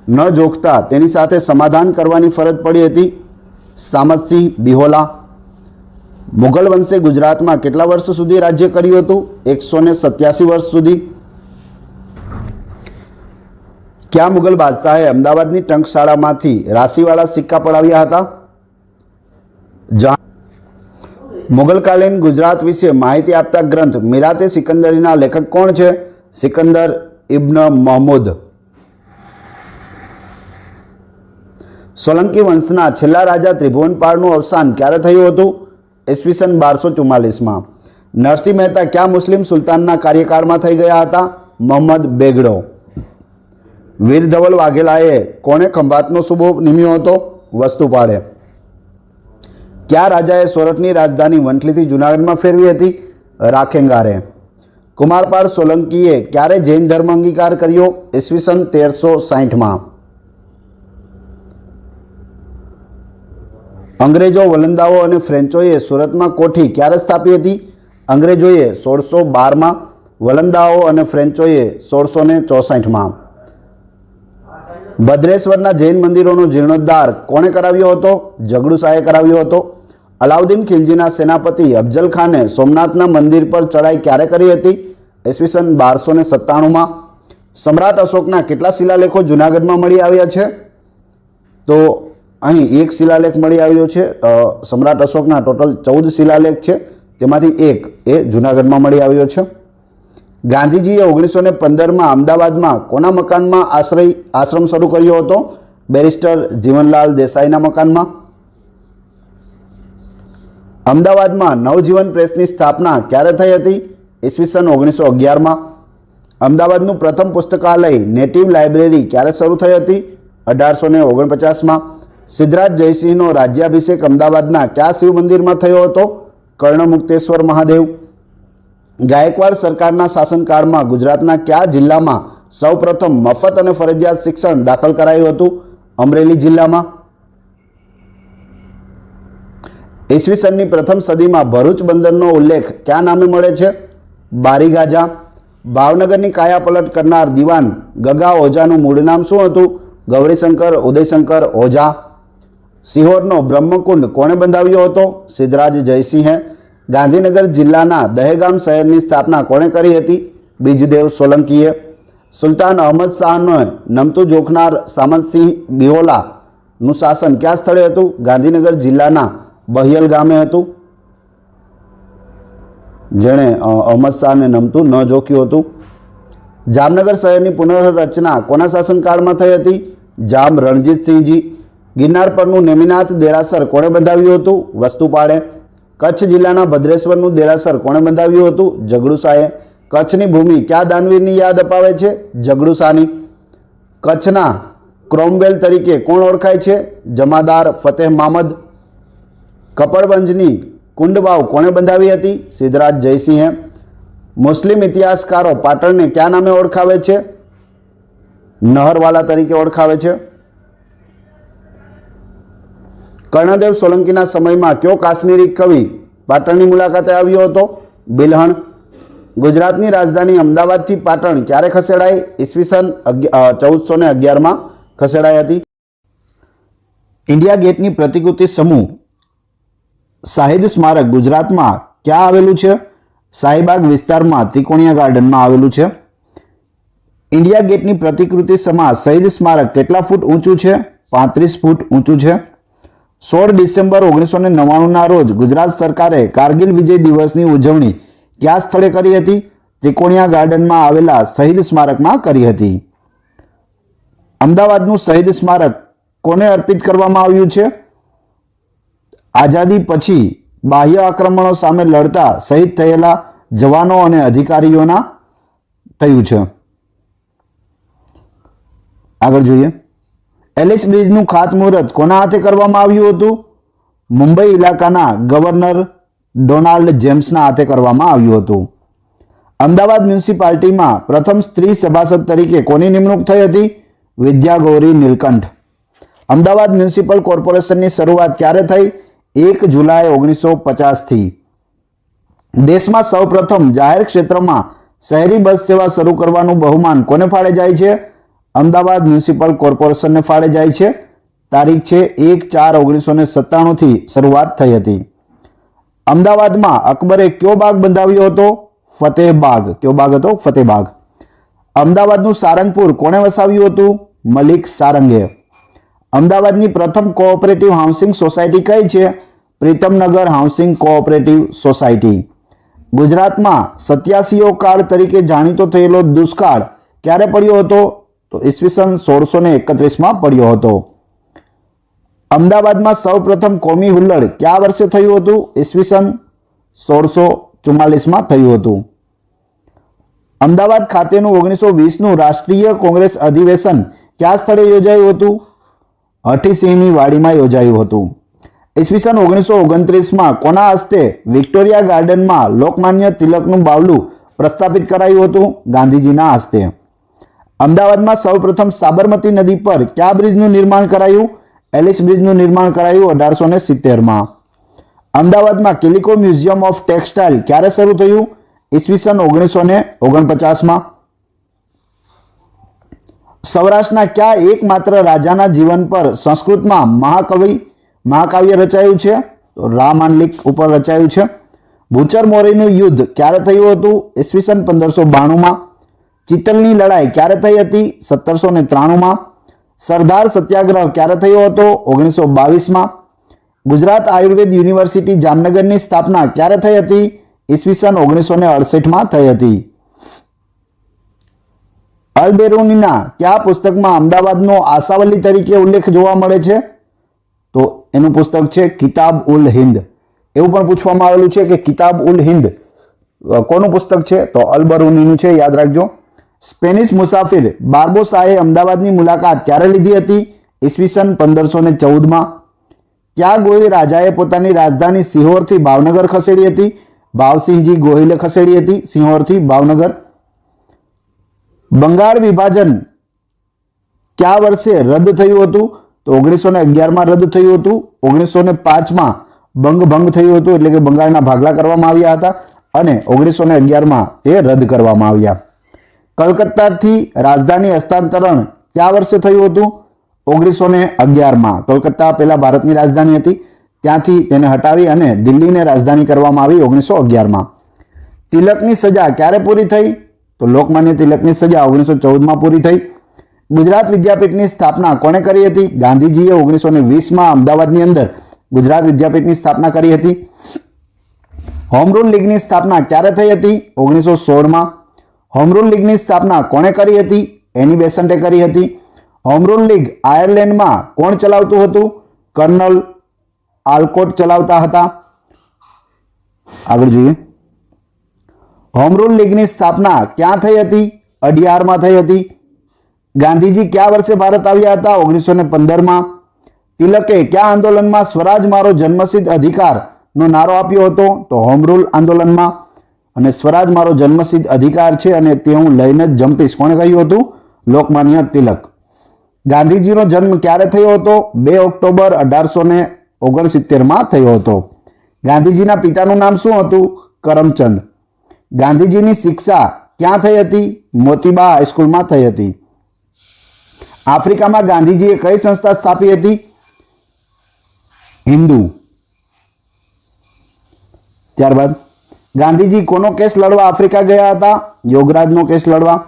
ન જોખતા તેની સાથે સમાધાન કરવાની ફરજ પડી હતી? સામતસિંહ બિહોલા. મુગલ વંશે ગુજરાતમાં કેટલા વર્ષ સુધી રાજ્ય કર્યું હતું? 187 વર્ષ સુધી. કયા મુગલ બાદશાહે અમદાવાદની ટંકશાળામાંથી રાશિવાળા સિક્કા પડાવ્યા હતા? મુગલકાલીન ગુજરાત વિશે માહિતી આપતા ગ્રંથ મિરાતે સિકંદરીના લેખક કોણ છે? સિકંદર ઇબ્ન મહમૂદ. સોલંકી વંશના છેલ્લા રાજા ત્રિભુવનપાળનું અવસાન ક્યારે થયું હતું? ઈસવીસન 1244માં. નરસિંહ મહેતા કયા મુસ્લિમ સુલતાનના કાર્યકાળમાં થઈ ગયા હતા? મોહમ્મદ બેગડો. વીર ધવલ વાઘેલાએ કોણે ખંભાતનો સૂબો નિમ્યો હતો? વસ્તુપાળે. કયા રાજાએ સોરઠની રાજધાની વંથલીથી જૂનાગઢમાં ફેરવી હતી? રાખેંગારે. કુમારપાળ સોલંકીએ ક્યારે જૈન ધર્મ અંગીકાર કર્યો? ઈસવીસન 1360માં. અંગ્રેજો, વલંદાઓ અને ફ્રેન્ચોએ સુરતમાં કોઠી ક્યારે સ્થાપી હતી? અંગ્રેજોએ 1612માં, વલંદાઓ અને ફ્રેન્ચોએ 1664માં. ભદ્રેશ્વરના જૈન મંદિરોનો જીર્ણોદ્ધાર કોણે કરાવ્યો હતો? ઝઘડુશાહે કરાવ્યો હતો. અલાઉદ્દીન ખિલજીના સેનાપતિ અફઝલ ખાને સોમનાથના મંદિર પર ચડાઈ ક્યારે કરી હતી? ઈસવીસન 1297માં. સમ્રાટ અશોકના કેટલા શિલાલેખો જૂનાગઢમાં મળી આવ્યા છે? તો અહીં એક શિલાલેખ મળી આવ્યો છે. સમ્રાટ અશોકના ટોટલ 14 શિલાલેખ છે, તેમાંથી એક એ જૂનાગઢમાં મળી આવ્યો છે. ગાંધીજીએ 1915માં અમદાવાદમાં કોના મકાનમાં આશ્રમ શરૂ કર્યો હતો? બેરિસ્ટર જીવનલાલ દેસાઈના મકાનમાં. અમદાવાદમાં નવજીવન પ્રેસની સ્થાપના ક્યારે થઈ હતી? ઈસવીસન 1911માં. અમદાવાદનું પ્રથમ પુસ્તકાલય નેટિવ લાઇબ્રેરી ક્યારે શરૂ થઈ હતી? 1849માં. સિદ્ધરાજ જયસિંહનો રાજ્યાભિષેક અમદાવાદના કયા શિવ મંદિરમાં થયો હતો? કર્ણમુક્તેશ્વર મહાદેવ. ગાયકવાડ સરકારના શાસનકાળમાં ગુજરાતના કયા જિલ્લામાં સૌપ્રથમ મફત અને ફરજિયાત શિક્ષણ દાખલ કરાયું હતું? અમરેલી જિલ્લામાં. ઈસવીસનની પ્રથમ સદીમાં ભરૂચ બંદરનો ઉલ્લેખ કયા નામે મળે છે? બારીગાજા. ભાવનગરની કાયાપલટ કરનાર દિવાન ગગા ઓઝાનું મૂળ નામ શું હતું? ગૌરીશંકર ઉદયશંકર ઓઝા. સિહોરનો બ્રહ્મકુંડ કોણે બંધાવ્યો હતો? સિદ્ધરાજ જયસિંહે. ગાંધીનગર જિલ્લાના દહેગામ શહેરની સ્થાપના કોણે કરી હતી? બીજદેવ સોલંકીએ. સુલતાન અહમદ શાહનો નમતું જોખનાર સામતસિંહ બિહોલાનું શાસન કયા સ્થળે હતું? ગાંધીનગર જિલ્લાના બહિયલ ગામે હતું, જેણે અહમદ શાહને નમતું ન જોખ્યું હતું. જામનગર શહેરની પુનઃરચના કોના શાસનકાળમાં થઈ હતી? જામ રણજીતસિંહજી. ગિરનાર પરનું નેમિનાથ દેરાસર કોણે બંધાવ્યું હતું? વસ્તુપાળે. કચ્છ જિલ્લાના ભદ્રેશ્વરનું દેરાસર કોણે બંધાવ્યું હતું? ઝઘડુશાહે. કચ્છની ભૂમિ કયા દાનવીરની યાદ અપાવે છે? ઝઘડુશાહની. કચ્છના ક્રોમવેલ તરીકે કોણ ઓળખાય છે? જમાદાર ફતેહ મામદ. કપડવંજની કુંડવાવ કોણે બંધાવી હતી? સિદ્ધરાજ જયસિંહે. મુસ્લિમ ઇતિહાસકારો પાટણને કયા નામે ઓળખાવે છે? નહરવાલા તરીકે ઓળખાવે છે. કર્ણદેવ સોલંકીના સમયમાં કયો કાશ્મીરી કવિ પાટણની મુલાકાતે આવ્યો હતો? બિલહણ. ગુજરાતની રાજધાની અમદાવાદથી પાટણ ક્યારે ખસેડાઈ? ઈસવીસન 1411માં ખસેડાઈ હતી. ઇન્ડિયા ગેટની પ્રતિકૃતિ સમૂહ શાહિદ સ્મારક ગુજરાતમાં ક્યાં આવેલું છે? શાહીબાગ વિસ્તારમાં ત્રિકોણીયા ગાર્ડનમાં આવેલું છે. ઇન્ડિયા ગેટની પ્રતિકૃતિ સમા શહીદ સ્મારક કેટલા ફૂટ ઊંચું છે? 35 ફૂટ ઊંચું છે. 16 ડિસેમ્બર 1999ના રોજ ગુજરાત સરકારે કારગિલ વિજય દિવસની ઉજવણી કયા સ્થળે કરી હતી? ત્રિકોણિયા ગાર્ડનમાં આવેલા શહીદ સ્મારકમાં કરી હતી. અમદાવાદનું શહીદ સ્મારક કોને અર્પિત કરવામાં આવ્યું છે? આઝાદી પછી બાહ્ય આક્રમણો સામે લડતા શહીદ થયેલા જવાનો અને અધિકારીઓના થયું છે. આગળ જોઈએ. એલિસ બ્રિજનું ખાતમુહૂર્ત કોના હાથે કરવામાં આવ્યું હતું? મુંબઈ ઇલાકાના ગવર્નર ડોનાલ્ડ જેમ્સના હાથે કરવામાં આવ્યું હતું. અમદાવાદ મ્યુનિસિપાલિટીમાં પ્રથમ સ્ત્રી સભાસદ તરીકે કોની નિમણૂક થઈ હતી? વિદ્યા ગૌરી નીલકંઠ. અમદાવાદ મ્યુનિસિપલ કોર્પોરેશનની શરૂઆત ક્યારે થઈ? 1 જુલાઈ 1950થી. દેશમાં સૌપ્રથમ જાહેર ક્ષેત્રમાં શહેરી બસ સેવા શરૂ કરવાનું બહુમાન કોને ફાળે જાય છે? અમદાવાદ મ્યુનિસિપલ કોર્પોરેશનને ફાળે જાય છે. તારીખ છે 1/4/1997થી શરૂઆત થઈ હતી. અમદાવાદમાં અકબરે કયો બાગ બંધાવ્યો હતો? ફતેહબાગ. કયો બાગ હતો? ફતેહબાગ. અમદાવાદનું સારંગપુર કોણે વસાવ્યું હતું? મલિક સારંગે. અમદાવાદની પ્રથમ કોઓપરેટિવ હાઉસિંગ સોસાયટી કઈ છે? પ્રીતમનગર હાઉસિંગ કોઓપરેટિવ સોસાયટી. ગુજરાતમાં 87ઓ કાળ તરીકે જાણીતો થયેલો દુષ્કાળ ક્યારે પડ્યો હતો? તો ઈસવીસન 1631માં પડ્યો હતો. અમદાવાદમાં સૌપ્રથમ કોમી હુલ્લડ કયા વર્ષે થયું હતું? ઈસવીસન 1644માં થયું હતું. અમદાવાદ ખાતેનું 1920નું રાષ્ટ્રીય કોંગ્રેસ અધિવેશન કયા સ્થળે યોજાયું હતું? હઠીસિંહની વાડીમાં યોજાયું હતું. ઈસવીસન 1929માં કોના હસ્તે વિક્ટોરિયા ગાર્ડનમાં લોકમાન્ય તિલકનું બાવલું પ્રસ્થાપિત કરાયું હતું? ગાંધીજીના હસ્તે. અમદાવાદમાં સૌપ્રથમ સાબરમતી નદી પર કયા બ્રિજનું નિર્માણ કરાયું? એલિસ બ્રિજનું નિર્માણ કરાયું 1870માં. અમદાવાદમાં કિલિકો મ્યુઝિયમ ઓફ ટેક્સટાઇલ ક્યારે શરૂ થયું? ઈસવીસન 1949માં. સૌરાષ્ટ્રના કયા એકમાત્ર રાજાના જીવન પર સંસ્કૃતમાં મહાકાવ્ય રચાયું છે? તો રામાયણ ઉપર રચાયું છે. ભૂચર મોરીનું યુદ્ધ ક્યારે થયું હતું? ઈસવીસન 1592માં. ચિત્તલની લડાઈ ક્યારે થઈ હતી? 1793માં. સરદાર સત્યાગ્રહ ક્યારે થયો હતો? 1922માં. ગુજરાત આયુર્વેદ યુનિવર્સિટી જામનગરની સ્થાપના ક્યારે થઈ હતી? ઈસવીસન 1968માં થઈ હતી. અલ-બેરૂનીના કયા પુસ્તકમાં અમદાવાદનો આશાવલી તરીકે ઉલ્લેખ જોવા મળે છે? તો એનું પુસ્તક છે કિતાબ ઉલ હિન્દ. એવું પણ પૂછવામાં આવેલું છે કે કિતાબ ઉલ હિન્દ કોનું પુસ્તક છે? તો અલ-બેરૂનીનું છે, યાદ રાખજો. સ્પેનિશ મુસાફિર બાર્બોસાએ અમદાવાદની મુલાકાત ક્યારે લીધી હતી? ઈસવીસન 1514માં. કયા ગોહિલ રાજાએ પોતાની રાજધાની સિહોરથી ભાવનગર ખસેડી હતી? ભાવસિંહજી ગોહિલે ખસેડી હતી સિહોરથી ભાવનગર. બંગાળ વિભાજન કયા વર્ષે રદ થયું હતું? તો 1911માં રદ થયું હતું. 1905માં ભંગ થયું હતું, એટલે કે બંગાળના ભાગલા કરવામાં આવ્યા હતા અને 1911માં તે રદ કરવામાં આવ્યા. કલકત્તાથી રાજધાની હસ્તાંતરણ કયા વર્ષે થયું હતું? 1911માં. કલકત્તા પહેલા ભારતની રાજધાની હતી, ત્યાંથી તેને હટાવી અને દિલ્હીને રાજધાની કરવામાં આવી 1911માં. તિલકની સજા ક્યારે પૂરી થઈ? તો લોકમાન્ય તિલકની સજા 1914માં પૂરી થઈ. ગુજરાત વિદ્યાપીઠની સ્થાપના કોણે કરી હતી? ગાંધીજીએ 1920માં અમદાવાદની અંદર ગુજરાત વિદ્યાપીઠની સ્થાપના કરી હતી. હોમ રૂલ લીગની સ્થાપના ક્યારે થઈ હતી? 1916માં. હોમ રૂલ લીગની સ્થાપના કોણે કરી હતી? એની બેસન્ટે કરી હતી. હોમ રૂલ લીગ આયર્લેન્ડમાં કોણ ચલાવતું હતું? કર્નલ આલ્કોટ ચલાવતા હતા. આગળ જોઈએ. હોમ રૂલ લીગની સ્થાપના ક્યાં થઈ હતી? અડિયારમાં થઈ હતી. ગાંધીજી કયા વર્ષે ભારત આવ્યા હતા? 1915માં. તિલકે કયા આંદોલનમાં સ્વરાજ મારો જન્મસિદ્ધ અધિકારનો નારો આપ્યો હતો? તો હોમ રૂલ આંદોલનમાં. અને સ્વરાજ મારો જન્મસિદ્ધ અધિકાર છે અને તે હું લઈને જ જંપીશ કોણે કહ્યું હતું? લોકમાન્ય તિલક. ગાંધીજીનો જન્મ ક્યારે થયો હતો? 2 ઓક્ટોબર 1869માં થયો હતો. ગાંધીજીના પિતાનું નામ શું હતું? કરમચંદ. ગાંધીજીની શિક્ષા ક્યાં થઈ હતી? મોતીબા હાઈસ્કૂલમાં થઈ હતી. આફ્રિકામાં ગાંધીજીએ કઈ સંસ્થા સ્થાપી હતી? હિન્દુ. ત્યારબાદ ગાંધીજી કોનો કેસ લડવા આફ્રિકા ગયા હતા? યોગરાજનો કેસ લડવા.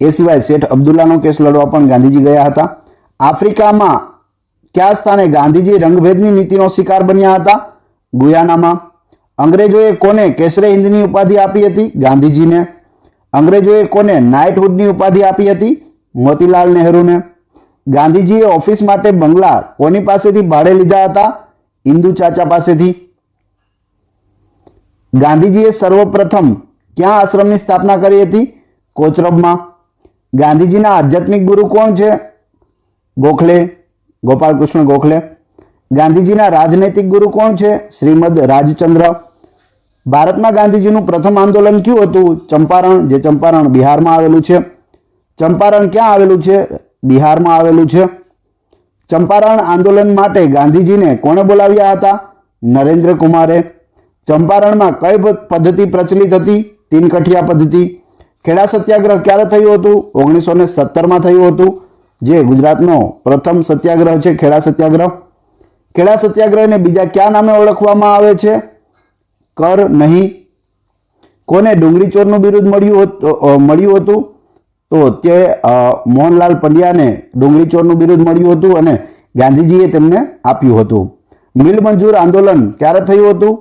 એ સિવાય શેઠ અબ્દુલ્લાનો કેસ લડવા પણ ગાંધીજી ગયા હતા. આફ્રિકામાં કયા સ્થાને ગાંધીજી રંગભેદની નીતિનો શિકાર બન્યા હતા? ગુયાનામાં. અંગ્રેજોએ કોને કેસરે હિન્દની ઉપાધિ આપી હતી? ગાંધીજીને. અંગ્રેજોએ કોને નાઇટહુડની ઉપાધિ આપી હતી? મોતીલાલ નહેરુને. ગાંધીજીએ ઓફિસ માટે બંગલા કોની પાસેથી ભાડે લીધા હતા? ઇન્દુ ચાચા પાસેથી. ગાંધીજીએ સર્વપ્રથમ ક્યાં આશ્રમની સ્થાપના કરી હતી? કોચરબમાં. ગાંધીજીના આધ્યાત્મિક ગુરુ કોણ છે? ગોખલે, ગોપાલકૃષ્ણ ગોખલે. ગાંધીજીના રાજનૈતિક ગુરુ કોણ છે? શ્રીમદ રાજચંદ્ર. ભારતમાં ગાંધીજીનું પ્રથમ આંદોલન કયું હતું? ચંપારણ, જે ચંપારણ બિહારમાં આવેલું છે. ચંપારણ ક્યાં આવેલું છે? બિહારમાં આવેલું છે. ચંપારણ આંદોલન માટે ગાંધીજીને કોણે બોલાવ્યા હતા? નરેન્દ્ર કુમારે. ચંપારણમાં કઈ પદ્ધતિ પ્રચલિત હતી? તીનકઠિયા પદ્ધતિ. ખેડા સત્યાગ્રહ ક્યારે થયું હતું? 1917માં થયું હતું, જે ગુજરાતનો પ્રથમ સત્યાગ્રહ છે, ખેડા સત્યાગ્રહ. ખેડા સત્યાગ્રહને બીજા કયા નામે ઓળખવામાં આવે છે? કર નહીં. કોને ડુંગળી ચોરનું બિરુદ મળ્યું હતું? તો તે મોહનલાલ પંડ્યાને ડુંગળી ચોરનું બિરુદ મળ્યું હતું અને ગાંધીજીએ તેમને આપ્યું હતું. મિલ મજૂર આંદોલન ક્યારે થયું હતું?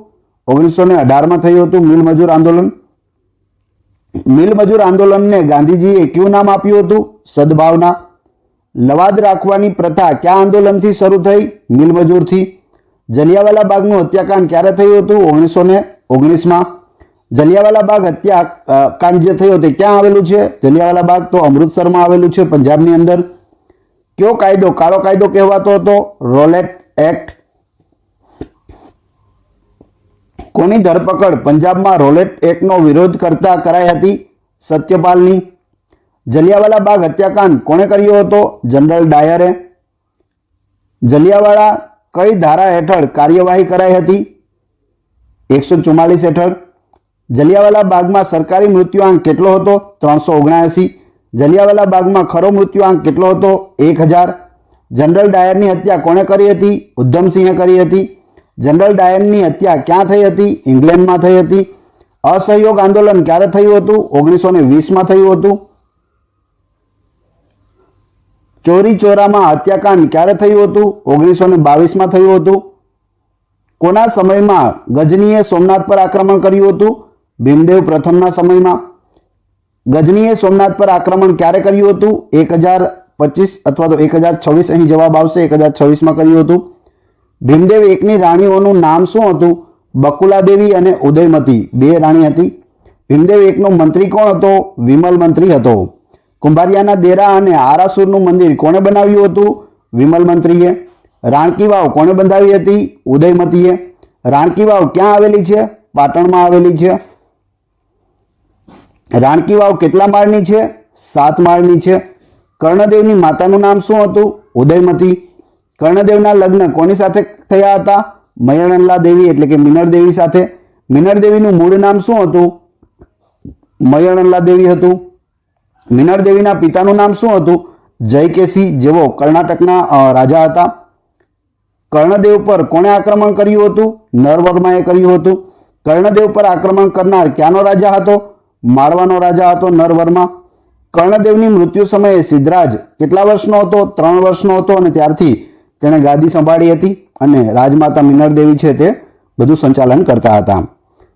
1918માં થયું હતું મિલ મજૂર આંદોલન. મિલ મજૂર આંદોલનને ગાંધીજીએ કયું નામ આપ્યું હતું? સદભાવના. લવાદ રાખવાની પ્રથા કયા આંદોલનથી શરૂ થઈ? મિલ મજૂરથી. જલિયાવાલા બાગનું હત્યાકાંડ ક્યારે થયું હતું? 1919માં. જલિયાવાલા બાગ હત્યાકાંડ જે થયો તે ક્યાં આવેલું છે? જલિયાવાલા બાગ તો અમૃતસરમાં આવેલું છે, પંજાબની અંદર. કયો કાયદો કાળો કાયદો કહેવાતો હતો? Rowlatt act. કોની ધરપકડ પંજાબમાં રોલેટ એક્ટનો વિરોધ કરતા કરાઈ હતી? સત્યપાલની. જલિયાવાલા બાગ હત્યાકાંડ કોણે કર્યો હતો? જનરલ ડાયરે. જલિયાવાલા કઈ ધારા હેઠળ કાર્યવાહી કરાઈ હતી? 144 હેઠળ. જલિયાવાલા બાગમાં સરકારી મૃત્યુઆંક કેટલો હતો? 379. જલિયાવાલા બાગમાં ખરો મૃત્યુઆંક કેટલો હતો? 1000. જનરલ ડાયરની હત્યા કોણે કરી હતી? ઉધમસિંહે કરી હતી. જનરલ ડાયરની હત્યા ક્યાં થઈ હતી? ઇંગ્લેન્ડમાં થઈ હતી. અસહયોગ આંદોલન ક્યારે થયું હતું? 1920માં થયું હતું. ચોરી ચોરામાં હત્યાકાંડ ક્યારે થયું હતું? 1922માં થયું હતું. કોના સમયમાં ગજનીએ સોમનાથ પર આક્રમણ કર્યું હતું? ભીમદેવ પ્રથમના સમયમાં. ગજનીએ સોમનાથ પર આક્રમણ ક્યારે કર્યું હતું? 1025 અથવા તો 1026, અહીં જવાબ આવશે. 1026માં કર્યું હતું. ભીમદેવ એકની રાણીઓનું નામ શું હતું? બકુલા દેવી અને ઉદયમતી, બે રાણી હતી. ભીમદેવ એકનો મંત્રી કોણ હતો? વિમલ મંત્રી હતો. કુંભારિયાના દેરા અને આરાસુરનું મંદિર કોણે બનાવ્યું હતું? વિમલ મંત્રીએ. રાણકી વાવ કોણે બંધાવી હતી? ઉદયમતીએ. રાણકી વાવ ક્યાં આવેલી છે? પાટણમાં આવેલી છે. રાણકી વાવ કેટલા માળની છે? 7 માળની છે. કર્ણદેવની માતાનું નામ શું હતું? ઉદયમતી. કર્ણદેવના લગ્ન કોની સાથે થયા હતા? મયણલા દેવી એટલે કે મિનળ દેવી સાથે. મિનળ દેવીનું મૂળ નામ શું હતું? મયણલા દેવી હતું. મિનળ દેવીના પિતાનું નામ શું હતું? જયકેસી, જેઓ કર્ણાટકના રાજા હતા. કર્ણદેવ પર કોણે આક્રમણ કર્યું હતું? નરવર્માએ કર્યું હતું. કર્ણદેવ પર આક્રમણ કરનાર ક્યાંનો રાજા હતો? માળવાનો રાજા હતો નરવર્મા. કર્ણદેવની મૃત્યુ સમયે સિદ્ધરાજ કેટલા વર્ષનો હતો? 3 વર્ષનો હતો અને ત્યારથી તેણે ગાદી સંભાળી હતી અને રાજમાતા મિનળ દેવી છે તે બધું સંચાલન કરતા હતા.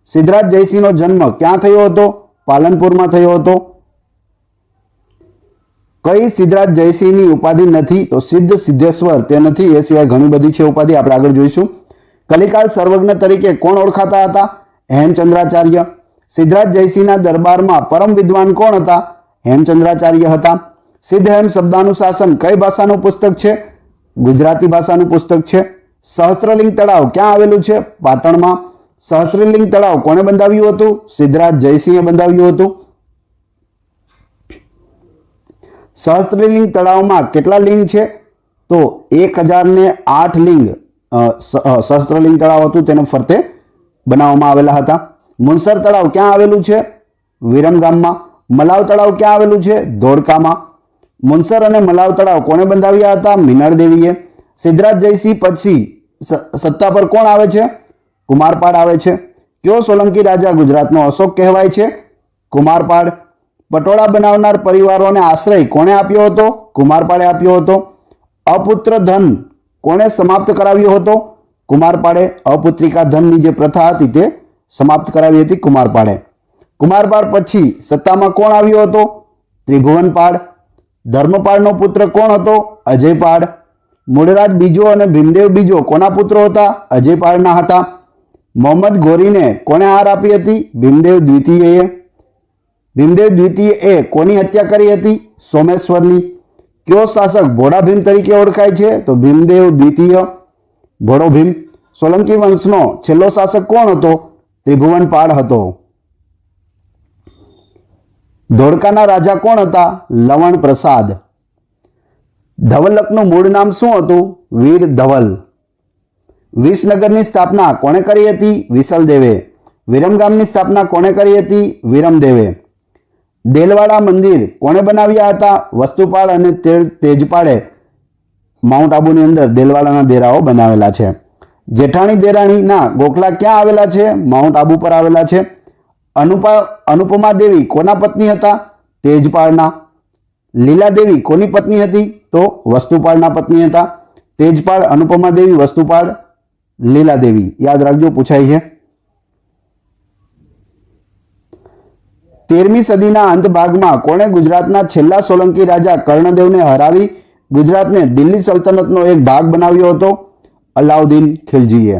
સિદ્ધરાજ જયસિંહનો જન્મ ક્યાં થયો હતો? પાલનપુરમાં થયો હતો. કઈ સિદ્ધરાજ જયસિંહની ઉપાધિ નથી? તો સિદ્ધ સિદ્ધેશ્વર તે નથી. એ સિવાય ઘણી બધી છે ઉપાધિ, આપણે આગળ જોઈશું. કલિકાલ સર્વજ્ઞ તરીકે કોણ ઓળખાતા હતા? હેમચંદ્રાચાર્ય. સિદ્ધરાજ જયસિંહના દરબારમાં પરમ વિદ્વાન કોણ હતા? હેમચંદ્રાચાર્ય હતા. સિદ્ધહેમ શબ્દાનુશાસન કઈ ભાષાનું પુસ્તક છે? ગુજરાતી ભાષાનું પુસ્તક છે. સહસ્ત્રલિંગ તળાવ ક્યાં આવેલું છે? પાટણમાં. સહસ્ત્રલિંગ તળાવ કોણે બંધાવ્યું હતું? સિદ્ધરાજ જયસિંહે બંધાવ્યું હતું. સહસ્ત્રલિંગ તળાવમાં કેટલા લિંગ છે? તો 1008 લિંગ સહસ્ત્રલિંગ તળાવ હતું, તેને ફરતે બનાવવામાં આવેલા હતા. મુનસર તળાવ ક્યાં આવેલું છે? વિરમગામમાં. મલાવ તળાવ ક્યાં આવેલું છે? ધોળકામાં. મુનસર અને મલાવ તળાવ કોણે બંધાવ્યા હતા? મિનળ દેવીએ. સિદ્ધરાજ જયસિંહ પછી સત્તા પર કોણ આવે છે? કુમારપાળ આવે છે. કયો સોલંકી રાજા ગુજરાતનો અશોક કહેવાય છે? કુમારપાળ. પટોળા બનાવનાર પરિવારોને આશ્રય કોણે આપ્યો હતો? કુમારપાળે આપ્યો હતો. અપુત્ર ધન કોણે સમાપ્ત કરાવ્યો હતો? કુમારપાળે. અપુત્રિકા ધનની જે પ્રથા હતી તે સમાપ્ત કરાવી હતી કુમારપાળે. કુમારપાળ પછી સત્તામાં કોણ આવ્યો હતો? ત્રિભુવનપાળ. ધર્મપાળનો પુત્ર કોણ હતો? અજયપાળ. મૂળરાજ બીજો અને ભીમદેવ બીજો કોના પુત્રો હતા? અજયપાળના હતા. મોહમ્મદ ઘોરીને કોણે હાર આપી હતી? ભીમદેવ દ્વિતીયએ. ભીમદેવ દ્વિતીયએ કોની હત્યા કરી હતી? સોમેશ્વરની. કયો શાસક ભોળા ભીમ તરીકે ઓળખાય છે? તો ભીમદેવ દ્વિતીય, ભોળો ભીમ. સોલંકી વંશનો છેલ્લો શાસક કોણ હતો? ત્રિભુવનપાળ હતો. ધોળકાના રાજા કોણ હતા? લવણ પ્રસાદ. ધવલકનું મૂળ નામ શું હતું? વીર ધવલ. વિસનગરની સ્થાપના કોણે કરી હતી? વિસલદેવે. વિરમગામની સ્થાપના કોણે કરી હતી? વિરમદેવે. દેલવાડા મંદિર કોણે બનાવ્યા હતા? વસ્તુપાળ અને તેજપાળે માઉન્ટ આબુની અંદર દેલવાડાના દેરાઓ બનાવેલા છે. જેઠાણી દેરાણીના ગોખલા ક્યાં આવેલા છે? માઉન્ટ આબુ પર આવેલા છે. અનુપમા દેવી કોના પત્ની હતા? તેજપાળના. લીલાદેવી કોની પત્ની હતી? તો વસ્તુપાળના પત્ની હતા. તેજપાળ, અનુપમા દેવી, વસ્તુપાળ, લીલાદેવી. યાદ રાખજો, પૂછાય છે. 13મી સદીના અંત ભાગમાં કોણે ગુજરાતના છેલ્લા સોલંકી રાજા કર્ણદેવને હરાવી ગુજરાતને દિલ્હી સલ્તનતનો એક ભાગ બનાવ્યો હતો? અલાઉદ્દીન ખિલજીએ.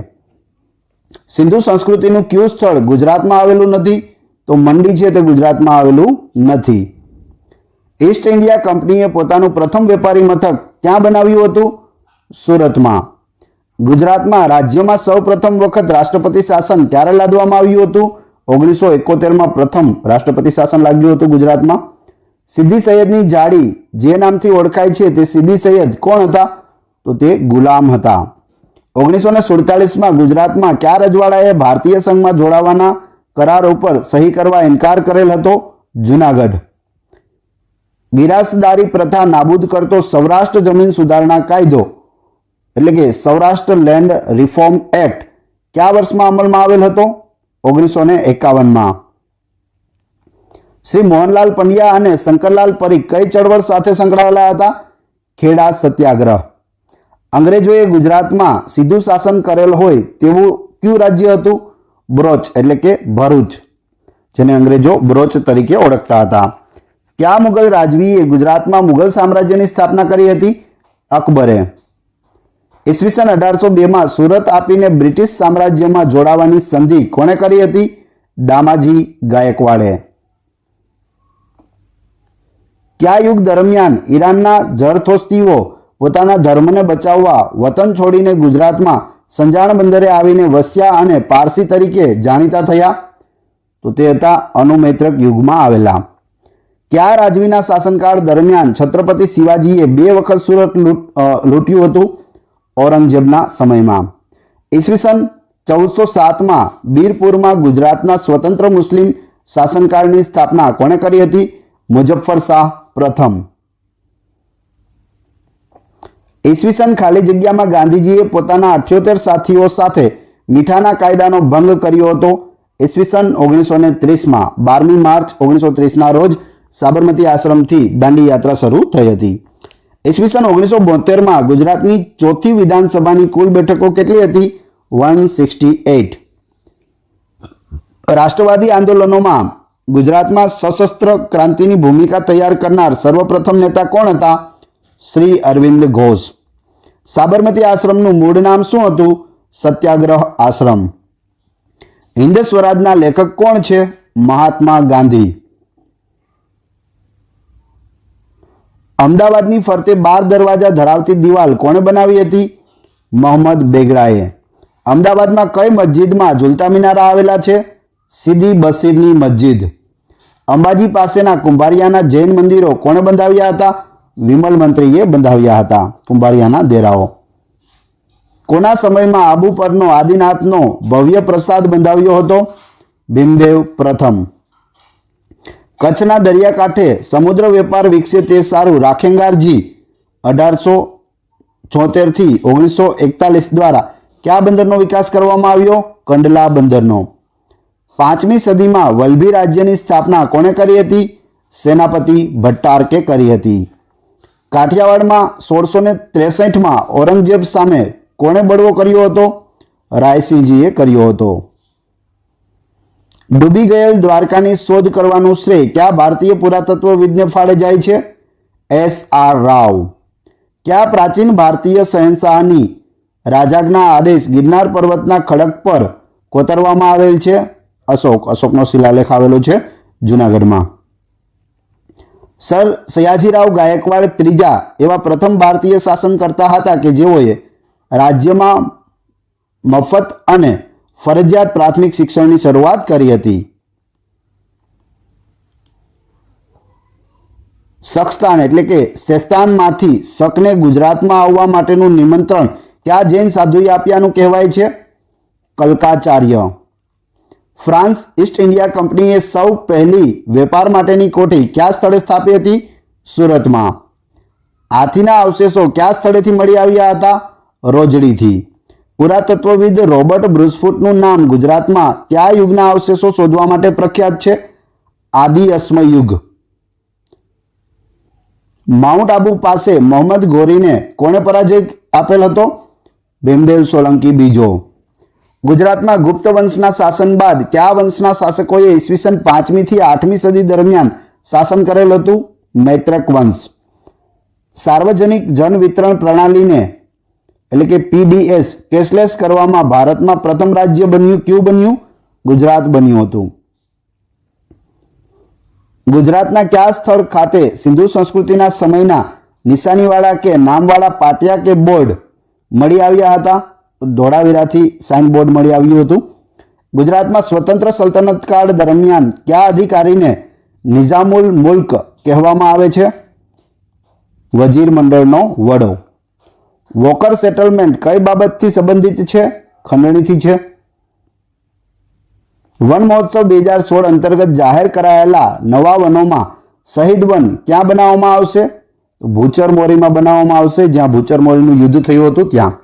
સિંધુ સંસ્કૃતિનું કયું સ્થળ ગુજરાતમાં આવેલું નથી? તો મંડી છે તે ગુજરાતમાં આવેલું નથી. ઈસ્ટ ઇન્ડિયા કંપનીએ પોતાનું પ્રથમ વેપારી મથક ક્યાં બનાવ્યું હતું? સુરતમાં. ગુજરાતમાં રાજ્યમાં સૌ પ્રથમ વખત રાષ્ટ્રપતિ શાસન ક્યારે લાદવામાં આવ્યું હતું? 1971માં પ્રથમ રાષ્ટ્રપતિ શાસન લાગ્યું હતું ગુજરાતમાં. સિદ્દી સૈયદની જાળી જે નામથી ઓળખાય છે તે સિદ્દી સૈયદ કોણ હતા? તો તે ગુલામ હતા. 1947માં ગુજરાતમાં કયા રજવાડાએ ભારતીય સંઘમાં જોડાવાના કરાર ઉપર સહી કરવા ઇનકાર કરેલ હતો? જૂનાગઢ. ગિરાસદારી પ્રથા નાબૂદ કરતો સૌરાષ્ટ્ર જમીન સુધારણા કાયદો એટલે કે સૌરાષ્ટ્ર લેન્ડ રિફોર્મ એક્ટ કયા વર્ષમાં અમલમાં આવેલ હતો? 1951માં. શ્રી મોહનલાલ પંડ્યા અને શંકરલાલ પરીખ કઈ ચળવળ સાથે સંકળાયેલા હતા? ખેડા સત્યાગ્રહ. અંગ્રેજોએ ગુજરાતમાં સીધું શાસન કરેલ હોય તેવું કયું રાજ્ય હતું? બરોચ એટલે કે ભરૂચ, જેને અંગ્રેજો બરોચ તરીકે ઓળખતા હતા. કયા મુગલ રાજવીએ ગુજરાતમાં મુગલ સામ્રાજ્યની સ્થાપના કરી હતી? અકબરે. ઈસવીસન 1802માં સુરત આપીને બ્રિટિશ સામ્રાજ્યમાં જોડાવાની સંધિ કોણે કરી હતી? દામાજી ગાયકવાડે. કયા યુગ દરમિયાન ઈરાનના ઝરથોસ્તીઓ પોતાના ધર્મને બચાવવા વતન છોડીને ગુજરાતમાં સંજાણ બંદરે આવીને વસ્યા અને પારસી તરીકે જાણીતા થયા? તો તે હતા અનુમૈત્રક યુગમાં આવેલા. કયા રાજવીના શાસનકાળ દરમિયાન છત્રપતિ શિવાજીએ 2 વખત સુરત લૂંટ્યું હતું? ઔરંગઝેબના સમયમાં. ઈસવીસન 1407માં બીરપુરમાં ગુજરાતના સ્વતંત્ર મુસ્લિમ શાસનકાળની સ્થાપના કોણે કરી હતી? મુઝફ્ફર શાહ પ્રથમ. ઈસવીસન ખાલી જગ્યામાં ગાંધીજીએ પોતાના 78 સાથીઓ સાથે મીઠાના કાયદાનો ભંગ કર્યો હતો? ઈસવીસન 1930માં 12મી માર્ચ 1930ના રોજ સાબરમતી આશ્રમથી દાંડી યાત્રા શરૂ થઈ હતી. ઈસવીસન 1972માં ગુજરાતની ચોથી વિધાનસભાની કુલ બેઠકો કેટલી હતી? 168. રાષ્ટ્રવાદી આંદોલનોમાં ગુજરાતમાં સશસ્ત્ર ક્રાંતિની ભૂમિકા તૈયાર કરનાર સર્વપ્રથમ નેતા કોણ હતા? શ્રી અરવિંદ ઘોષ. સાબરમતી આશ્રમનું મૂળ નામ શું હતું? સત્યાગ્રહ આશ્રમ. હિન્દ સ્વરાજના લેખક કોણ છે? મહાત્મા ગાંધી. અમદાવાદની ફરતે 12 દરવાજા ધરાવતી દિવાલ કોણે બનાવી હતી? મોહમ્મદ બેગડાએ. અમદાવાદમાં કઈ મસ્જિદમાં ઝુલતા મિનારા આવેલા છે? સીદી બસીરની મસ્જિદ. અંબાજી પાસેના કુંભારિયાના જૈન મંદિરો કોણે બંધાવ્યા હતા? વિમલ મંત્રીએ બંધાવ્યા હતા કુંભારિયાના દેરાઓ. કોના સમયમાં આબુ પરનો આદિનાથનો ભવ્ય પ્રસાદ બંધાવ્યો હતો? ભીમદેવ પ્રથમ. કચ્છના દરિયાકાંઠે સમુદ્ર વેપાર વિકસે તે સારું રાખેંગારજી 1876થી 1941 દ્વારા કયા બંદરનો વિકાસ કરવામાં આવ્યો? કંડલા બંદરનો. 5મી સદીમાં વલ્લભી રાજ્યની સ્થાપના કોણે કરી હતી? સેનાપતિ ભટ્ટારકે કરી હતી. કાઠિયાવાડમાં 1663માં ઔરંગઝેબ સામે કોણે બળવો કર્યો હતો? રાયસિંહજીએ કર્યો હતો. ડૂબી ગયેલ દ્વારકાની શોધ કરવાનું શ્રેય કયા ભારતીય પુરાતત્વવિદને ફાળે જાય છે? S.R. રાવ. કયા પ્રાચીન ભારતીય શહેનશાહની રાજાજ્ઞા આદેશ ગિરનાર પર્વતના ખડક પર કોતરવામાં આવેલ છે? અશોકનો શિલાલેખ આવેલો છે જૂનાગઢમાં. સર સયાજીરાવ ગાયકવાડ ત્રીજા એવા પ્રથમ ભારતીય શાસનકર્તા હતા કે જેઓએ રાજ્યમાં મફત અને ફરજિયાત પ્રાથમિક શિક્ષણની શરૂઆત કરી હતી. સખસ્તાન એટલે કે સેસ્તાનમાંથી શકને ગુજરાતમાં આવવા માટેનું નિમંત્રણ કયા જૈન સાધુએ આપ્યાનું કહેવાય છે? કલ્કાચાર્ય. ફ્રાન્સ ઈસ્ટ ઇન્ડિયા કંપનીએ સૌ પહેલી વેપાર માટેની કોઠી કયા સ્થળે સ્થાપી હતી? સુરતમાં. હાથીના અવશેષો કયા સ્થળેથી મળી આવ્યા હતા? રોજડીથી. પુરાતત્વવિદ રોબર્ટ બ્રુસફૂટનું નામ ગુજરાતમાં કયા યુગના અવશેષો શોધવા માટે પ્રખ્યાત છે? આદિ અશ્મ યુગ. માઉન્ટ આબુ પાસે મોહમ્મદ ઘોરીને કોણે પરાજય આપેલ હતો? ભીમદેવ સોલંકી બીજો. ગુજરાતમાં ગુપ્ત વંશના શાસન બાદ કયા વંશના શાસકોએ ઈસવીસન 5મી થી 8મી સદી દરમિયાન શાસન કરેલ હતું? મૈત્રક વંશ. સાર્વજનિક જન વિતરણ પ્રણાલીને એટલે કે PDS કેશલેસ કરવામાં ભારતમાં પ્રથમ રાજ્ય બન્યું કયું બન્યું? ગુજરાત બન્યું હતું. ગુજરાતના કયા સ્થળ ખાતે સિંધુ સંસ્કૃતિના સમયના નિશાનીવાળા કે નામવાળા પાટિયા કે બોર્ડ મળી આવ્યા હતા? ધોળાવીરાથી સાઇન બોર્ડ મળી આવ્યું હતું. ગુજરાતમાં સ્વતંત્ર સલ્તનત કાળ દરમિયાન કયા અધિકારીને નિઝામુલ મુલ્ક કહેવામાં આવે છે? વજીર મંડળનો વડો. વોકર સેટલમેન્ટ કઈ બાબતથી સંબંધિત છે? ખંડણીથી છે. વન મહોત્સવ 2016 અંતર્ગત જાહેર કરાયેલા નવા વનોમાં શહીદ વન ક્યાં બનાવવામાં આવશે? ભૂચર મોરીમાં બનાવવામાં આવશે, જ્યાં ભૂચર મોરીનું યુદ્ધ થયું હતું ત્યાં.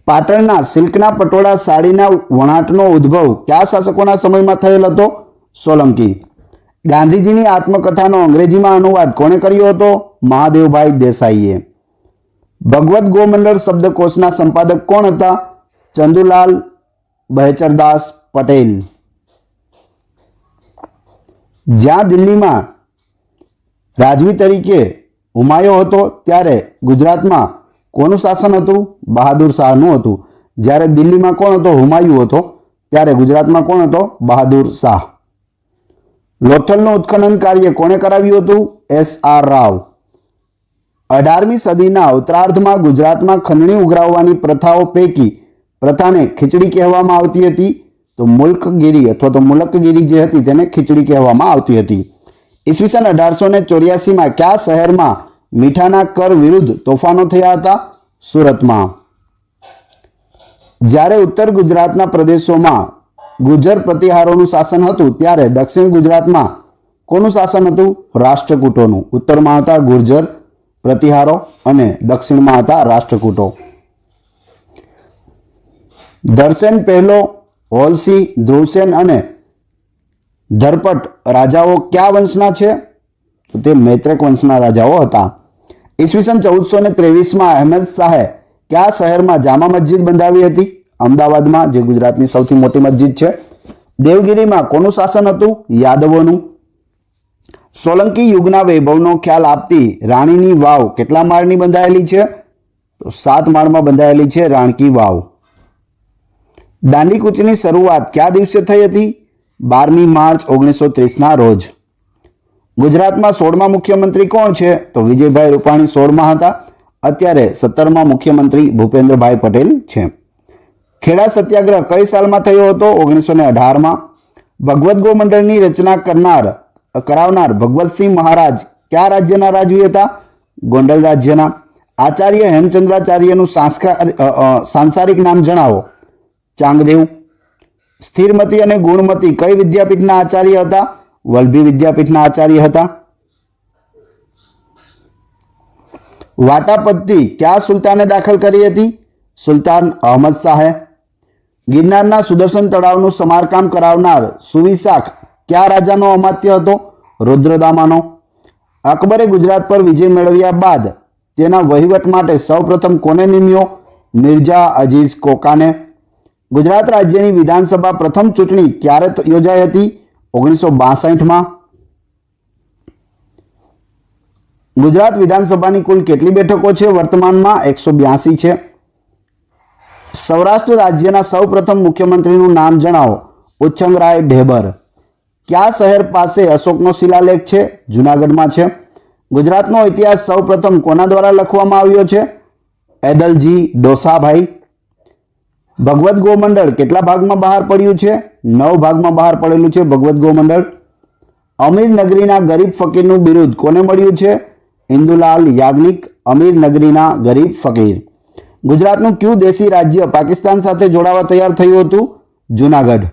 પાટણના સિલ્કના પટોળા સાડીના વણાટનો ઉદ્ભવ કયા શાસકોના સમયમાં થયેલ હતો? સોલંકી. ગાંધીજીની આત્મકથાનો અંગ્રેજીમાં અનુવાદ કોણે કર્યો હતો? મહાદેવભાઈ દેસાઈએ. ભગવત ગોમંડળ શબ્દકોશના સંપાદક કોણ હતા? ચંદુલાલ બહેચરદાસ પટેલ. જ્યાં દિલ્હીમાં રાજવી તરીકે હુમાયો હતો ત્યારે ગુજરાતમાં કોનું શાસન હતું? બહાદુર શાહનું હતું. જ્યારે દિલ્હીમાં કોણ હતો? હુમાયુ હતો. ત્યારે ગુજરાતમાં કોણ હતો? બહાદુર શાહ. લોથલનું ઉત્ખનન કાર્ય કોણે કરાવ્યું હતું? S.R. રાવ. 18મી સદીના ઉત્તરાર્ધમાં ગુજરાતમાં ખંડણી ઉઘરાવવાની પ્રથાઓ પૈકી પ્રથાને ખીચડી કહેવામાં આવતી હતી. તો મુલ્કગીરી અથવા તો મુલકગીરી જે હતી તેને ખીચડી કહેવામાં આવતી હતી. ઈસવીસન 1884માં કયા શહેરમાં મીઠાના કર વિરુદ્ધ તોફાનો થયા હતા? સુરતમાં. જ્યારે ઉત્તર ગુજરાતના પ્રદેશોમાં ગુજર પ્રતિહારોનું શાસન હતું ત્યારે દક્ષિણ ગુજરાતમાં કોનું શાસન હતું? રાષ્ટ્રકૂટોનું. ઉત્તરમાં હતા ગુર્જર પ્રતિહારો અને દક્ષિણમાં હતા રાષ્ટ્રકૂટો. ધરસેન પહેલો, હોલસી, ધ્રુવસેન અને ધરપટ રાજાઓ કયા વંશના છે? તો તે મૈત્રક વંશના રાજાઓ હતા. ઈસવીસન 1423માં અહેમદ શાહે કયા શહેરમાં જામા મસ્જિદ બંધાવી હતી? અમદાવાદમાં, જે ગુજરાતની સૌથી મોટી મસ્જિદ છે. દેવગીરીમાં કોનું શાસન હતું? યાદવોનું. સોલંકી યુગના વૈભવનો ખ્યાલ આપતી રાણીની વાવ કેટલા માળની બંધાયેલી છે? તો 7 માળમાં બંધાયેલી છે રાણકી વાવ. દાંડીકૂચની શરૂઆત કયા દિવસે થઈ હતી? 12મી માર્ચ 1930ના રોજ. ગુજરાતમાં 16મા મુખ્યમંત્રી કોણ છે? તો વિજયભાઈ રૂપાણી 16મા હતા. અત્યારે 17મા મુખ્યમંત્રી ભૂપેન્દ્રભાઈ પટેલ છે. ખેડા સત્યાગ્રહ કઈ સાલમાં થયો હતો? 1918માં. ભગવત ગોમંડળની રચના કરાવનાર ભગવતસિંહ મહારાજ કયા રાજ્યના રાજવી હતા? ગોંડલ રાજ્યના. આચાર્ય હેમચંદ્રાચાર્યનું સાંસારિક નામ જણાવો. ચાંગદેવ. સ્થિરમતી અને ગુણમતી કઈ વિદ્યાપીઠના આચાર્ય હતા? વલ્લભી વિદ્યાપીઠના આચાર્ય હતા. વાટાપદ્ધતિ કયા સુલતાને દાખલ કરી હતી? સુલતાન અહમદ શાહે. ગિરનારના સુદર્શન તળાવનું સમારકામ કરાવનાર સુવિશાખ કયા રાજાનો અમાત્ય હતો? રુદ્રદામાનો. અકબરે ગુજરાત પર વિજય મેળવ્યા બાદ તેના વહીવટ માટે સૌપ્રથમ કોને નિમ્યો? મિર્ઝા અજીઝ કોકાને. ગુજરાત રાજ્યની વિધાનસભા પ્રથમ ચૂંટણી ક્યારે યોજાઈ હતી? 1962માં. ગુજરાત વિધાનસભાની કુલ કેટલી બેઠકો છે? વર્તમાનમાં 182 છે. સૌરાષ્ટ્ર રાજ્યના સૌપ્રથમ મુખ્યમંત્રીનું નામ જણાવો. ઉચ્છંગરાય ઢેબર. કયા શહેર પાસે અશોકનો શિલાલેખ છે? જૂનાગઢમાં છે. ગુજરાતનો ઇતિહાસ સૌપ્રથમ કોના દ્વારા લખવામાં આવ્યો છે? એદલજી ડોસાભાઈ. ભગવદ્ ગોમંડળ કેટલા ભાગમાં બહાર પડ્યું છે? 9 ભાગમાં બહાર પડેલું છે ભગવદ્ ગોમંડળ. અમીર નગરીના ગરીબ ફકીરનું બિરુદ કોને મળ્યું છે? ઇન્દુલાલ યાજ્ઞિક. અમીર નગરીના ગરીબ ફકીર. ગુજરાતનું કયું દેશી રાજ્ય પાકિસ્તાન સાથે જોડાવા તૈયાર થયું હતું? જૂનાગઢ.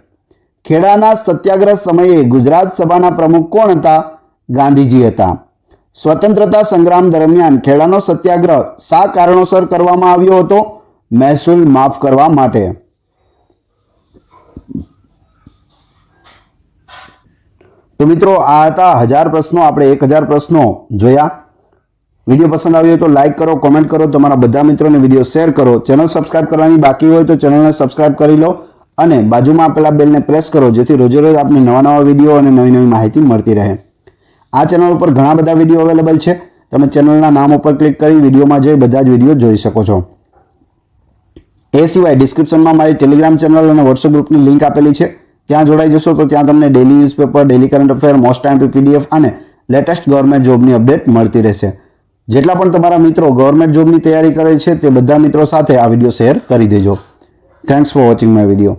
ખેડાના સત્યાગ્રહ સમયે ગુજરાત સભાના પ્રમુખ કોણ હતા? ગાંધીજી હતા. સ્વતંત્રતા સંગ્રામ દરમિયાન ખેડાનો સત્યાગ્રહ શા કારણોસર કરવામાં આવ્યો હતો? મહેસૂલ માફ કરવા માટે. તો મિત્રો આ હતા 1000 પ્રશ્નો. આપણે 1000 પ્રશ્નો જોયા. વિડીયો પસંદ આવ્યો તો લાઈક કરો, કોમેન્ટ કરો, તમારા બધા મિત્રોને વિડીયો શેર કરો. ચેનલ સબસ્ક્રાઇબ કરવાની બાકી હોય તો ચેનલને સબસ્ક્રાઇબ કરી લો અને બાજુમાં આપેલા બેલને પ્રેસ કરો જેથી રોજે રોજ આપને નવા નવા વિડીયો અને નવી નવી માહિતી મળતી રહે. આ ચેનલ ઉપર ઘણા બધા વિડીયો અવેલેબલ છે. તમે ચેનલના નામ ઉપર ક્લિક કરી વિડીયોમાં જઈ બધા જ વિડીયો જોઈ શકો છો. એ સિવાય ડિસ્ક્રિપ્શનમાં મારી ટેલિગ્રામ ચેનલ અને વોટ્સએપ ગ્રુપની લિંક આપેલી છે. ત્યાં જોડાઈ જશો તો ત્યાં તમને daily newspaper, daily current affair, most time PDF અને લેટેસ્ટ ગવર્મેન્ટ જોબની અપડેટ મળતી રહેશે. જેટલા પણ તમારા મિત્રો ગવર્મેન્ટ જોબની તૈયારી કરે છે તે બધા મિત્રો સાથે આ વિડીયો શેર કરી દેજો. Thanks for watching my video.